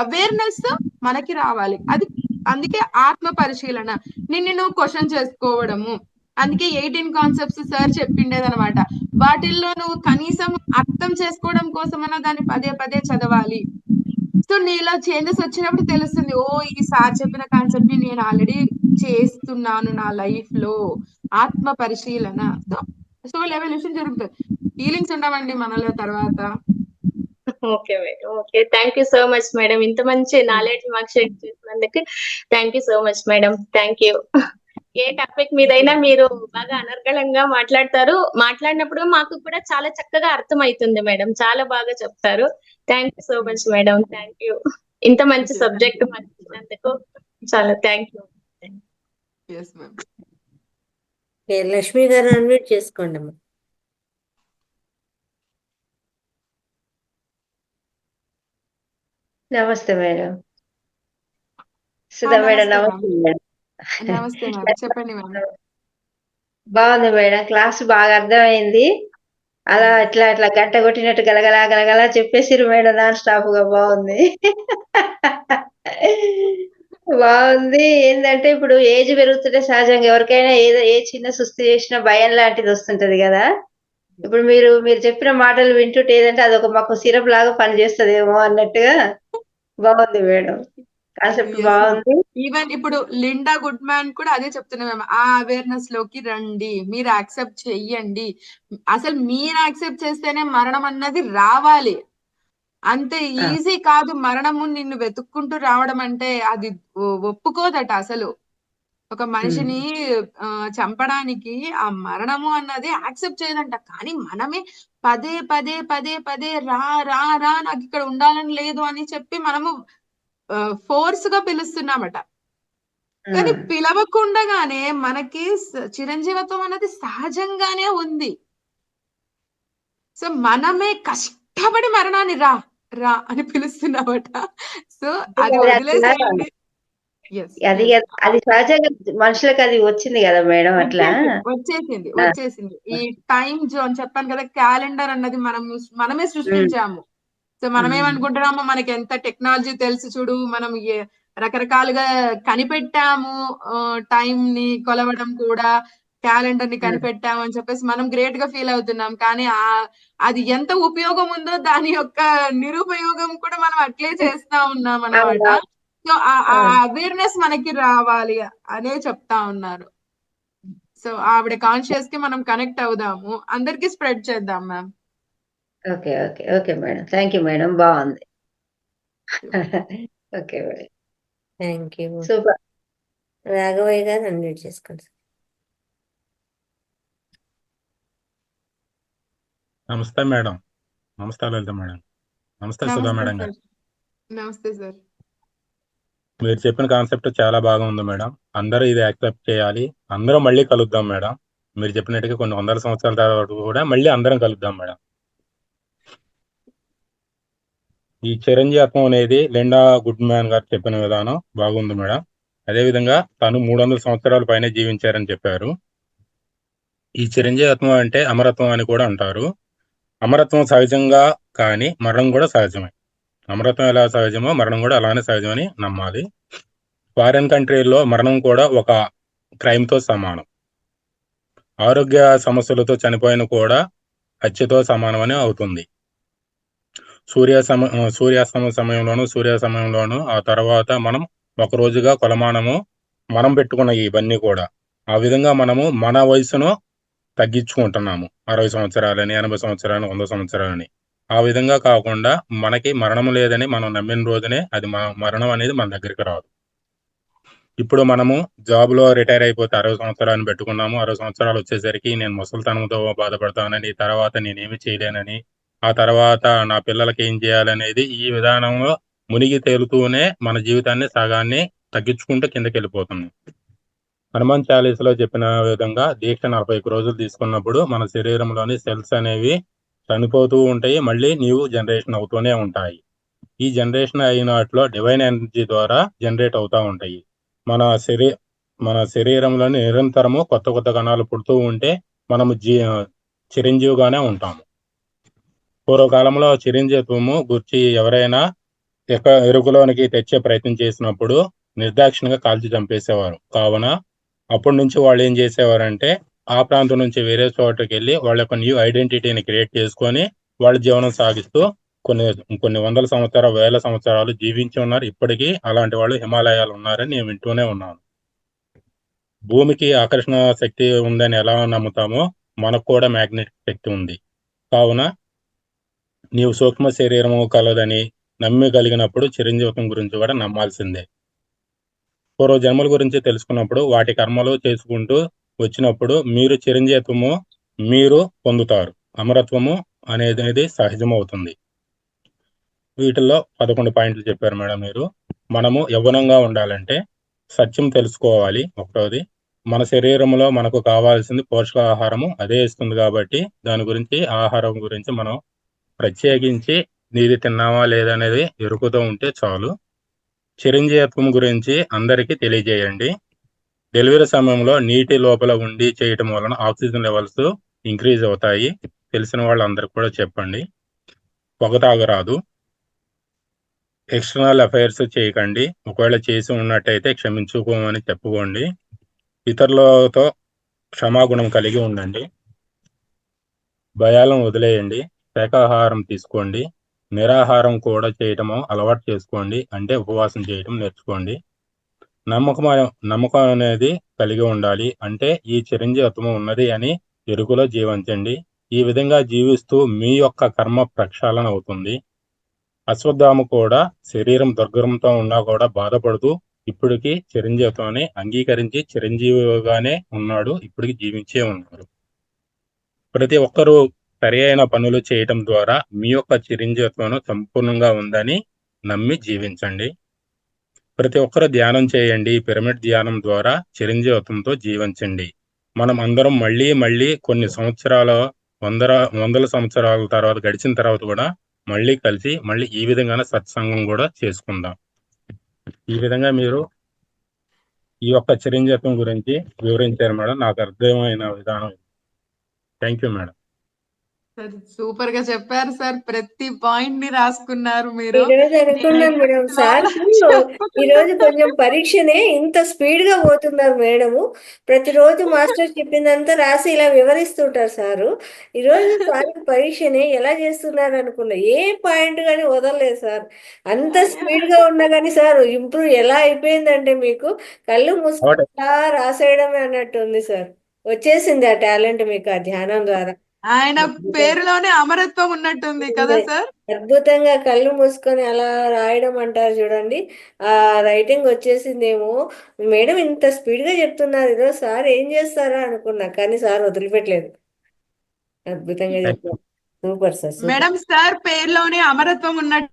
అవేర్నెస్ మనకి రావాలి. అది అందుకే ఆత్మ పరిశీలన, నిన్ను నువ్వు క్వశ్చన్ చేసుకోవడము. అందుకే 18 కాన్సెప్ట్స్ సార్ చెప్పిండేదనమాట. వాటిల్లో నువ్వు కనీసం అర్థం చేసుకోవడం కోసమన్నా దాన్ని పదే పదే చదవాలి. సో నీలో చేంజెస్ వచ్చినప్పుడు తెలుస్తుంది, ఓ ఈ సార్ చెప్పిన కాన్సెప్ట్ ని నేను ఆల్రెడీ చేస్తున్నాను నా లైఫ్ లో. ఆత్మ పరిశీలన, సో ఎవల్యూషన్ జరుగుతుంది. ఫీలింగ్స్ ఉండవండి మనలో తర్వాత. Okay madam, okay, thank you so much madam. ఇంత మంచి నాలెడ్జ్ మాకు షేర్ చేసినందుకు thank you so much madam. Thank you. A topic మీదైనా మీరు బాగా అనర్గళంగా మాట్లాడతారు. మాట్లాడినప్పుడు మాకు కూడా చాలా చక్కగా అర్థమవుతుంది మేడం. చాలా బాగా చెప్తారు. Thank you so much madam. Thank you. ఇంత మంచి సబ్జెక్ట్ మాకు ఇచ్చినందుకు చాలా థ్యాంక్ యూ. లక్ష్మి గారు అన్మ్యూట్ చేసుకోండి అమ్మా. నమస్తే మేడం. సుధా మేడం, నమస్తే మేడం. నమస్తే మేడం, చెప్పండి మేడం. బాగుంది మేడం, క్లాస్ బాగా అర్థమైంది. అలా ఇట్లా ఇట్లా గంట కొట్టినట్టు గలగలా గలగలా చెప్పేసిరు మేడం, నాన్ స్టాప్ గా. బాగుంది. బాగుంది. ఏందంటే ఇప్పుడు ఏజ్ పెరుగుతుంటే సహజంగా ఎవరికైనా ఏ చిన్న సుస్థి చేసినా భయం లాంటిది వస్తుంటది గదా! ఇప్పుడు మీరు చెప్పిన మాటలు వింటుంటే ఏదంటే అదొక మాకు సిరప్ లాగా పనిచేస్తదేమో అన్నట్టుగా బాగుంది మేడం. Concept yes ma'am. బాగుంది. ఈవెన్ ఇప్పుడు లిండా గుడ్ మ్యాన్ కూడా అదే చెప్తున్నా మ్యామ్. ఆ అవేర్‌నెస్ లోకి రండి. మీరు యాక్సెప్ట్ చెయ్యండి. అసలు మీరు యాక్సెప్ట్ చేస్తేనే మరణం అన్నది రావాలి. అంతే ఆ! ఈజీ కాదు మరణము నిన్ను వెతుక్కుంటూ రావడం అంటే అది ఒప్పుకోదట అసలు. ఒక హ్మ్. మనిషిని చంపడానికి ఆ మరణము అన్నది యాక్సెప్ట్ చేయదంట. కానీ మనమే పదే, పదే, పదే, పదే రా, రా, రా నాకిక్కడ ఉండాలని లేదు అని చెప్పి మనము ఫోర్స్‌గా పిలుస్తున్నామట. ఆ! కానీ పిలవకుండగానే మనకి చిరంజీవత్వం అన్నది సహజంగానే ఉంది. సో, మనమే కష్టపడి మరణాన్ని రా, రా అని పిలుస్తున్నామట. సో, అంటే అది అది అట్లా వదిలేసేయండి. యెస్. అది యెస్. అది సహజంగా మనుషులకది వచ్చింది గదా మేడం అట్లా. ఆ! వచ్చేసింది. ఈ టైమ్ జోన్ చెప్పాను కదా! క్యాలెండర్ అన్నది మనమే హ్మ్. సృష్టించాము. సో, హ్మ్. మనమేమనుకుంటున్నాము మనకెంత టెక్నాలజీ తెలుసు చూడు. మనం రకరకాలుగా కనిపెట్టాము. టైమ్‌ని కొలవడం కూడా క్యాలెండర్‌ని హ్మ్. కనిపెట్టాము అని చెప్పేసి మనం గ్రేట్‌గా ఫీల్ అవుతున్నాం. కానీ అది ఎంత ఉపయోగం ఉందో దాని యొక్క నిరుపయోగం కూడా మనం అట్లే చేస్తా ఉన్నామనమాట. అవునవును. సో, ఆ అవును. అవేర్‌నెస్ మనకి రావాలి అనే చెప్తా ఉన్నారు. సో, ఆవిడ కాన్షియస్‌కి మనం కనెక్ట్ అవుదాము. అందరికి స్ప్రెడ్ చేద్దాం ma'am. Okay. Okay. Okay madam. Thank you madam. బావుంది. Okay madam. Thank you. Super. Raghavaiah garu unmute చేసుకోండి. నమస్తే మేడం. నమస్తే లలిత మేడం. నమస్తే సుధా నమస్తే మేడం గారు. సార్. నమస్తే సార్. మీరు చెప్పిన కాన్సెప్ట్ చాలా బాగా ఉంది మేడం. అందరూ ఇది యాక్సెప్ట్ చేయాలి. అందరూ మళ్ళీ కలుద్దాం మేడం. మీరు చెప్పినట్టుగా కొన్ని వందల సంవత్సరాల తర్వాత కూడా మళ్ళీ అందరం కలుద్దాం మేడం. ఈ చిరంజీవత్వం అనేది లిండా గుడ్ మ్యాన్ గారు చెప్పిన విధానం బాగుంది మేడం. అదేవిధంగా తను 300 సంవత్సరాల పైనే జీవించారని చెప్పారు. ఈ చిరంజీవత్వం అంటే అమరత్వం అని కూడా అంటారు. అమరత్వం సహజంగా కానీ మరణం కూడా సహజమే. అమరత్వం ఎలా సహజమో మరణం కూడా అలానే సహజమని నమ్మాలి. ఫారిన్ కంట్రీల్లో మరణం కూడా ఒక క్రైమ్‌తో సమానం. ఆరోగ్య సమస్యలతో చనిపోయిన కూడా హత్యతో సమానమని అవుతుంది. సూర్యాస్తమం సమయంలోను, ఆ తర్వాత మనం ఒక రోజుగా కొలమానము మనం పెట్టుకున్న ఇవన్నీ కూడా. ఆ విధంగా మనము మన వయసును తగ్గించుకుంటున్నాము. 60 సంవత్సరాలని, 80 సంవత్సరాలని, 100 సంవత్సరాలని. ఆ విధంగా కాకుండా మనకి మరణం లేదని మనం నమ్మిన రోజునే అది మరణం అనేది మన దగ్గరికి రాదు. ఇప్పుడు మనము జాబ్‌లో రిటైర్ అయిపోతే 60 సంవత్సరాలని పెట్టుకున్నాము. 60 సంవత్సరాలు వచ్చేసరికి నేను ముసలితనంతో బాధపడతానని, తర్వాత నేనేమి చేయలేనని, ఆ తర్వాత నా పిల్లలకి ఏం చేయాలనేది ఈ విధానంలో మునిగి తేలుతూనే మన జీవితాన్ని సగాన్ని తగ్గించుకుంటూ కిందకెళ్ళిపోతున్నాం. హనుమాన్ చాలీసాలో చెప్పిన విధంగా దీక్ష 41 రోజులు తీసుకున్నప్పుడు మన శరీరంలోని సెల్స్ అనేవి చనిపోతూ ఉంటాయి. మళ్ళీ న్యూ జనరేషన్ అవుతూనే ఉంటాయి. ఈ జనరేషన్ అయినాట్లో డివైన్ ఎనర్జీ ద్వారా జనరేట్ అవుతా ఉంటాయి. మన శరీ మన శరీరంలోని నిరంతరము కొత్త కొత్త కణాలు పుడుతూ ఉంటే మనము చిరంజీవిగానే ఉంటాము. పూర్వకాలంలో చిరంజీవిత్వము గూర్చి ఎవరైనా ఎరుకలోనికి తెచ్చే ప్రయత్నం చేసినప్పుడు నిర్దాక్షిణ్యంగా కాల్చి చంపేసేవారు. కావున అప్పటి నుంచి వాళ్ళు ఏం చేసేవారంటే ఆ ప్రాంతం నుంచి వేరే చోటకెళ్ళి వాళ్ళ యొక్క న్యూ ఐడెంటిటీని క్రియేట్ చేసుకొని వాళ్ళ జీవనం సాగిస్తూ కొన్ని కొన్ని వందల సంవత్సరాలు, వేల సంవత్సరాలు జీవించి ఉన్నారు. ఇప్పటికీ అలాంటి వాళ్ళు హిమాలయాలు ఉన్నారని నేను వింటూనే ఉన్నాను. భూమికి ఆకర్షణ శక్తి ఉందని ఎలా నమ్ముతామో మనకు కూడా మ్యాగ్నెటిక్ శక్తి ఉంది. కావున నీవు సూక్ష్మ శరీరము కలదని నమ్మగలిగినప్పుడు చిరంజీవితం గురించి కూడా నమ్మాల్సిందే. పూర్వ జన్మల గురించి తెలుసుకున్నప్పుడు వాటి కర్మలు చేసుకుంటూ వచ్చినప్పుడు మీరు చిరంజీవిత్వము మీరు పొందుతారు. అమరత్వము అనేది సహజమవుతుంది. వీటిల్లో 11 పాయింట్లు చెప్పారు మేడం మీరు. మనము యవ్వనంగా ఉండాలంటే సత్యం తెలుసుకోవాలి ఒకటోది. మన శరీరంలో మనకు కావాల్సింది పోషకాహారము అదే ఇస్తుంది కాబట్టి దాని గురించి ఆహారం గురించి మనం ప్రత్యేకించి నీది తిన్నామా లేదా అనేది ఎరుకుతూ ఉంటే చాలు. చిరంజీవిత్వం గురించి అందరికీ తెలియజేయండి. డెలివరీ సమయంలో నీటి లోపల ఉండి చేయటం వలన ఆక్సిజన్ లెవెల్స్ ఇంక్రీజ్ అవుతాయి. తెలిసిన వాళ్ళందరికి కూడా చెప్పండి. పొగ తాగరాదు. ఎక్స్టర్నల్ అఫైర్స్ చేయకండి. ఒకవేళ చేసి ఉన్నట్టయితే క్షమించుకోమని చెప్పుకోండి. ఇతరులతో క్షమాగుణం కలిగి ఉండండి. భయాలను వదిలేయండి. శాకాహారం తీసుకోండి. నిరాహారం కూడా చేయటము అలవాటు చేసుకోండి. అంటే ఉపవాసం చేయటం నేర్చుకోండి. నమ్మకం అనేది కలిగి ఉండాలి. అంటే ఈ చిరంజీవత్వం ఉన్నది అని ఎరుకలో జీవించండి. ఈ విధంగా జీవిస్తూ మీ యొక్క కర్మ ప్రక్షాళన అవుతుంది. అశ్వత్థామ కూడా శరీరం దుర్గంతో ఉన్నా కూడా బాధపడుతూ ఇప్పటికి చిరంజీవిత్వాన్ని అంగీకరించి చిరంజీవిగానే ఉన్నాడు. ఇప్పటికి జీవించే ఉన్నాడు. ప్రతి ఒక్కరూ సరి అయిన పనులు చేయటం ద్వారా మీ యొక్క చిరంజీవిత్వం సంపూర్ణంగా ఉందని నమ్మి జీవించండి. ప్రతి ఒక్కరు ధ్యానం చేయండి. పిరమిడ్ ధ్యానం ద్వారా చిరంజీవిత్వంతో జీవించండి. మనం అందరం మళ్ళీ కొన్ని సంవత్సరాల వందల సంవత్సరాల తర్వాత గడిచిన తర్వాత కూడా మళ్ళీ కలిసి మళ్ళీ ఈ విధంగానే సత్సంగం కూడా చేసుకుందాం. ఈ విధంగా మీరు ఈ యొక్క చిరంజీవిత్వం గురించి వివరించారు మేడం. నాకు అర్థమైన విధానం. Thank you madam. Sir super గా చెప్పారు సార్. ప్రతి పాయింట్ ని రాసుకున్నారు మీరు. ఈరోజు అనుకున్నాను మేడం, సార్ ఈరోజు కొంచెం పరీక్షనే ఇంత స్పీడ్ గా పోతున్నారు మేడము. ప్రతిరోజు మాస్టర్ చెప్పిందంతా రాసి ఇలా వివరిస్తుంటారు సారు. ఈరోజు సార్ పరీక్షనే ఎలా చేస్తున్నారు అనుకున్నా. ఏ పాయింట్ కానీ వదలలేదు సార్. అంత స్పీడ్ గా ఉన్నా కానీ సార్ ఇంప్రూవ్ ఎలా అయిపోయిందంటే మీకు కళ్ళు మూసుకొని రాసేయడమే అన్నట్టు ఉంది సార్. వచ్చేసింది ఆ టాలెంట్ మీకు ఆ ధ్యానం ద్వారా. ఆయన పేరులోనే అమరత్వం ఉన్నట్టుంది కదా సార్. అద్భుతంగా కళ్ళు మూసుకొని అలా రాయడం అంటారు చూడండి, ఆ రైటింగ్ వచ్చేసిందేమో. మేడం ఇంత స్పీడ్ గా చెప్తున్నారు, ఈరోజు సార్ ఏం చేస్తారా అనుకున్నా, కానీ సార్ వదిలిపెట్టలేదు. అద్భుతంగా చెప్పారు. Super sir, super. Madam sir పేరులోనే అమరత్వం ఉన్నట్టు.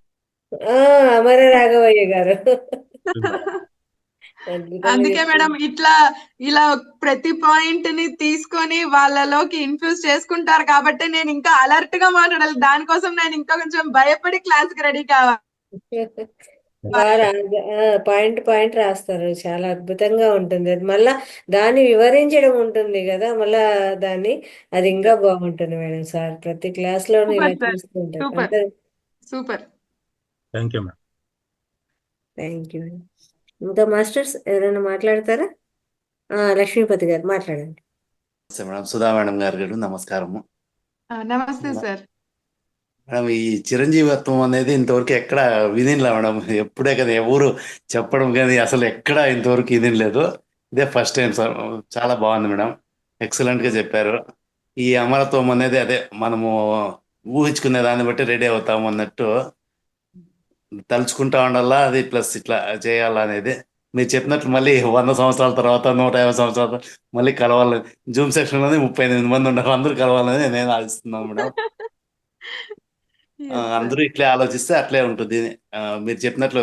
అమర రాఘవయ్య గారు. అందుకే మేడం ఇలా ప్రతి పాయింట్ ని తీసుకొని వాళ్ళలోకి ఇన్ఫ్యూజ్ చేసుకుంటారు కాబట్టి నేను ఇంకా అలర్ట్ గా మాట్లాడాలి. దానికోసం నేను ఇంకా కొంచెం భయపడి క్లాస్ కి రెడీ కావాలి. పాయింట్ రాస్తారు, చాలా అద్భుతంగా ఉంటుంది. అది మళ్ళా దాన్ని వివరించడం ఉంటుంది కదా, మళ్ళా దాన్ని అది ఇంకా బాగుంటుంది మేడం. సార్ ప్రతి క్లాస్ లోనూ ఇలా చూస్తుంటారు. Super. Thank you madam. Thank you. ఇంకా మాస్టర్స్ ఎవరైనా మాట్లాడతారా? లక్ష్మీపతి గారు మాట్లాడండి. మేడం సుధా మేడం గారు నమస్కారము. నమస్తే సార్. మేడం ఈ చిరంజీవత్వం అనేది ఇంతవరకు ఎక్కడ వినిలా మేడం. ఎప్పుడే కదా ఎవరు చెప్పడం కానీ అసలు ఎక్కడ ఇంతవరకు వినలేదు. ఇదే ఫస్ట్ టైం సార్. చాలా బాగుంది మేడం. ఎక్సలెంట్ గా చెప్పారు. ఈ అమరత్వం అనేది అదే మనము ఊహించుకునే దాన్ని బట్టి రెడీ అవుతాము అన్నట్టు తలుచుకుంటా ఉండాలా. అది ప్లస్ ఇట్లా చేయాలా అనేది మీరు చెప్పినట్లు మళ్ళీ 100 సంవత్సరాల తర్వాత 150 సంవత్సరాల మళ్ళీ కలవాలని జూమ్ సెక్షన్ లోనే 38 మంది ఉన్నారు. అందరూ కలవాలని నేను ఆలోచిస్తున్నాను మేడం. అందరూ ఇట్లే ఆలోచిస్తే అట్లే ఉంటుంది. మీరు చెప్పినట్లు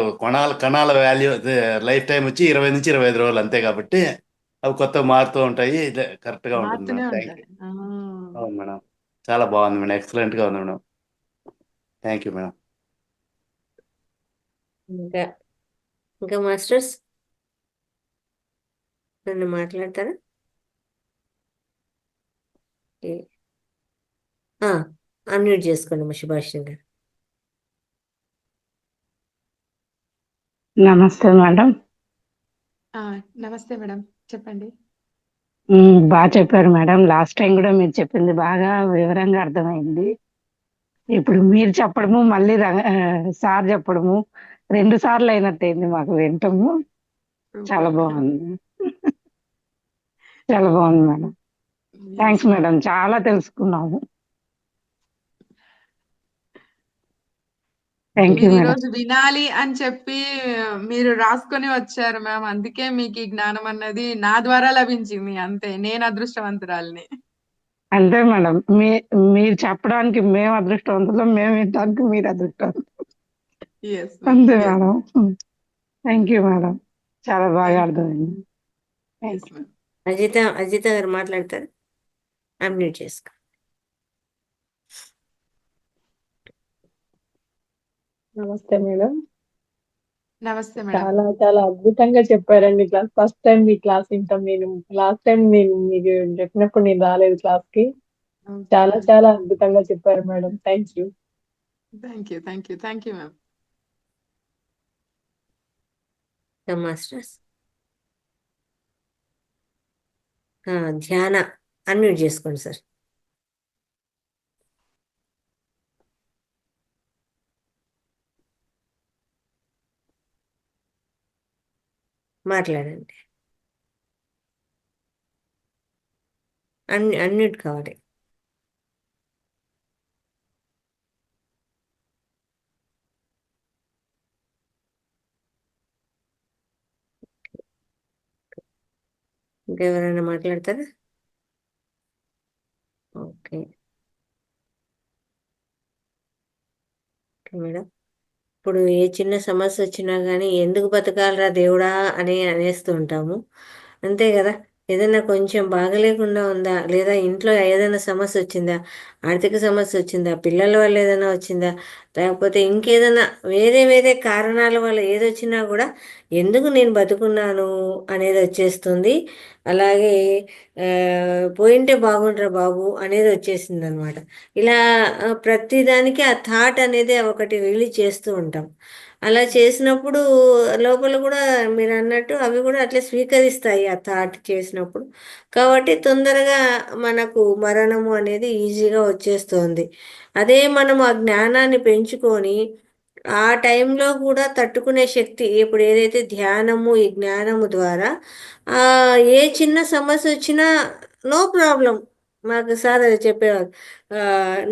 కణాల వాల్యూ లైఫ్ టైం వచ్చి 20 నుంచి 25 రోజులు అంతే. కాబట్టి అవి కొత్త మారుతూ ఉంటాయి. కరెక్ట్ గా ఉంటుంది మేడం. Thank you. అవును మేడం, చాలా బాగుంది మేడం. ఎక్సలెంట్ గా ఉంది మేడం. Thank you madam. ఇంకా మాస్టర్స్ నన్ను మాట్లాడతారా? అన్మ్యూట్ చేసుకోండి సుభాషిణి గారు. నమస్తే మేడం. నమస్తే మేడం, చెప్పండి. బాగా చెప్పారు మేడం. లాస్ట్ టైం కూడా మీరు చెప్పింది బాగా వివరంగా అర్థమైంది. ఇప్పుడు మీరు చెప్పడము మళ్ళీ సార్ చెప్పడము 2 సార్లు అయినట్టయింది మాకు వింటము. చాలా బాగుంది. చాలా బాగుంది మేడం. థ్యాంక్స్ మేడం, చాలా తెలుసుకున్నాము. Thank you madam. ఈరోజు వినాలి అని చెప్పి మీరు రాసుకొని వచ్చారు మ్యామ్. అందుకే మీకు ఈ జ్ఞానం అన్నది నా ద్వారా లభించింది. అంతే, నేను అదృష్టవంతురాలిని. అంతే మేడం, మీరు చెప్పడానికి మేము అదృష్టవంతులం, మేము వినడానికి మీరు అదృష్టవంతులు. అంతే మేడం. థ్యాంక్ యూ మేడం, చాలా బాగా అర్థమైంది. అజిత గారు మాట్లాడతారు. అన్మ్యూట్ చేసుకో. నమస్తే మేడం. నమస్తే మేడం. చాలా చాలా అద్భుతంగా చెప్పారండి క్లాస్. ఫస్ట్ టైం మీ క్లాస్ వింటాం. నేను లాస్ట్ టైం మీకు చెప్పినప్పుడు నేను రాలేదు క్లాస్ కి. చాలా చాలా అద్భుతంగా చెప్పారు madam. Thank you. Thank you ma'am. Masters ధ్యాన అన్మ్యూట్ చేసుకోండి సార్. మాట్లాడండి. అన్మ్యూట్ కావాలి. ఇంకెవరైనా మాట్లాడతారా? Okay madam. ఇప్పుడు ఏ చిన్న సమస్య వచ్చినా కానీ ఎందుకు బతకాలరా దేవుడా అని అనేస్తూ ఉంటాము, అంతే కదా. ఏదైనా కొంచెం బాగలేకుండా ఉందా, లేదా ఇంట్లో ఏదైనా సమస్య వచ్చిందా, ఆర్థిక సమస్య వచ్చిందా, పిల్లల వల్ల ఏదైనా వచ్చిందా, లేకపోతే ఇంకేదైనా వేరే వేరే కారణాల వల్ల ఏదొచ్చినా కూడా ఎందుకు నేను బతుకున్నాను అనేది వచ్చేస్తుంది. అలాగే పోయింటే బాగుండ్రా బాబు అనేది వచ్చేసింది అనమాట. ఇలా ప్రతిదానికి ఆ థాట్ అనేది ఒకటి రిలీజ్ చేస్తూ ఉంటాం. అలా చేసినప్పుడు లోపల కూడా మీరు అన్నట్టు అవి కూడా అట్లా స్వీకరిస్తాయి ఆ థాట్ చేసినప్పుడు. కాబట్టి తొందరగా మనకు మరణము అనేది ఈజీగా వచ్చేస్తుంది. అదే మనం ఆ జ్ఞానాన్ని పెంచుకొని ఆ టైంలో కూడా తట్టుకునే శక్తి, ఇప్పుడు ఏదైతే ధ్యానము ఈ జ్ఞానము ద్వారా ఏ చిన్న సమస్య వచ్చినా నో ప్రాబ్లం. మాకు సార్ అది చెప్పేవారు,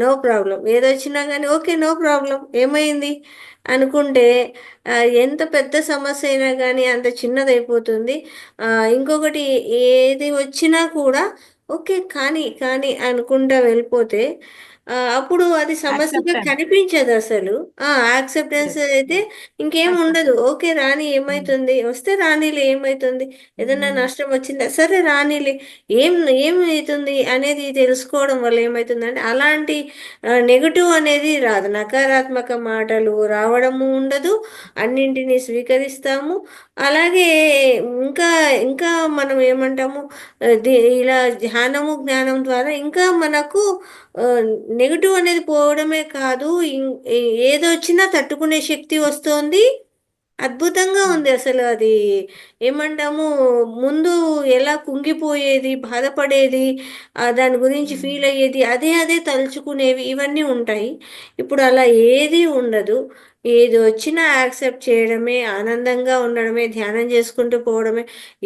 నో ప్రాబ్లం, ఏదొచ్చినా కానీ ఓకే నో ప్రాబ్లం, ఏమైంది అనుకుంటే ఎంత పెద్ద సమస్య అయినా కానీ అంత చిన్నదైపోతుంది. ఇంకొకటి ఏది వచ్చినా కూడా ఓకే కానీ కానీ అనుకుంటా వెళ్ళిపోతే అప్పుడు అది సమస్యగా యాక్సెప్టెన్స్. కనిపించదు అసలు. యాక్సెప్టెన్స్ అయితే ఇంకేం ఉండదు. ఓకే రాని ఏమవుతుంది, వస్తే రానిలే ఏమవుతుంది, ఏదైనా నష్టం వచ్చిందా సరే రానిలే, ఏం ఏమవుతుంది అనేది తెలుసుకోవడం వల్ల ఏమవుతుందంటే అలాంటి నెగటివ్ అనేది రాదు, నకారాత్మక మాటలు రావడము ఉండదు, అన్నింటినీ స్వీకరిస్తాము. అలాగే ఇంకా ఇంకా మనం ఏమంటాము, ఇలా ధ్యానము జ్ఞానం ద్వారా ఇంకా మనకు నెగటివ్ అనేది పోవడమే కాదు, ఏదొచ్చినా తట్టుకునే శక్తి వస్తుంది. అద్భుతంగా ఉంది అసలు. అది ఏమంటాము, ముందు ఎలా కుంగిపోయేది, బాధపడేది, దాని గురించి ఫీల్ అయ్యేది, అదే అదే తలుచుకునేవి, ఇవన్నీ ఉంటాయి. ఇప్పుడు అలా ఏది ఉండదు. ఏది వచ్చినా యాక్సెప్ట్ చేయడమే, ఆనందంగా ఉండడమే, ధ్యానం చేసుకుంటూ పోవడమే,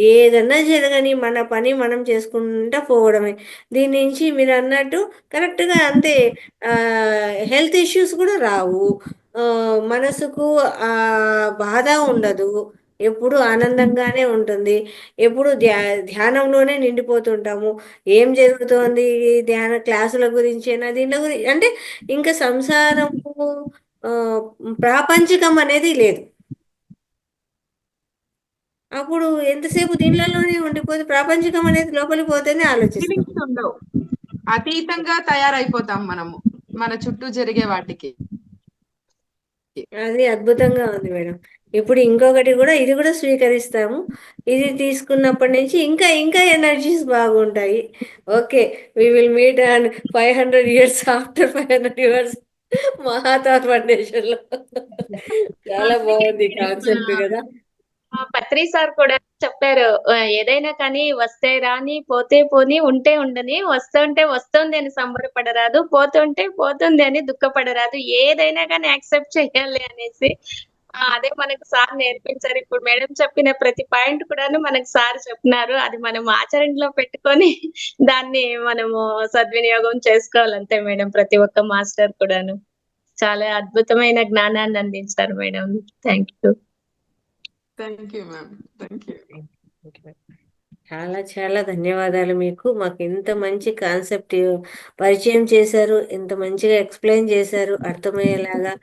ఏదన్నా జరగని మన పని మనం చేసుకుంటూ పోవడమే. దీని నుంచి మీరు అన్నట్టు కరెక్ట్గా అంతే, హెల్త్ ఇష్యూస్ కూడా రావు, మనసుకు బాధ ఉండదు, ఎప్పుడు ఆనందంగానే ఉంటుంది, ఎప్పుడు ధ్యానంలోనే నిండిపోతుంటాము. ఏం జరుగుతోంది ధ్యాన క్లాసుల గురించేనా, దీని గురించి అంటే ఇంకా సంసారము ఆ, ప్రాపంచికం అనేది లేదు. అప్పుడు ఎంతసేపు దీనిలోనే ఉండిపోతే ప్రాపంచికం అనేది లోపలికి పోతేనే ఆలోచిస్తాం. ఫీలింగ్స్ ఉండవు, అతీతంగా తయారైపోతాం మనము మన చుట్టూ జరిగే వాటికి. అది అద్భుతంగా ఉంది మేడం. ఇప్పుడు ఇంకొకటి కూడా, ఇది కూడా స్వీకరిస్తాము. ఇది తీసుకున్నప్పటి నుంచి ఇంకా ఇంకా ఎనర్జీస్ బాగుంటాయి. Okay, we will meet and 500 years after 500 years Mahatma foundation లో. చాలా బాగుంది కాన్సెప్ట్ కదా. పత్రి సార్ కూడా చెప్పారు, ఏదైనా కానీ వస్తే రాని, పోతే పోని, ఉంటే ఉండని, వస్తుంటే వస్తుంది అని సంబరపడరాదు, పోతుంటే పోతుంది అని దుఃఖపడరాదు, ఏదైనా కానీ యాక్సెప్ట్ చేయాలి అనేసి. అదే మనకు సార్ నేర్పించారు. ఇప్పుడు మేడం చెప్పిన ప్రతి పాయింట్ కూడాను మనకు సార్ చెప్పినారు. అది మనం ఆచరణలో పెట్టుకొని దాన్ని మనము సద్వినియోగం చేసుకోవాలంతే మేడం. ప్రతి ఒక్క మాస్టర్ కూడాను చాలా అద్భుతమైన జ్ఞానాన్ని అందించారు madam. Thank you. Thank you ma'am, thank you. చాలా చాలా ధన్యవాదాలు మీకు. మాకు ఇంత మంచి కాన్సెప్ట్ పరిచయం చేశారు, ఇంత మంచిగా ఎక్స్ప్లెయిన్ చేశారు, అర్థమయ్యేలాగా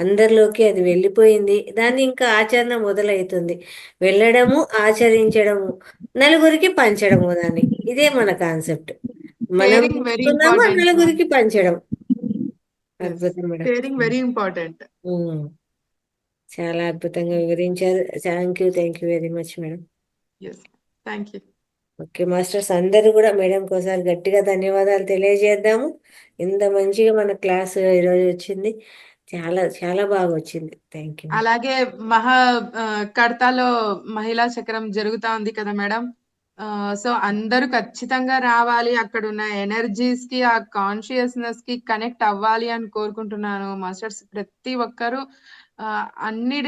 అందరిలోకి అది వెళ్ళిపోయింది. దాన్ని ఇంకా ఆచరణ మొదలవుతుంది, వెళ్ళడము, ఆచరించడము, నలుగురికి పంచడము దాన్ని. ఇదే మన కాన్సెప్ట్. మనం షేరింగ్ వెరీ తీసుకున్నాము, ఇంపార్టెంట్. నలుగురికి పంచడం. అద్భుతం మేడం. Sharing very important. చాలా అద్భుతంగా వివరించారు. Thank you very much madam. Yes, thank you. Okay masters, అందరూ కూడా మేడంకి ఒకసారి గట్టిగా ధన్యవాదాలు తెలియజేద్దాము. ఇంత మంచిగా మన క్లాస్ ఈరోజు వచ్చింది. చాలా చాలా బాగా వచ్చింది. Thank you. అలాగే కడతాలో మహిళా చక్రం జరుగుతా ఉంది కదా మేడం. సో అందరూ ఖచ్చితంగా రావాలి. అక్కడ ఉన్న ఎనర్జీస్ కి, ఆ కాన్షియస్నెస్ కి కనెక్ట్ అవ్వాలి అని కోరుకుంటున్నాను మాస్టర్స్. ప్రతి ఒక్కరూ అన్ని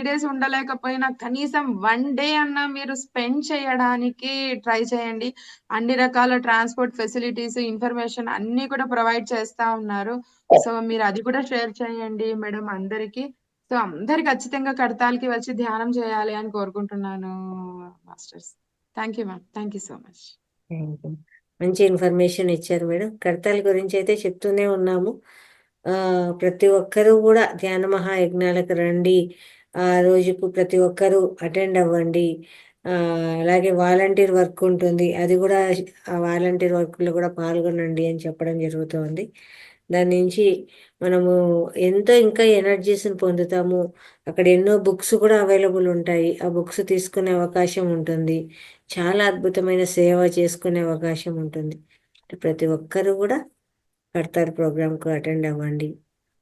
డేస్ ఉండలేకపోయినా కనీసం 1 డే అన్నా మీరు స్పెండ్ చేయడానికి ట్రై చేయండి. అన్ని రకాల ట్రాన్స్పోర్ట్ ఫెసిలిటీస్, ఇన్ఫర్మేషన్ అన్ని కూడా ప్రొవైడ్ చేస్తా ఉన్నారు. సో మీరు అది కూడా షేర్ చేయండి మేడం అందరికి. సో అందరు ఖచ్చితంగా కడతాలకి వచ్చి ధ్యానం చేయాలి అని కోరుకుంటున్నాను masters. Thank you ma'am. Thank you so much. Thank you. మంచి ఇన్ఫర్మేషన్ ఇచ్చారు మేడం. కడతాల గురించి అయితే చెప్తూనే ఉన్నాము. ప్రతి ఒక్కరూ కూడా ధ్యాన మహాయజ్ఞాలకు రండి. ఆ రోజుకు ప్రతి ఒక్కరూ అటెండ్ అవ్వండి. అలాగే వాలంటీర్ వర్క్ ఉంటుంది, అది కూడా ఆ వాలంటీర్ వర్క్లో కూడా పాల్గొనండి అని చెప్పడం జరుగుతుంది. దాని నుంచి మనము ఎంతో ఇంకా ఎనర్జీస్ని పొందుతాము. అక్కడ ఎన్నో బుక్స్ కూడా అవైలబుల్ ఉంటాయి. ఆ బుక్స్ తీసుకునే అవకాశం ఉంటుంది. చాలా అద్భుతమైన సేవ చేసుకునే అవకాశం ఉంటుంది. ప్రతి ఒక్కరూ కూడా కడతారు ప్రోగ్రామ్కు అటెండ్ అవ్వండి.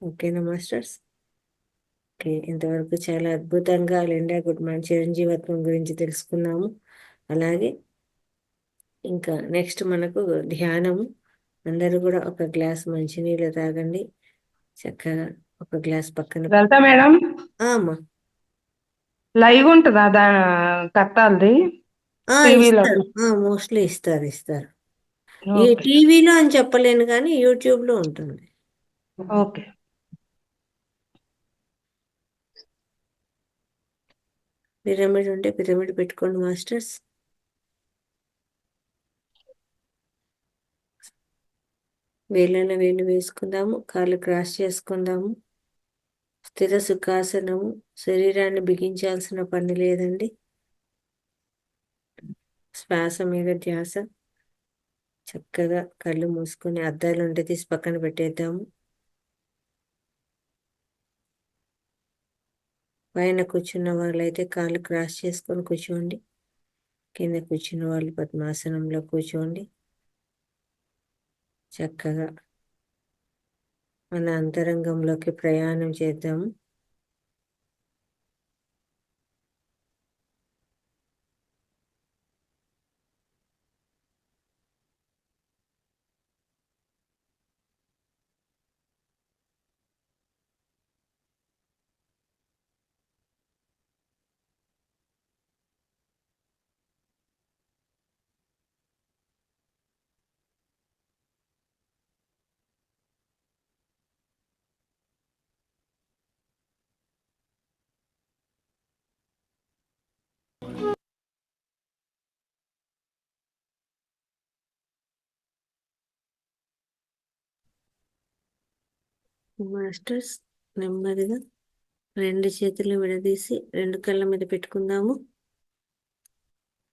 ఓకేనా మాస్టర్స్? ఓకే, ఇంతవరకు చాలా అద్భుతంగా లిండా గుడ్మాన్ చిరంజీవత్వం గురించి తెలుసుకున్నాము. అలాగే ఇంకా నెక్స్ట్ మనకు ధ్యానము. అందరూ కూడా ఒక గ్లాస్ మంచినీళ్ళు తాగండి. చక్కగా ఒక గ్లాస్ పక్కన వెళ్తా మేడం. అమ్మా లైవ్ ఉంటుందా కట్టాలది టీవీలో? ఇస్తారు, మోస్ట్లీ ఇస్తారు. ఈ టీవీలో అని చెప్పలేను కానీ యూట్యూబ్లో ఉంటుంది. ఓకే. పిరమిడ్ ఉంటే పిరమిడ్ పెట్టుకోండి మాస్టర్స్. వేళ్ళలో వేలు వేసుకుందాము. కాళ్ళు క్రాస్ చేసుకుందాము. స్థిర సుఖాసనము. శరీరాన్ని బిగించాల్సిన పని లేదండి. శ్వాస మీద ధ్యాస. చక్కగా కళ్ళు మూసుకొని అద్దాలు ఉంటే తీసి పక్కన పెట్టేద్దాము. పైన కూర్చున్న వాళ్ళైతే కాళ్ళు క్రాస్ చేసుకొని కూర్చోండి. కింద కూర్చున్న వాళ్ళు పద్మాసనంలో కూర్చోండి. చక్కగా మన అంతరంగంలోకి ప్రయాణం చేద్దాము. మాస్టర్స్ నెమ్మదిగా 2 చేతులు విడదీసి 2 కళ్ళ మీద పెట్టుకుందాము.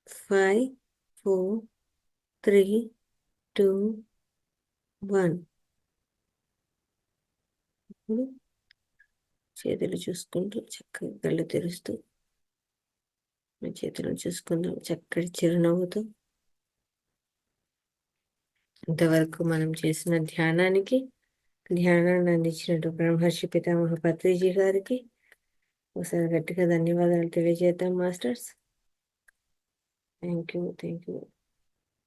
5, 4, 3, 2, 1. ఇప్పుడు చేతులు చూసుకుంటూ చక్కగా కళ్ళు తెరుస్తూ మీ చేతులను చూసుకుందాం చక్కటి చిరునవ్వుతో. ఇంతవరకు మనం చేసిన ధ్యానానికి ధ్యానాన్ని అందించినట్టు బ్రహ్మర్షి పితామహ పత్రిజీ గారికి ఒకసారి గట్టిగా ధన్యవాదాలు తెలియజేద్దాం మాస్టర్స్. Thank you.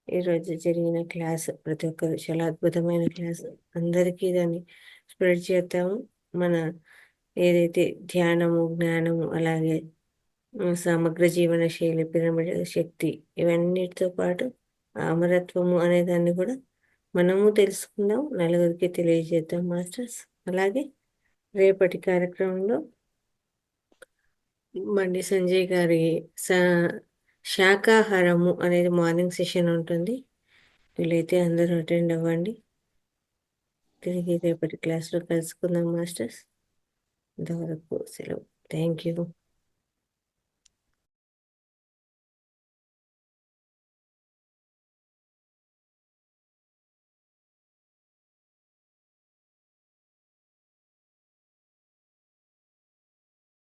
ఈరోజు జరిగిన క్లాస్ ప్రతి ఒక్కరు చాలా అద్భుతమైన క్లాస్. అందరికీ దాన్ని స్ప్రెడ్ చేద్దాము. మన ఏదైతే ధ్యానము, జ్ఞానము, అలాగే సమగ్ర జీవన శైలి, పిరమిడ్ శక్తి, ఇవన్నిటితో పాటు అమరత్వము అనే దాన్ని కూడా మనము తెలుసుకుందాం, నలుగురికి తెలియజేద్దాం మాస్టర్స్. అలాగే రేపటి కార్యక్రమంలో బండి సంజయ్ గారి శాకాహారము అనేది మార్నింగ్ సెషన్ ఉంటుంది. వీలైతే అందరూ అటెండ్ అవ్వండి. తిరిగి రేపటి క్లాస్లో కలుసుకుందాం మాస్టర్స్. ఇంతవరకు సెలవు. Thank you.